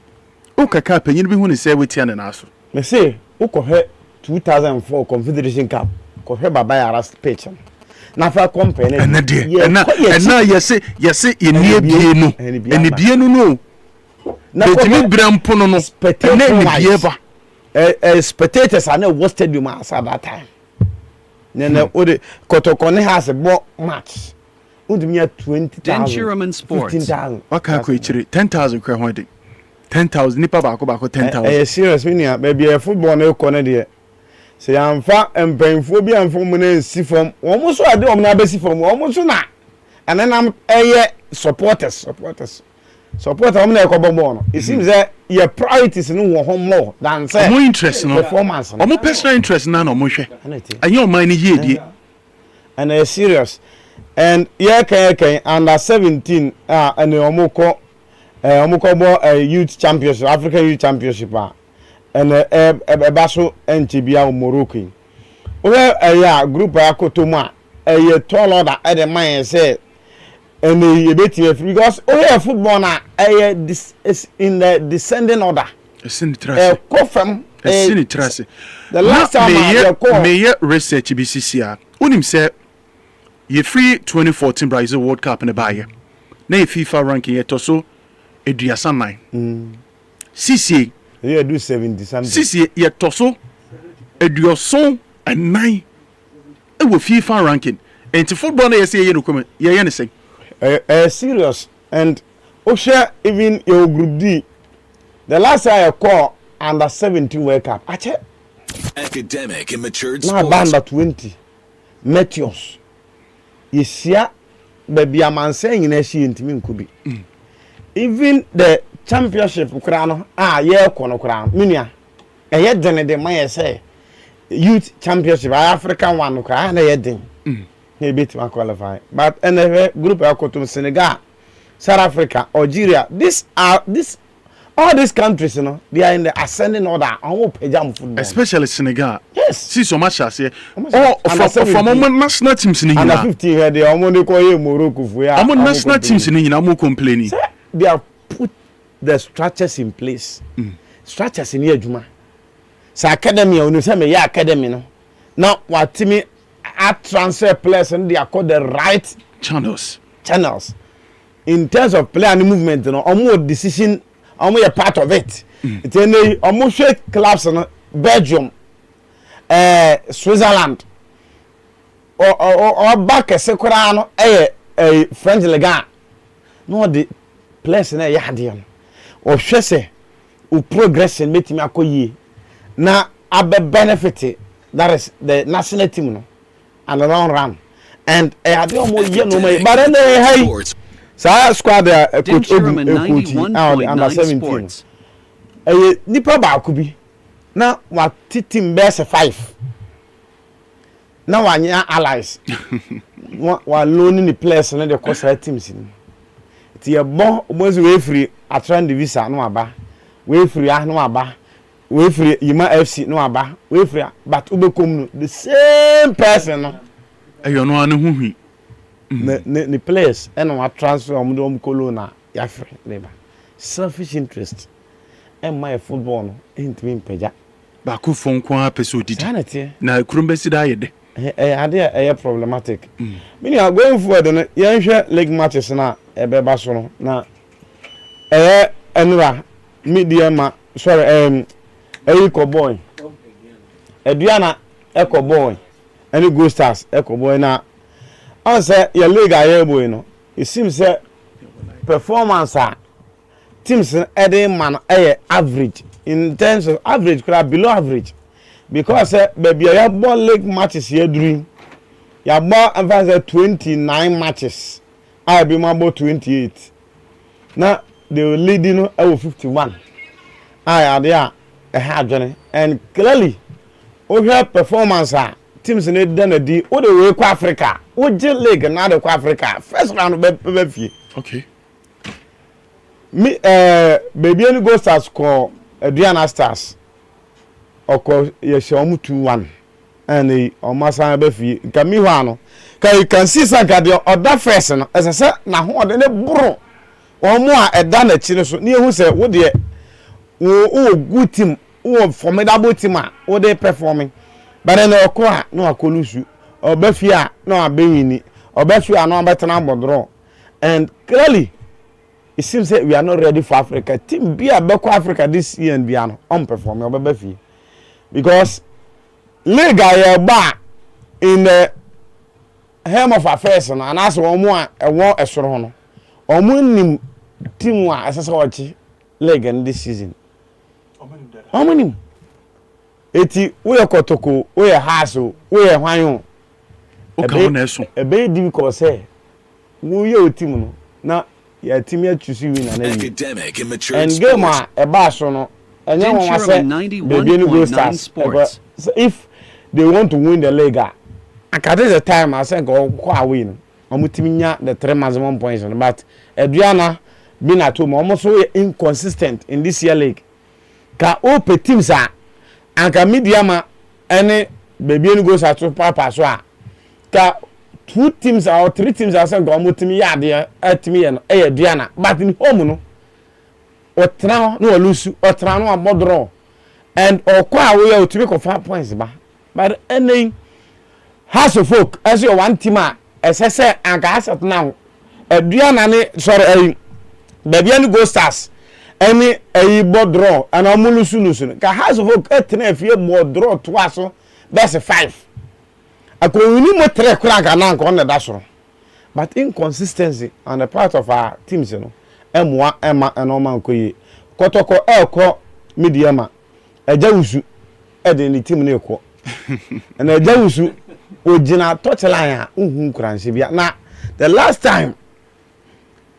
o kaka panyin bi hu ne say wetia ne na so me say o ko he 2004 Confederation Cup ko he baba ya pitch na fa company and yes enie bienu no na betimi brampo no spectators are no stadium at that time na ode kotokone has a match undumia 20,000 sports 15,000 aka ko ichiri 10,000 kra ho de 10,000 nipa ba ko 10,000 serious meaning baby football na ko na de se amfa empanfo bi amfo mu na si form omo so ade omo na be si form omo so na anenam supporters omo na ekobo no it seems that your priorities no wo home more than say more interest no performance omo personal interest na no mo hwe ayo man ni yedie and serious and can under 17 and omo ko youth championship African youth championship and baso ntibia Morocco we group akotoma tall order at the mind say and because football na this is in the descending order the last time me research BCC unim say ye free 2014 Brazil World Cup in the baye na FIFA ranking ye to so eduasa 9 CCA you do 70 something. Sisi ye toso eduoson and 9 e wo FIFA ranking enti football na ye say ye no come ye ne say serious and Osha even your group D. The last time I call under 17 World Cup. Ache. Academic and matured Now sports. under 20. Meteors. Yesia baby a man saying in a she intimi could be. Even the championship crown yeah kono crown. Minia. A yet then the may say youth championship African one crown na yedin. He beat my qualify. But another group I go to Senegal, South Africa, Algeria. All these countries, you know, they are in the ascending order. Football. Especially Senegal. Yes. See so much as here. Oh, from national teams in Under 15 here, they are only call Morocco. National teams in I'm complaining. They have put the structures in place. Structures in here, Juma. So academy, when you say me, academy, no. Now what Timmy at transfer players and they are called the right channels. In terms of player and movement, you know, almost decision. Almost a part of it. It's any almost clubs in Belgium, Switzerland, or back a Sekurano, a French Liga. No, the place in a Yadian or Chesse who progress in meeting Makoye. Now, I be benefited. That is the national team no? And the long run. And I don't know, but then hey. So I squad coach under 17. Nipa ba kubi. Na wa team best 5. Na wa nya allies. Wa loaning the players na the course teams ni. Ti e bon omozi we free atran divisa no aba. We free no aba. We free Yima FC no aba. We free but ubekom no the same person no. Ayo no anu huhi. The players and what transfer on colonna yafre labor selfish interest and my football no into me peja ba ku fon kwa episode na kurumbesi da yede ade problematic meaning are going forward no yenhwe league matches na ebeba so no na enra medium sorry Eco boy Eduana Eco boy any Go Stars Eco boy na say your league are boy no it seems that performance teams adding man average in terms of average could below average because baby you have ball league matches here during you have more advanced 29 matches I be more 28 now they were leading over 51 I are there a hard journey and clearly over performance teams in done the all the way to Africa. What league and now the Africa first round be okay. Me baby any Go Stars call Diana Stars or call Yeshomu 2-1 and the Omasa Befi Kami Wano. You can see Sanka the other first as I said now what the bro or more a done a chino so near who said what the good team who formidable team what they performing. But then okwa no akolusu obafia no abeyini obafia no betena bodro and clearly it seems that we are not ready for Africa team be abeko Africa this year and beyond on perform obafia because league are ba in the helm of affairs and as one more e won esoro no omunim team wa asese ochi league in this season omunim eti we kotoko we haso we hwanyo o ka na eso e be difficult say wo ye o team no na ya team ya choose win na academic and mature and game e ba so no enye won wa say baby Go Stars so if they want to win the league at the time I say go away no omutim nya the 3 maximum points but Eduana being at home almost so inconsistent in this year league ka o pe teams anka mediama any baby Go Stars to papa so ka 2 teams or 3 teams are saying go mutimi ya de atimi ye no Eduana but in home no otra no lose otra no abodro and okwa we are to make 5 points ba but any house of folk as your one team say anka asset now Eduana ne sorry baby Go Stars any a board draw and amulusu ka house of folk etna fie board draw twice that's 5 akọ wini mo 3 kura ga na nko na da soro but inconsistency on the part of our teams, you know. Emma and Oman Koye. Kotoko Elko Mediama. A Jausu Eden the team Neko. And a Jausu Ojina Totalaya Cransibia. Now, the last time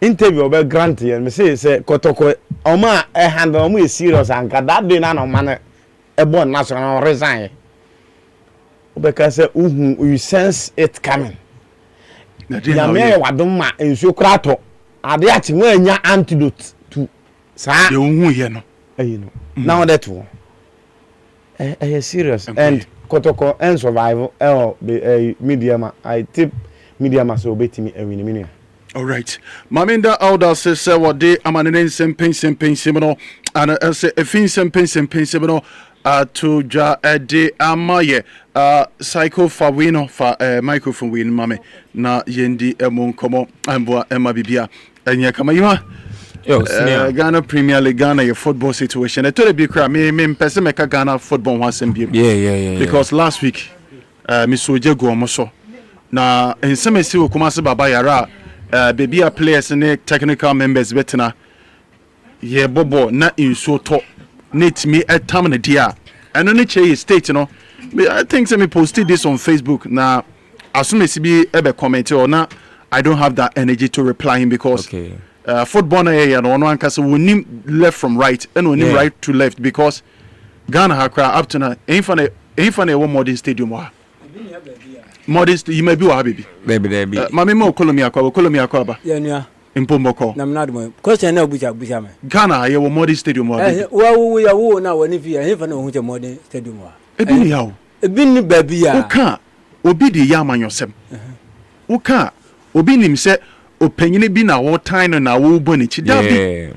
interview about Granty and me say Kotoko Oma a handle me serious and that day no man a born national resign. Because we sense it coming. Yame wadoma enso krato ade ati mo anya antidote to sa you no now that one serious okay. And kotoko and survival medium I tip medium so betimi win. All right. Maminda Alda says what day amanene sempen and say a fin sempen to ja de amaye psycho fa wino fa microphone win mame na yendi emon komo amboa ema bibia enya kama yima Ghana Premier League Ghana your football situation e to the big crowd me pese meka Ghana football one sem yeah because last week me soje go omoso na ensemesi wo kumase baba yara baby players ne technical members betena ye bobo na inso to net me a time dia and only che state you know I think say me posted this on Facebook now as soon as be ebe comment or na I don't have that energy to reply him because football na ya no one can say we need left from right and we need right to left because Ghana hakra up to now infane one modern stadium wa modest you may be wa baby mama mo kolomia kwa ba yeah Mpomboko. Na mnadu question na obucha me. Ghana ye wo modern stadium wa. Wo ya wo na woni fi he fa na hu che modern stadium wa. Ebi ni yawo. Ebi ni baby ya. Oka obi de ya amanyosem. Oka obi nim se opanyine bi na wo tan no na wo boni chi da bi.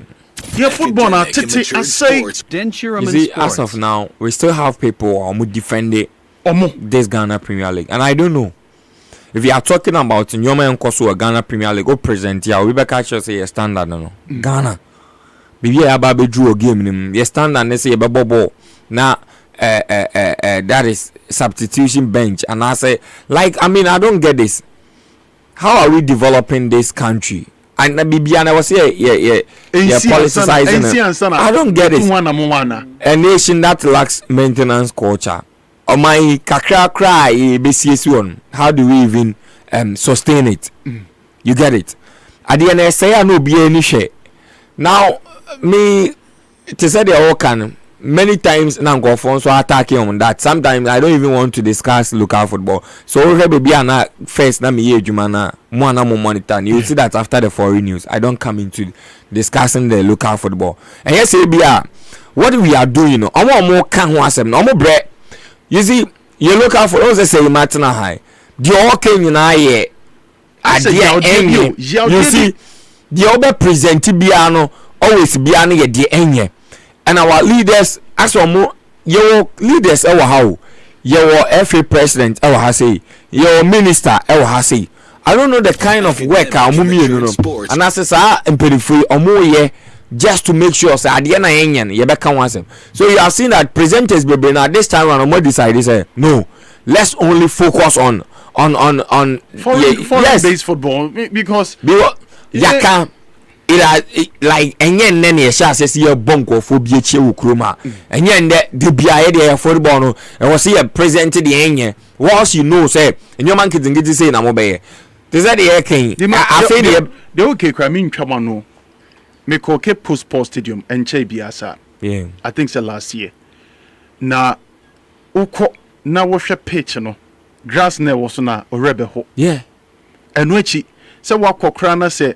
Yeah, football na tete I say as of now we still have people who defend it this Ghana Premier League and I don't know. If you are talking about Nyoma and Koso Ghana Premier League, go present here. We be catch say a standard no. Ghana. Bibi ababe drew a game nim. Your standard they say bobo. Na that is substitution bench and I say like I mean I don't get this. How are we developing this country? And Bibi and I was here politicizing. I don't get it. A nation that lacks maintenance culture. Oh my kakra cry BCS1. How do we even sustain it? You get it? At the end I say I no be any share. Now me to say the all can many times now go for so attacking on that. Sometimes I don't even want to discuss local football. So baby na first na me ejuma na mo na mo monitor. You see that after the foreign news I don't come into discussing the local football. And yes what we are doing no omo kan ho asem no omo bre. You see, you look out for those say Martina High. The all came in aye. You see, the other present Biano always Biano ye the enye. And our leaders, as more your leaders our how your FA president our has say your minister our has say. I don't know the kind of work our mummy no. And as I am pretty free or more ye. Just to make sure say adiana enyan ye be kan wasem so you have seen that presenters be now this time around more decide say no let's only focus on foreign based football because yaka like enyen ne ne sha say ye bonko fo bi eche wo kroma enyen de bia ye de football no e was say present the enyen once you know say enyo man kidingidi say na mo be ye they said the king I say the okay crime ntwa no me koke post stadium and che biasa yeah I think so last year na uko na wo hwe pitch no grass na wo so na orebe ho yeah eno achi se wakokra na se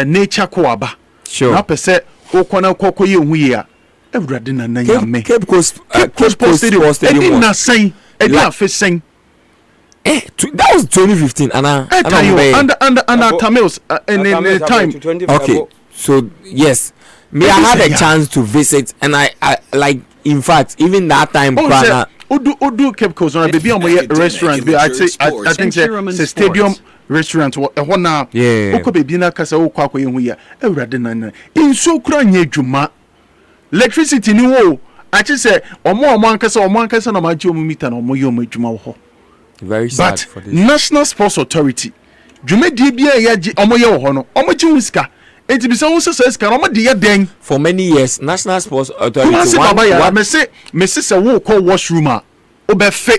nature ko aba sure na pese uko na kokko ye hu ye a ewurade na na nyame Cape Coast stadium na sen na fe sen that was 2015 and under Tamils in the time okay. So yes, me I had a chance to visit, and I like in fact even that time. Odu Cape Coast on baby on my restaurant. I think it's a stadium restaurant. What now? Yeah. Oko baby na kasa okwa kwa yehu ya. Ewurade na. In so kura nye dwuma. Electricity ni wo. I just say omo ankasa na maji omo meter na omo ye omo dwuma wo. Very sad but for this. National Sports Authority dwumadi bia ye omo ye wo ho no omo chi wuska enti bi se wo se ska omo de ye den for many years National Sports Authority me se wo call washroom a obefe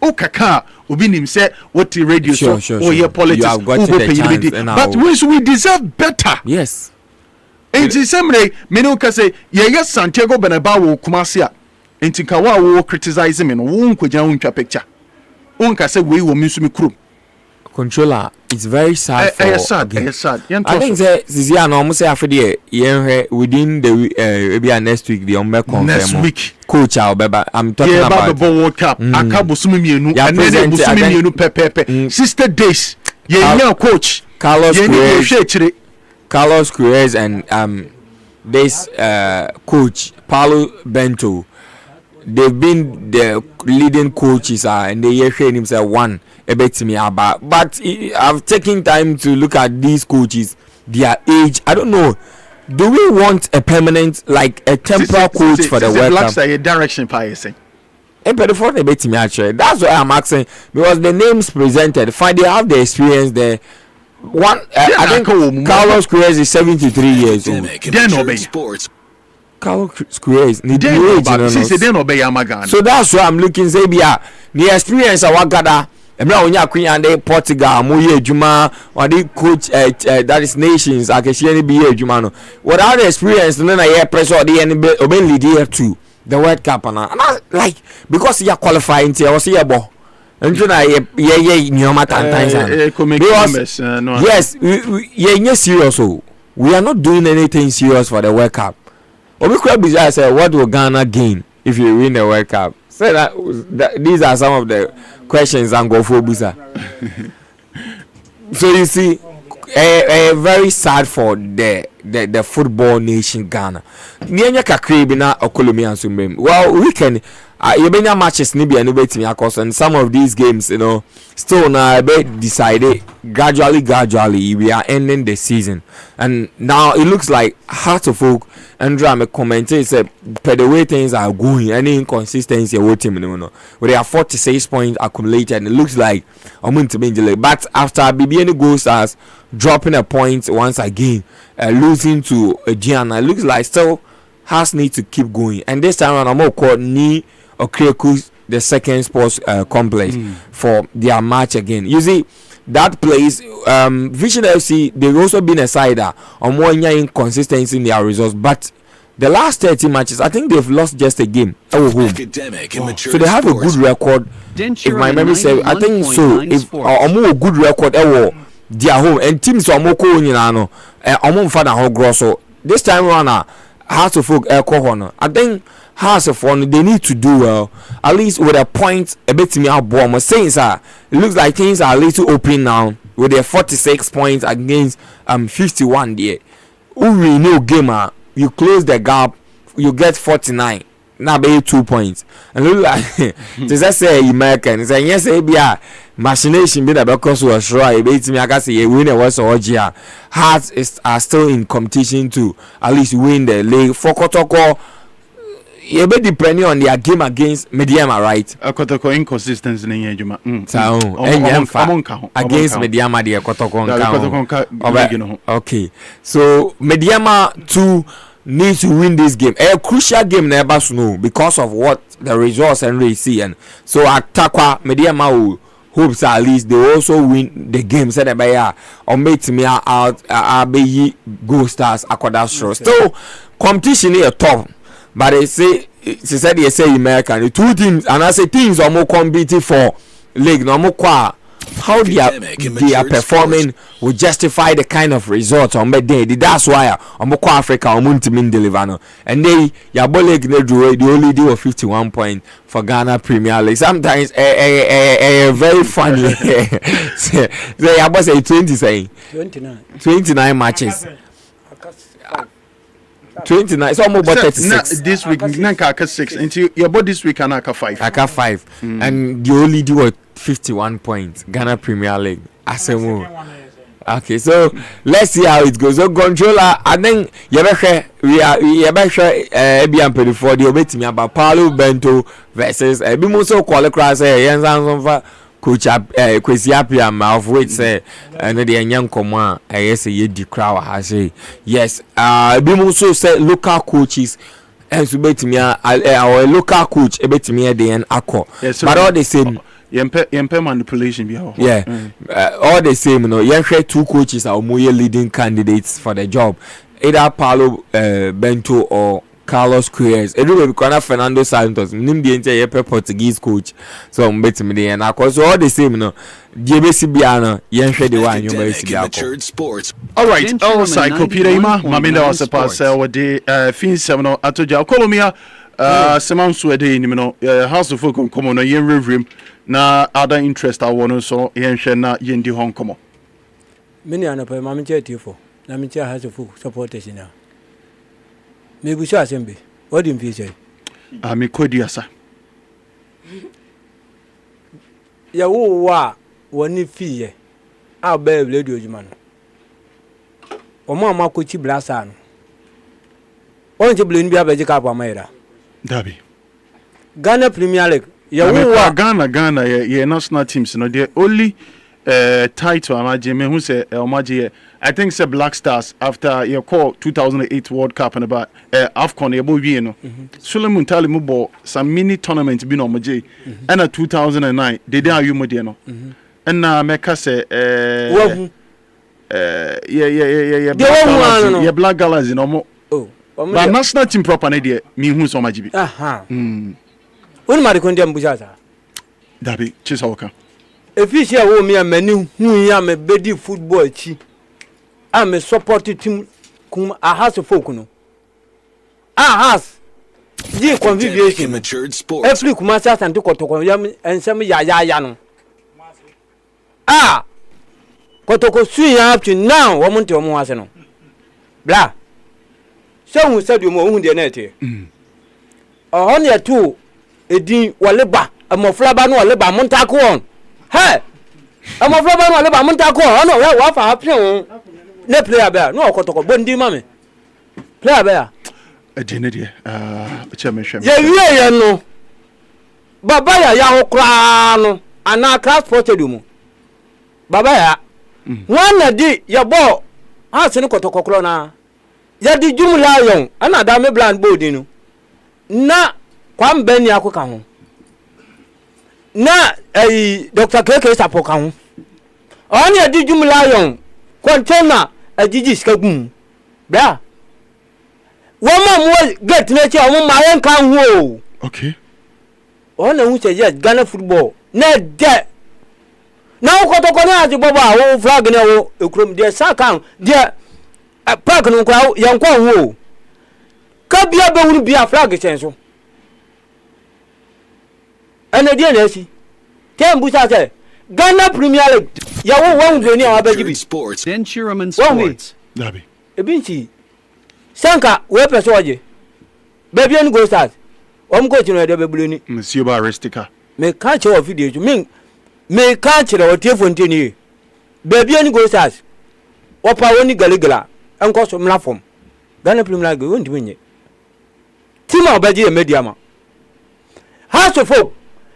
o kaka obi nim say what the radio sure. Your politics you have got the chance but we deserve better. Yes. Enti semre me no ka say ye Santiago Bernabeu wo Kumasi a enti ka wo criticize me no wo nkogya wo ntwa picture wo nka say we wo me nso me krom controller. It's very sad for sad. I think Zizia no almost say after within the next week the confirm next week coach Albeba I'm talking about the World Cup akabo sumienu and then sumienu pepepe sister days coach Carlos Queiroz and this coach Paulo Bento. They've been the leading coaches and they hear himself one a bit to me about. But I've taken time to look at these coaches, their age. I don't know. Do we want a permanent, like a temporary coach for the World Cup? That's direction policy. That's why I'm asking, because the names presented, fine, they have the experience there. One, I think Carlos Queiroz is 73 years old. Then obey. Carlos Queiroz so that's why I'm looking say the experience I want gather Portugal moye juma or the coach that is nations akeshie be juma no without the experience no na ye pressure the oben lead here to the World Cup and I, like because you are qualifying to was here bo nto na ye nyoma tantan yes we serious so we are not doing anything serious for the World Cup. I said, what will Ghana gain if you win the World Cup? So that these are some of the questions and go for Busa. So you see, very sad for the football nation Ghana. Well, we can. Yebenya matches ni bia no betimi akos and some of these games, you know, still now be decided gradually we are ending the season, and now it looks like Heart of Oak and drama commented said per the way things are going, any inconsistency what team no they have 46 points accumulated and it looks like but after BBN Gold Stars dropping a point once again, losing to Gianna, it looks like still has need to keep going, and this time around I'm more called ni Okreku the second sports complex for their match again. You see that place Vision FC, they've also been a sider on one year inconsistency in their results, but the last 30 matches I think they've lost just a game at home. So they have a good record if my memory serves. I think so if a good record their home and teams are more cool so this time around House of Folk I think House of Fun they need to do well at least with a point a bit to me out bomb saying it looks like things are a little open now with their 46 points against 51 there. We know gamer you close the gap you get 49 now be 2 points and look like just say American say yes machination be the because was sure be to me I can say win was Georgia Hearts are still in competition to at least win the league for Kotoko. You be depending on their game against Mediama, right? Kotoko inconsistency in Yejuma. Against Mediama, the Kotoko. Okay, so Mediama 2 needs to win this game. A crucial game never snow because of what the results and they see, and so Atakwa Mediama will hopes at least they also win the game. Said by or make me out Abeyi Gold Stars Akoda Shore. Still competition here top. But they say they say American the two teams and I say teams are more competing for league no more how they are performing will justify the kind of results on the day. That's why on Africa on team deliver no. And they Yabo League they only do a 51 point for Ghana Premier League. Sometimes very funny. So Yabo say 29 matches. 29 so almost 36 this week nanka 6 until your body this week and aka 5 and you only do 51 points Ghana Premier League asemu. Okay, so let's see how it goes. So controller I think we are Ebian Pedifo the obetimi about Paulo Bento versus Ebimuso qualifiers yensan coach Kwesi Appiah of which say and the young command I say ye di crowd has say yes be also say local coaches and so betimi our local coach betimi dey en akọ but all the same yempe manipulation be how all the same no yen hwe two coaches are more leading candidates for the job either Paulo Bento or Carlos Queiroz. Everybody because Fernando Santos nim the entire Portuguese coach so betimi dey en akọ so all the same no JBC biano yen hwe the one you be see sports. All right, all Psychopedia Ima Maminda was a parcel with the fin seminal atoja Kolomia Semam Swede no House of Folk come on yen review na other interest I want so yen shena yen di Hong Kong. Many are not Mamma for Namicha has a full supporters in now. Maybe shall assembly. What do you say? I'm a codiasa. Yawa, one fee. I'll bear lady man. O mama coachy blasan. Won't you blame me up as a cap Mera? Dabi. Ghana Premier League. Yawa Ghana, ye national teams, no, the only title Amajime who say Omaji. I think say Black Stars after your call 2008 World Cup and about AFCON ebo wie no. Suleiman Tali mubo some mini tournament bi no Omaji. And 2009 they dey ayu modie no. And na meka say yeah Black Galaxy no mo. Oh. But national team proper na dey me hu so Omaji bi. Aha. Woni ma de kon dem buja sa. Dabi chisa woka. Efisi a wo me amani hu ya me bedi football chi. I'm a supporting team. A house of folk no. A house. The conviviation. Every commercial and to Kotoko yam and some ya no. Ah. Kotoko swing up to now. Woman to Moasano. Blah. So who said you more the net here? Only a two. A dean waleba. A moflaba no leba Montaco on. Hey. A moflaba no leba Montaco. Oh no, what for happen? Ne player bear no okotoko bondi mame player bear edine de chairman ye no baba ya hokra no ana class stadium baba ya wana di ya bo ha se ne kotoko kro na ya di jumla yon ana da me blind board no na kwam bani akoka ho na Dr. KICKS-11TH ka ho oni ya di jumla yon container ajiji skagum bra woma mo get na che o ma yen kan ho okay ona hu che yes Ghana football na de na ukotoko na ati baba wo flag na wo ekrom de sakan de park no kwa yan kwa ho ka bia be wuru bia flag chen so ene de na si tembu sa se Ghana Premier League ya wo ni abajibi sports Insurance Sports Dabi ebinchi sanka we pese oje baby en go start coach no de bebuleni monsieur Baristica me ka che o video ju me ka che o Tiefonteni baby en go start opa woni galigala enko so mlafom Ghana Premier League won dimenye tima obaji e media ma hasofo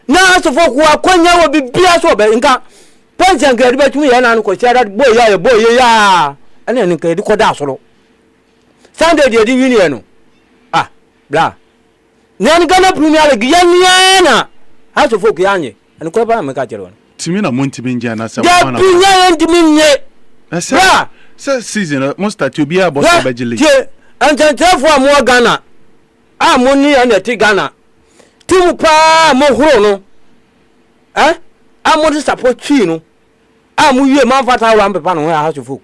na hasofo kwa kwanya wo bibia so be nka pension grade betumi ya na ko share boy ya ana ni ka di ko da soro Sunday di union no ah bla nyan Ghana Premier League yana hasofo ku yanye ani ko ba me ka jere won timi na monti benja na sa bana ya binya ndimi bra so season most to be about obejile je antentefo am Ghana amoni ana ti Ghana timu pa mo huro no amodi support tree no amu wie man fata wa mpepa no ha hasofo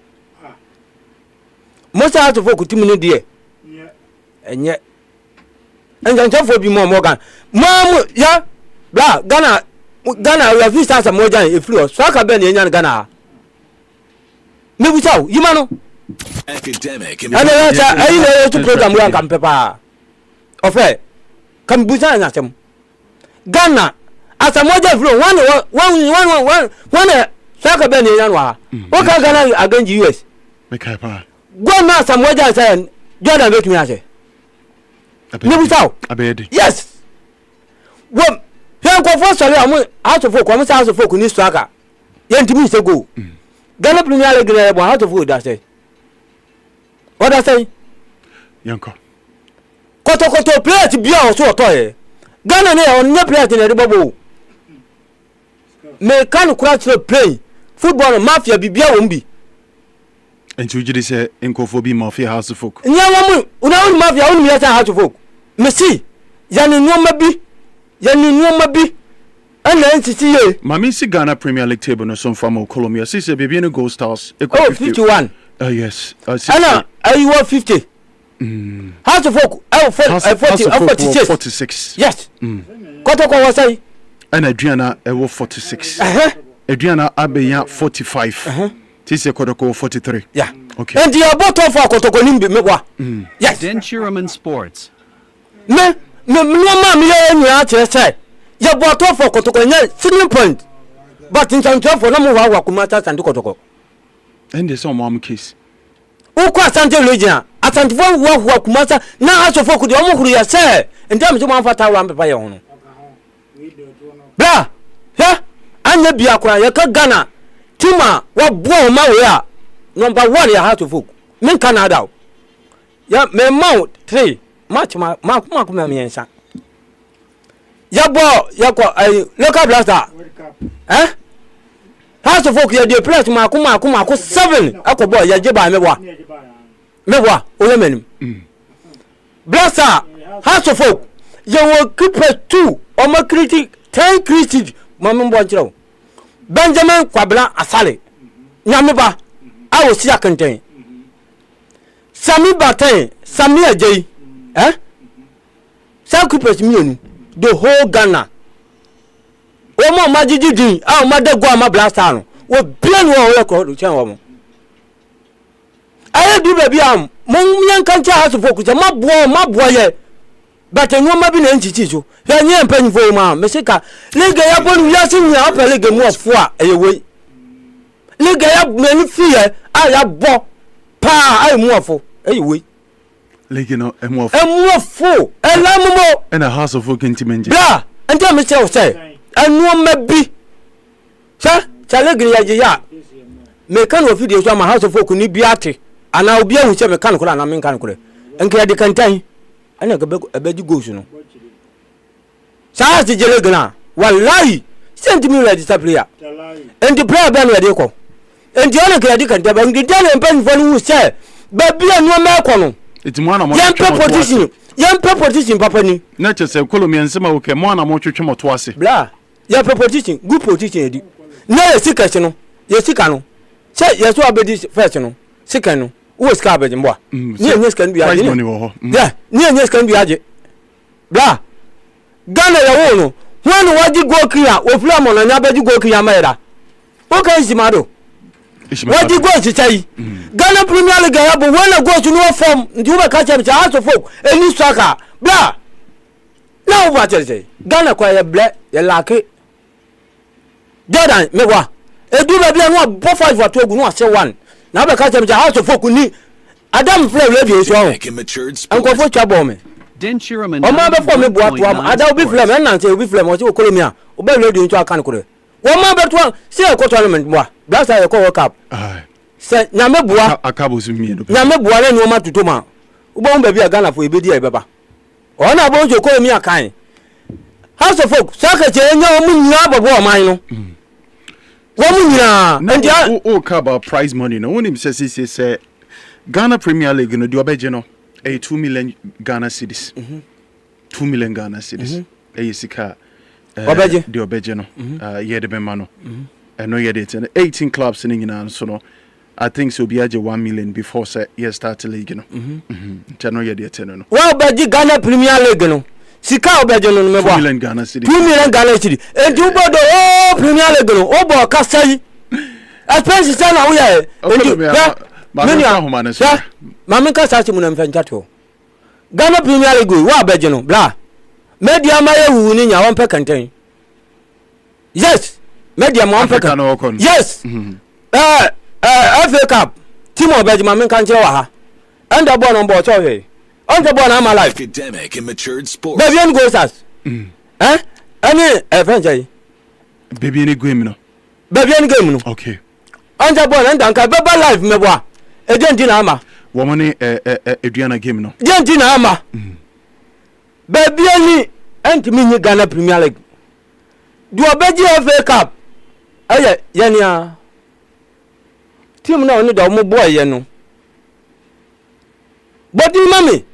mo sa hasofo ku timu no de enye antentefo bi mo Ghana mamu ya bla Ghana ya visa sa mo jan efri o so aka be na enya Ghana me bi taw yima no academic ana ya sa ayi na to program wa kan pepa ofe kan buza na tem Ghana asamoja flow one saka be ni yanwa o ka Ghana against US make pa go na asamoja say Jordan bet me ase ni busaw abedi yes wo then go for sorry am out of folk am say out of folk ni striker yentimi say go Ghana Premier League na bo out of folk that say what that say yanko kotokoto plate bia o so otoye Ghana na on nya plate na de bobo me kan kura to play football mafia bibia wo mbi and you just say enkofobi mafia house folk nya wo mu una on mafia on mi ya house folk me see yani nuoma bi ana ntiti ye mami si Ghana Premier League table no some from Colombia see say baby no goal stars 51 yes ana ayi 50 House of Folk 46 yes kotoko wasai ana Adriana 46 Adriana abeya 45 tise kotoko 43 yeah okay and the bottom for kotoko nimbe mekwa yes Denchiraman Sports me nuoma mi ye nua chese ye bottom for kotoko nya 7 point but in some for no mo wa kumata sande kotoko and there's some mom case ukwa asante region asante for wa kumata na House of Folk de omo huru ya se ndem je mo afata wa mpepa ye hono bra ya anya bia kwa ye ka Ghana tima wa bo ma we a number 1 ya House of Folk min Canada ya me mount 3 match ma kuma me yensa ya bo ya ko local blaster House of Folk ya dey press ma kuma ko 7 akobo ya je ba mebwa o ye menim blaster House of Folk ya wo keeper 2 o ma critic 10 critic ma me mbo nchiro Benjamin Kwabla Asale nyameba awo si akanten Sami Baten Sami Ajay some keepers mienu the whole Ghana o mo majiji din a o ma de go ma blaster no wo bien wo record chen wo mo aye du baby am mo nyan kan cha House of Folk je ma bo ye but enwo ma bi na nchichi so ya nye mpanifo ma mesika liga ya bonu ya sin ya pa liga mu ofo a eyewe liga ya meni fie a ya bo pa ai mu ofo eyewe liga no emu ofo elamumo and a House of Folk intimenje bra ante me say enu ma bi cha liga ya je ya me kan o video so ma House of Folk ni bi ate ana obi ahu che me kan kula na me kan kula enke ya de kantan ana abeji goals no saa ti jele gna wallahi send me ready player and the player ben ready ko and the other credit kan taba ngi dale mpan fonu se ba bia no ma ko no itimu ana mo yam position papa ni na che se Colombia nsema oke mo ana mo twetwe mo to ase bla ya position good position edi na ye sika no se ye so abedi first no sika no wo ska abeji mbo ni enye ska ndu aje yeah ni enye ska ndu aje bla Ghana ya wo no wanu waji go kia ofula mo na nya abeji go kia maira o kan simado waji go chichai Ghana Premier League ya bo wana go to no form ndi uba ka cha House of Folk eni soccer bla na uba chelse Ghana kwa ya bla ya lake Jordan mewa edu ba bia no bo 5 for 2 no ase 1 na be ka cha House of Folk ni Adam play radio so anko fo cha bom Denchiraman o ma be fo me boa to am ada obi flame na nte obi flame o ti Colombia o be radio to aka nkore wo ma be to se e ko tournament boa blaster e ko World Cup se nya me boa akabo su mi do nya me boa le ni o ma tuto ma wo bo be bia Ghana fo ebedi e beba o na bo jo Colombia kan House of Folk saka che nya o mu nya babo o man no wo mu nya and o ka about prize money no when him say Ghana Premier League no do obeje no 2 million Ghana cedis 2 million Ghana cedis sika obeje de obeje no ye de bema no no ye de 18 clubs in England so no I think so be aje 1 million before say ye start league no no ye de 10 no wa obeje Ghana Premier League no sika obeje no me 2 million Ghana cedis 2 million Ghana cedis e du bodo Premier League no o bo kasai expense say na wo ye Mami ka sachi mu na mfanchato Ghana Premier League wa abeje no bla media ma yewu ni nya won pe kanten yes media ma won pe kan yes FA Cup team obeje mami kan kire wa ha enda ball no ball cho he on the ball na my life Academic and matured sports Babian goes us Any eventually. Baby any game no. Baby any game no. Okay. Anja boy and anka baba life me boa. Agent na ama. Woman Adriana game no. Agent na ama. Baby any anti me Ghana Premier League. Do obeji FA Cup. Aye yania. Team na oni da mo boy ye no. But the mommy,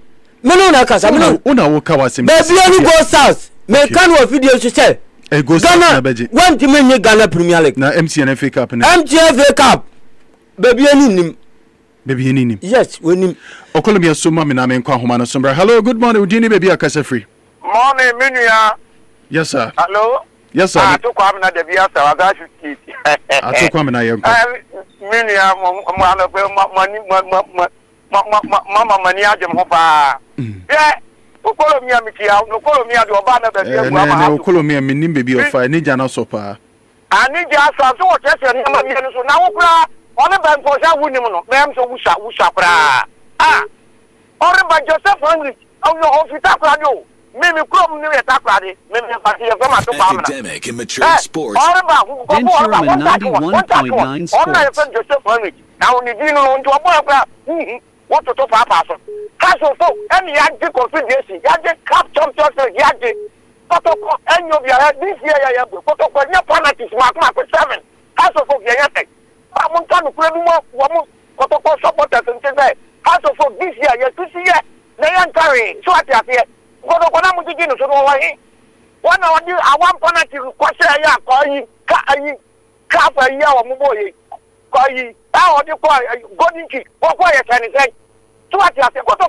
me no na kasa me no. Una wo ka wasem. Baby any go south. Me can wo video to say. E go south na beji. One team in Ghana Premier League. Na MTN FA Cup na. MTN FA Cup. Baby any nim. Baby any nim. Yes, we nim. Okolomia so ma me na me nkwa homa no sombra. Hello, good morning. Udini baby akasa free. Morning, Minia. Yes sir. Hello. Yes sir. To kwame na debi asa waga shoot. Ato kwame na yenko. Minia mo ano pe mama mani ajem ho pa. Yeah. Okolomia mikia, okolomia do ba na baby egu ama. Na okolomia menim baby ofa ni jana so pa. Ani ja so so o chese na ma mi so na wo kura one ban ko sha wunim no. Mem so wusha kura. Ah. Ore ba Joseph Henry, o no ofita kura do. Mimi krom ni eta kura de. Mimi pa ti e fama to pa amna. Academic and mature sports. Ore ba Insurance 91.9 Ore na sports. Joseph Henry. Na oni di no nto obo kura. What to papa so. Kaso so any yaje confidence, yaje cup champions, yaje protocol any of your this year ya protocol nya penalties mark 7. Kaso so ya yate. Ba mun tanu kure mu wo mu protocol supporters nteze. Kaso so this year ya this year na yan carry so ati ati. Protocol na mu tigi no so no wa hi. Wana wadi awan penalty kwase ya ko yi ka yi ka fa ya wo mu boye. Ko yi ta odi ko golden kick ko ya tani say. So what you say? What to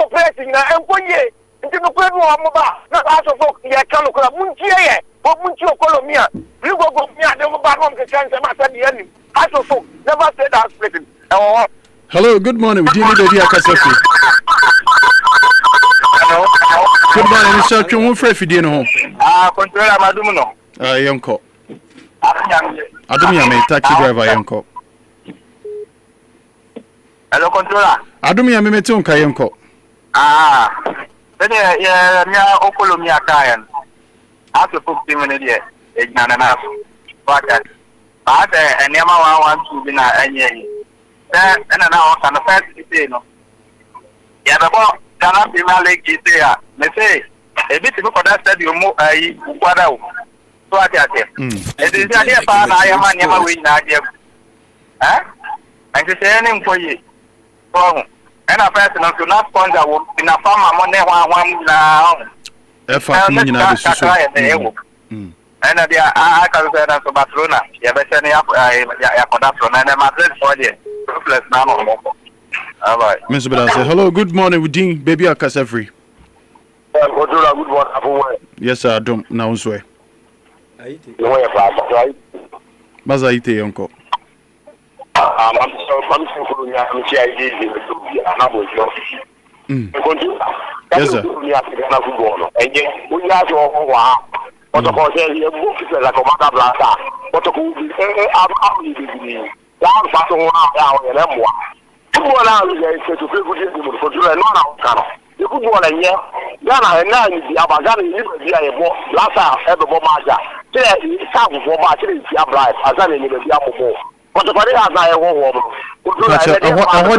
pressing na enkoye. Nti no kwenu o ba. Na aso folk ya kanu kura muntie ye. O muntie okolomia. You go mia de mo ba no ke chance ma say the enemy. Aso folk never say that speaking. Hello, good morning. Udini baby akasa free. Hello. Good morning, Mr. Twon free fidie no ho. Controller madum no. Yenko. Adum ya me taxi driver yenko. Hello, controller. Adum ya me mete onka yenko. Bene ya nya okolomia kayan. Aso folk team ne de ejina na aso. Waka. Ba enema 112 bi na enye. Na o kana first day no. Ya babo Ghana Premier League say ya. Me say e bit ko da stadium mo ayi kwada o. So ati. E dey say pa na ya man ya ma we na ade. Anti say any mpoye. Oh. And a person to not sponsor in a farm money one now. If I can and I can say that to Barcelona. You better send up Barcelona and Madrid for you. Ruthless now. All right. Mr. Bedase, hello, good morning, Udin, baby akasa free. Good morning. Yes, sir, don't now swear. Baza ite yonko. I'm so yes, sir. What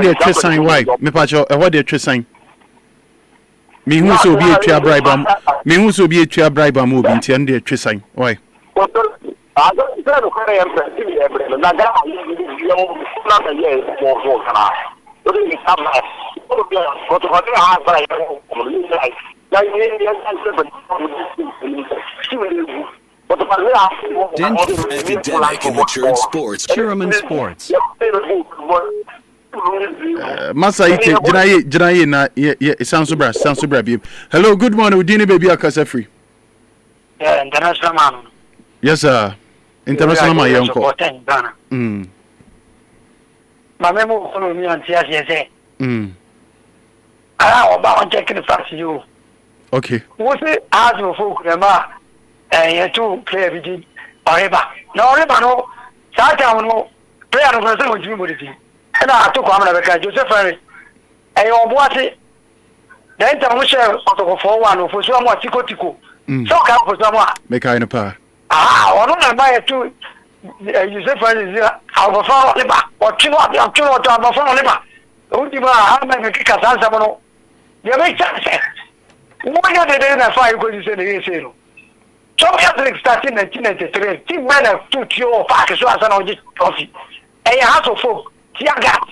the trade sign why? Me pacho, what the trade sign? Me who so be a tria bribe me who so be a tria bribe am obi nti and the trade sign why? Academic and mature sports. Chiraman Sports. Masa ite jinaye na sansobra bi. Hello, good morning. Udini baby akasa free. Yeah, international man. Yes, sir. International man yonko. Mame mo kono mi anti asiese. Oba on check the facts you. Okay. Wo se azu fo krema ye tu player bi di oreba. Na oreba no sa ta no player no se mo jimi mo di. Na to ko amana be ka Joseph Henry. Obo ase. Den ta mo share otoko for one fo so mo atiko tiko. So ka for someone. Make I no pa. Ono na buy to you say for this our phone liba. O chino to our phone liba. Ultima ha me ki ka san sabono. You make sense. What you dey na five go say dey say no. Champions League starting 1993. Team men have 2 tio pack so as an OG trophy. And you have to folk. Tiagat.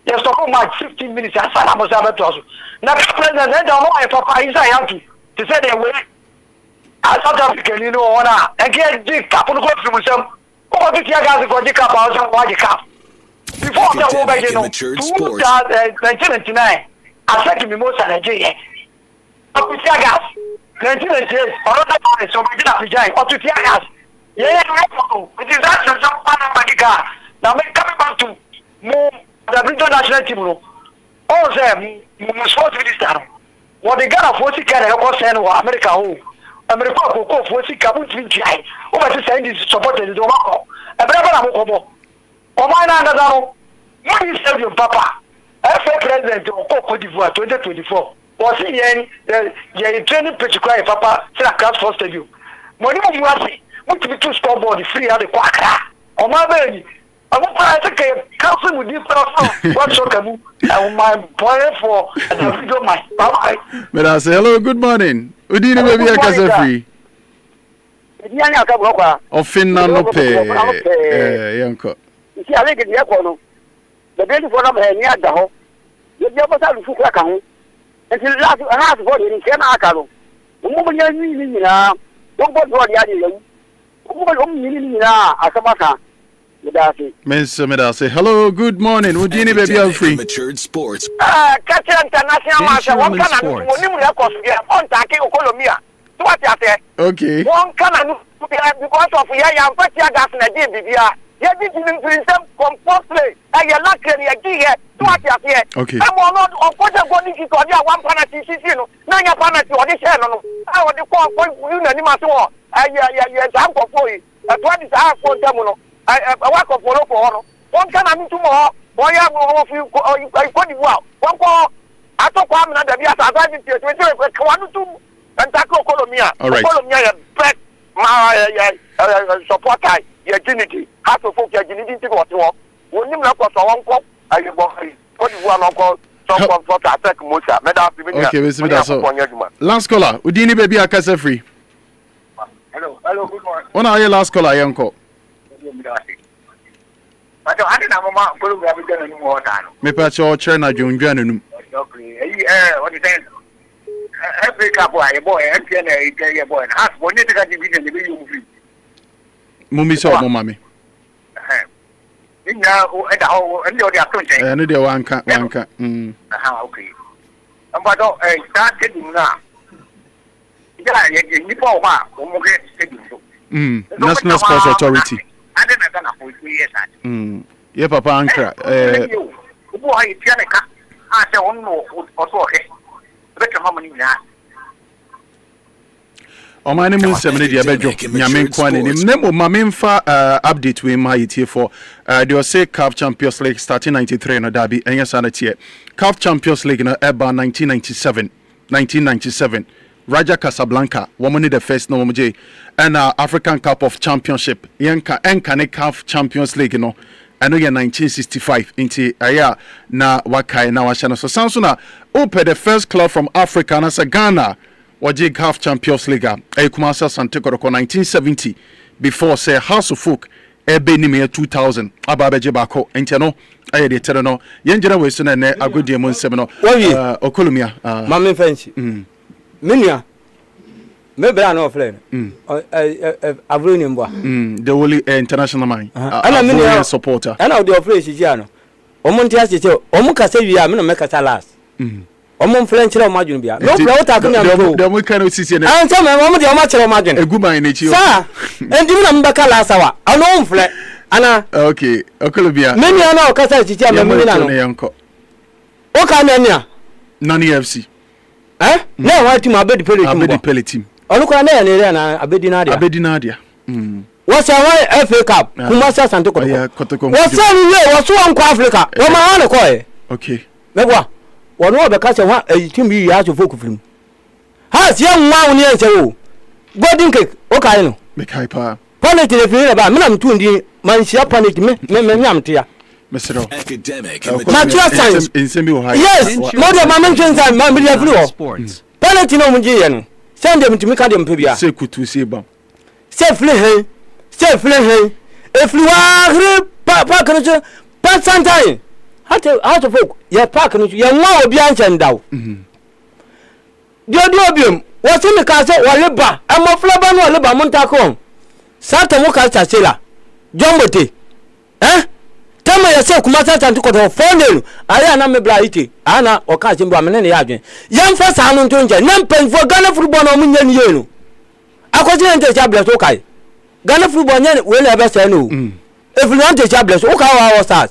You stop match 15 minutes as far as I'm to us. Now president don't know if papa is I have to say they way. As South African, you know, honor. And get the couple go through some. Oh, the Tiagat go the cup out some why the cup. Before the over, you know, 1999. I said to me most of Nigeria. Tiagat. 1998. Another time, so we did not rejoin. Or to Tiagat. Yeah, it is that some Panama. Now, coming back to more the British national team, all of them, sports minister. What they got a 40 carry, of send America home. America go for 40 Kabul Twinchai. Over to send this supported the Domako. A brother Amokobo. Oh, my Nandano. What is your papa? FA president of Cote d'Ivoire 2024. Was he any training particular papa? Say a class for stadium. Money was what to be too scoreboard free at the quacker. Oh, my baby. I want to take a council with this person. What's your canoe? My boy for the video, my bye. But I say hello, good morning. Udini baby a casa free. Ofina no pay. Yanko. You see, I think it's the the baby for them here near the home. You never saw the food like a home. Until last half of it in Kenakano. The woman you need now. Don't go to the other. Woman you need now. Asamaka. Miss Medase, hello, good morning. Udini baby are free. Matured Sports. Catch international match. One can on taking Okolomia. What you say? Okay. One can because of Yaya Fatia Bibia. You didn't bring them compostly. And you're not clear. What you say? Okay. I'm not of course I'm going to go one penalty. No, your penalty or this channel. I want to call for you and Nimato. You're example for you. At 20 hours for Tamuno. I work of one can I mean tomorrow. Boy, I'm going to Cote d'Ivoire. One call. I took one and the Bias advantage to one to and tackle Colomia. All right. Colomia, back my support. Your dignity. How to focus your dignity to what you want. When you look at one call, I will Cote d'Ivoire call some for attack Musa. Okay, Mr. Last caller, Udini baby a casa free. Hello, good morning. When are your last caller, Yanko? But I didn't have a man who will be done anymore. Me patch your China Junjanum. What is that? Every couple, a boy, and a boy, and ask one to get division the video. Mummy saw Mommy. Now, at the whole, and you're the I know the one cat. Okay. But start getting now. Yeah, you know, National Sports Authority. I didn't know for 3 years. Yeah, Papa Ankara. Boy, Tianica. I said, oh no, okay. Better how many now? O my name is Semedi Abejo. Nyame kwane nim. Nemo mamemfa update we ma yitie for the say CAF Champions League starting 93 no derby enya sanate. CAF Champions League no eba 1997. Raja Casablanca, woman the first no moje, and African Cup of Championship. Yenka enkane CAF Champions League no. I know 1965 into aya na wakai na washana. So Samsuna open the first club from Africa na Ghana. Waji CAF Champions League. Kumasa Santekoroko 1970 before say House of Folk ebe ni me 2000 ababeje bako enteno aye de tereno yenjera we so na ne agodie mo nsem no okolomia mame fancy Minia, maybe I know a friend. I've ruined him. The only international mind. I'm a supporter. I know the office is Jano. Omontias, Omuka say you are going to make us last. Omon French or Majumbia. No, the we cannot see. And tell me, Mamma, the much of Magan. A good mind, sir. And do not back last hour. I know flat. Anna. Okay, Okolobia. Many are now Casa, Uncle. Okay, Nani FC. No, I to my bed pellet team. Oh, look on there and Abedinadia. What's our FA Cup? Who must have Santo? What's one Africa? Oh, my honor, okay. Never. One more because I want a team you have to focus him. Has young one near so golden cake okay no me kai pa planet le fi ba me na mtu ndi man shia planet me nyamtia mesero academic natural science in wo high yes mo de ma mention science ma media flu planet no mu je ye no send them to me ka dem pe bia se kutu se ba se fle hen e flu wa gre pa kan so pa santai how to folk ye park no ye nwa obi anchen daw dio biom wasi mi ka se wale ba amo flaba no wale ba monta ko sata mo ka cha sela jombote tama ya se kuma sata nti ko to fonelu ari na me bra ite ana o ka chimbo amene ne ya adwen yam fa sa no ntonje na mpanfo Ghana football no munye ni yenu akoje nte cha bless o kai Ghana football nye we na be se no if you want to cha bless o ka wa stars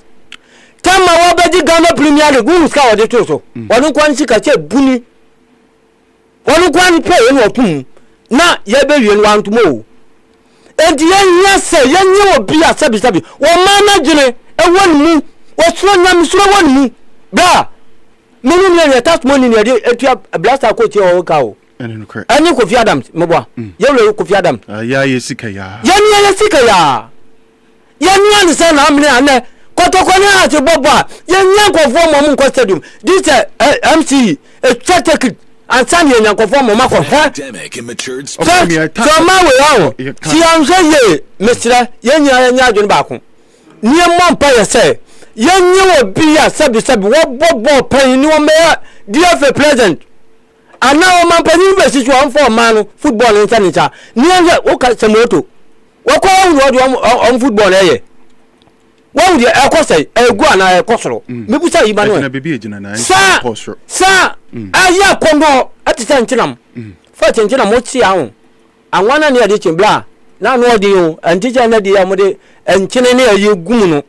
tama wa beji Ghana Premier League wu ska o de to so wonu kwan sika che buni wonu kwan pe we no tum na ye be wie no antumo enti ye se ye nye obi a sabi wo mana gine e wonu mu wo suro nyam suro wonu mu bra menu ne testimony ne de etua blaster coach o ka o ani Kofi Adams mebo ye lo Kofi Adams ya ye sika ya ye sika ya ye nwa se na amne ane kotokoni ati bobo ye nyankofo mo mu stadium this MC strategic and send ye nyankofo mo makọ academic immature so ma we awo si am say ye mesra ye nya adwon ba ko ni mo mpa ye say ye nya obi ya sabi wo bobo pan ni o me DFA president and now man pan ni be situation for man football international ni ye o ka semoto wo ko on football ye wọ́n di ẹ̀kọ́ sẹ̀ ẹ̀gú àná ẹ̀kọ́ sọ̀rọ̀ mẹ́bí sẹ́ yìí bá náà sá ayé àkọ́ndọ̀ ẹ̀tí sẹ́ ǹkyẹ́nàm fẹ́ẹ̀tì ǹkyẹ́nàm ó ti àwọn náà ní ẹ̀dí kyìnbílà náà ní ọ̀dí yìí ẹ̀ntí kyẹ́ ẹ̀nà di yà mo de ẹ̀nkyẹ́nẹ́ ní ẹ̀yẹ gúnmu no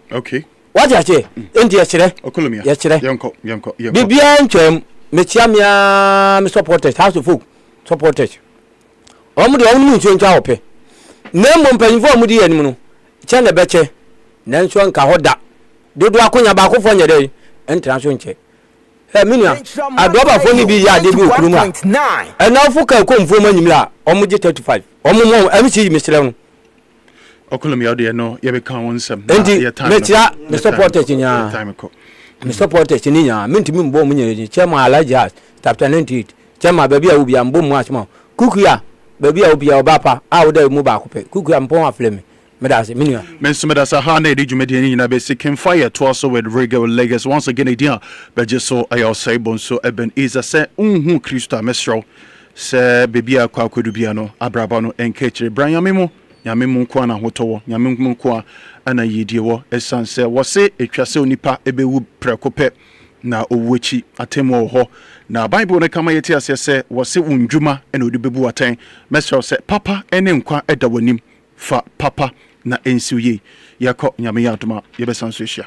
wọ́n ti àkyẹ́ ẹ̀ntì yẹ̀kyerẹ́ bíbí ẹ̀ ǹkyẹ́m mẹ́kyia mìíràn mi supporters house of folk supporters ọmọ de ọmọ mu nsuo ntwa ọpẹ na emu mpanyinfo ọmọ di yẹ ẹnim no kyẹ́ na ẹbẹkyẹ nanso nka hoda dodo akonya ba akofo nye dey entra so nche minua adoba fo ni bi ya de bi okurum a enafo ka komfo manyimla omoje 35 omomo amchi misire no okulum ya de no ye be kan wonsem ya time me support chinya me support chinya mentimi mbo munye chema alaji has chapter 98 chema baby a obi ambo mu asma kukuya baby a obi a obapa a woda mu ba akopɛ kukuya mpon afleme medase minua medasa ha na de dwumedi ni na be seeking fire to also with Regal Lagos once again idea but just so I say bonso eben is a say Christa mesro se bebia kwa kwadubia no abraba no enkechire Brian memo nyamemu kwa na hotowo nyamemu kwa ana yidie wo esanse wo se etwase onipa ebewu prekope na owuchi atemo ho na Bible ne kama yeti ase se wo se wundwuma ena odibebu atan mesro se papa ene nkwa eda wanim fa papa na ensiuye yakọ nyame yadoma yebesanso ehia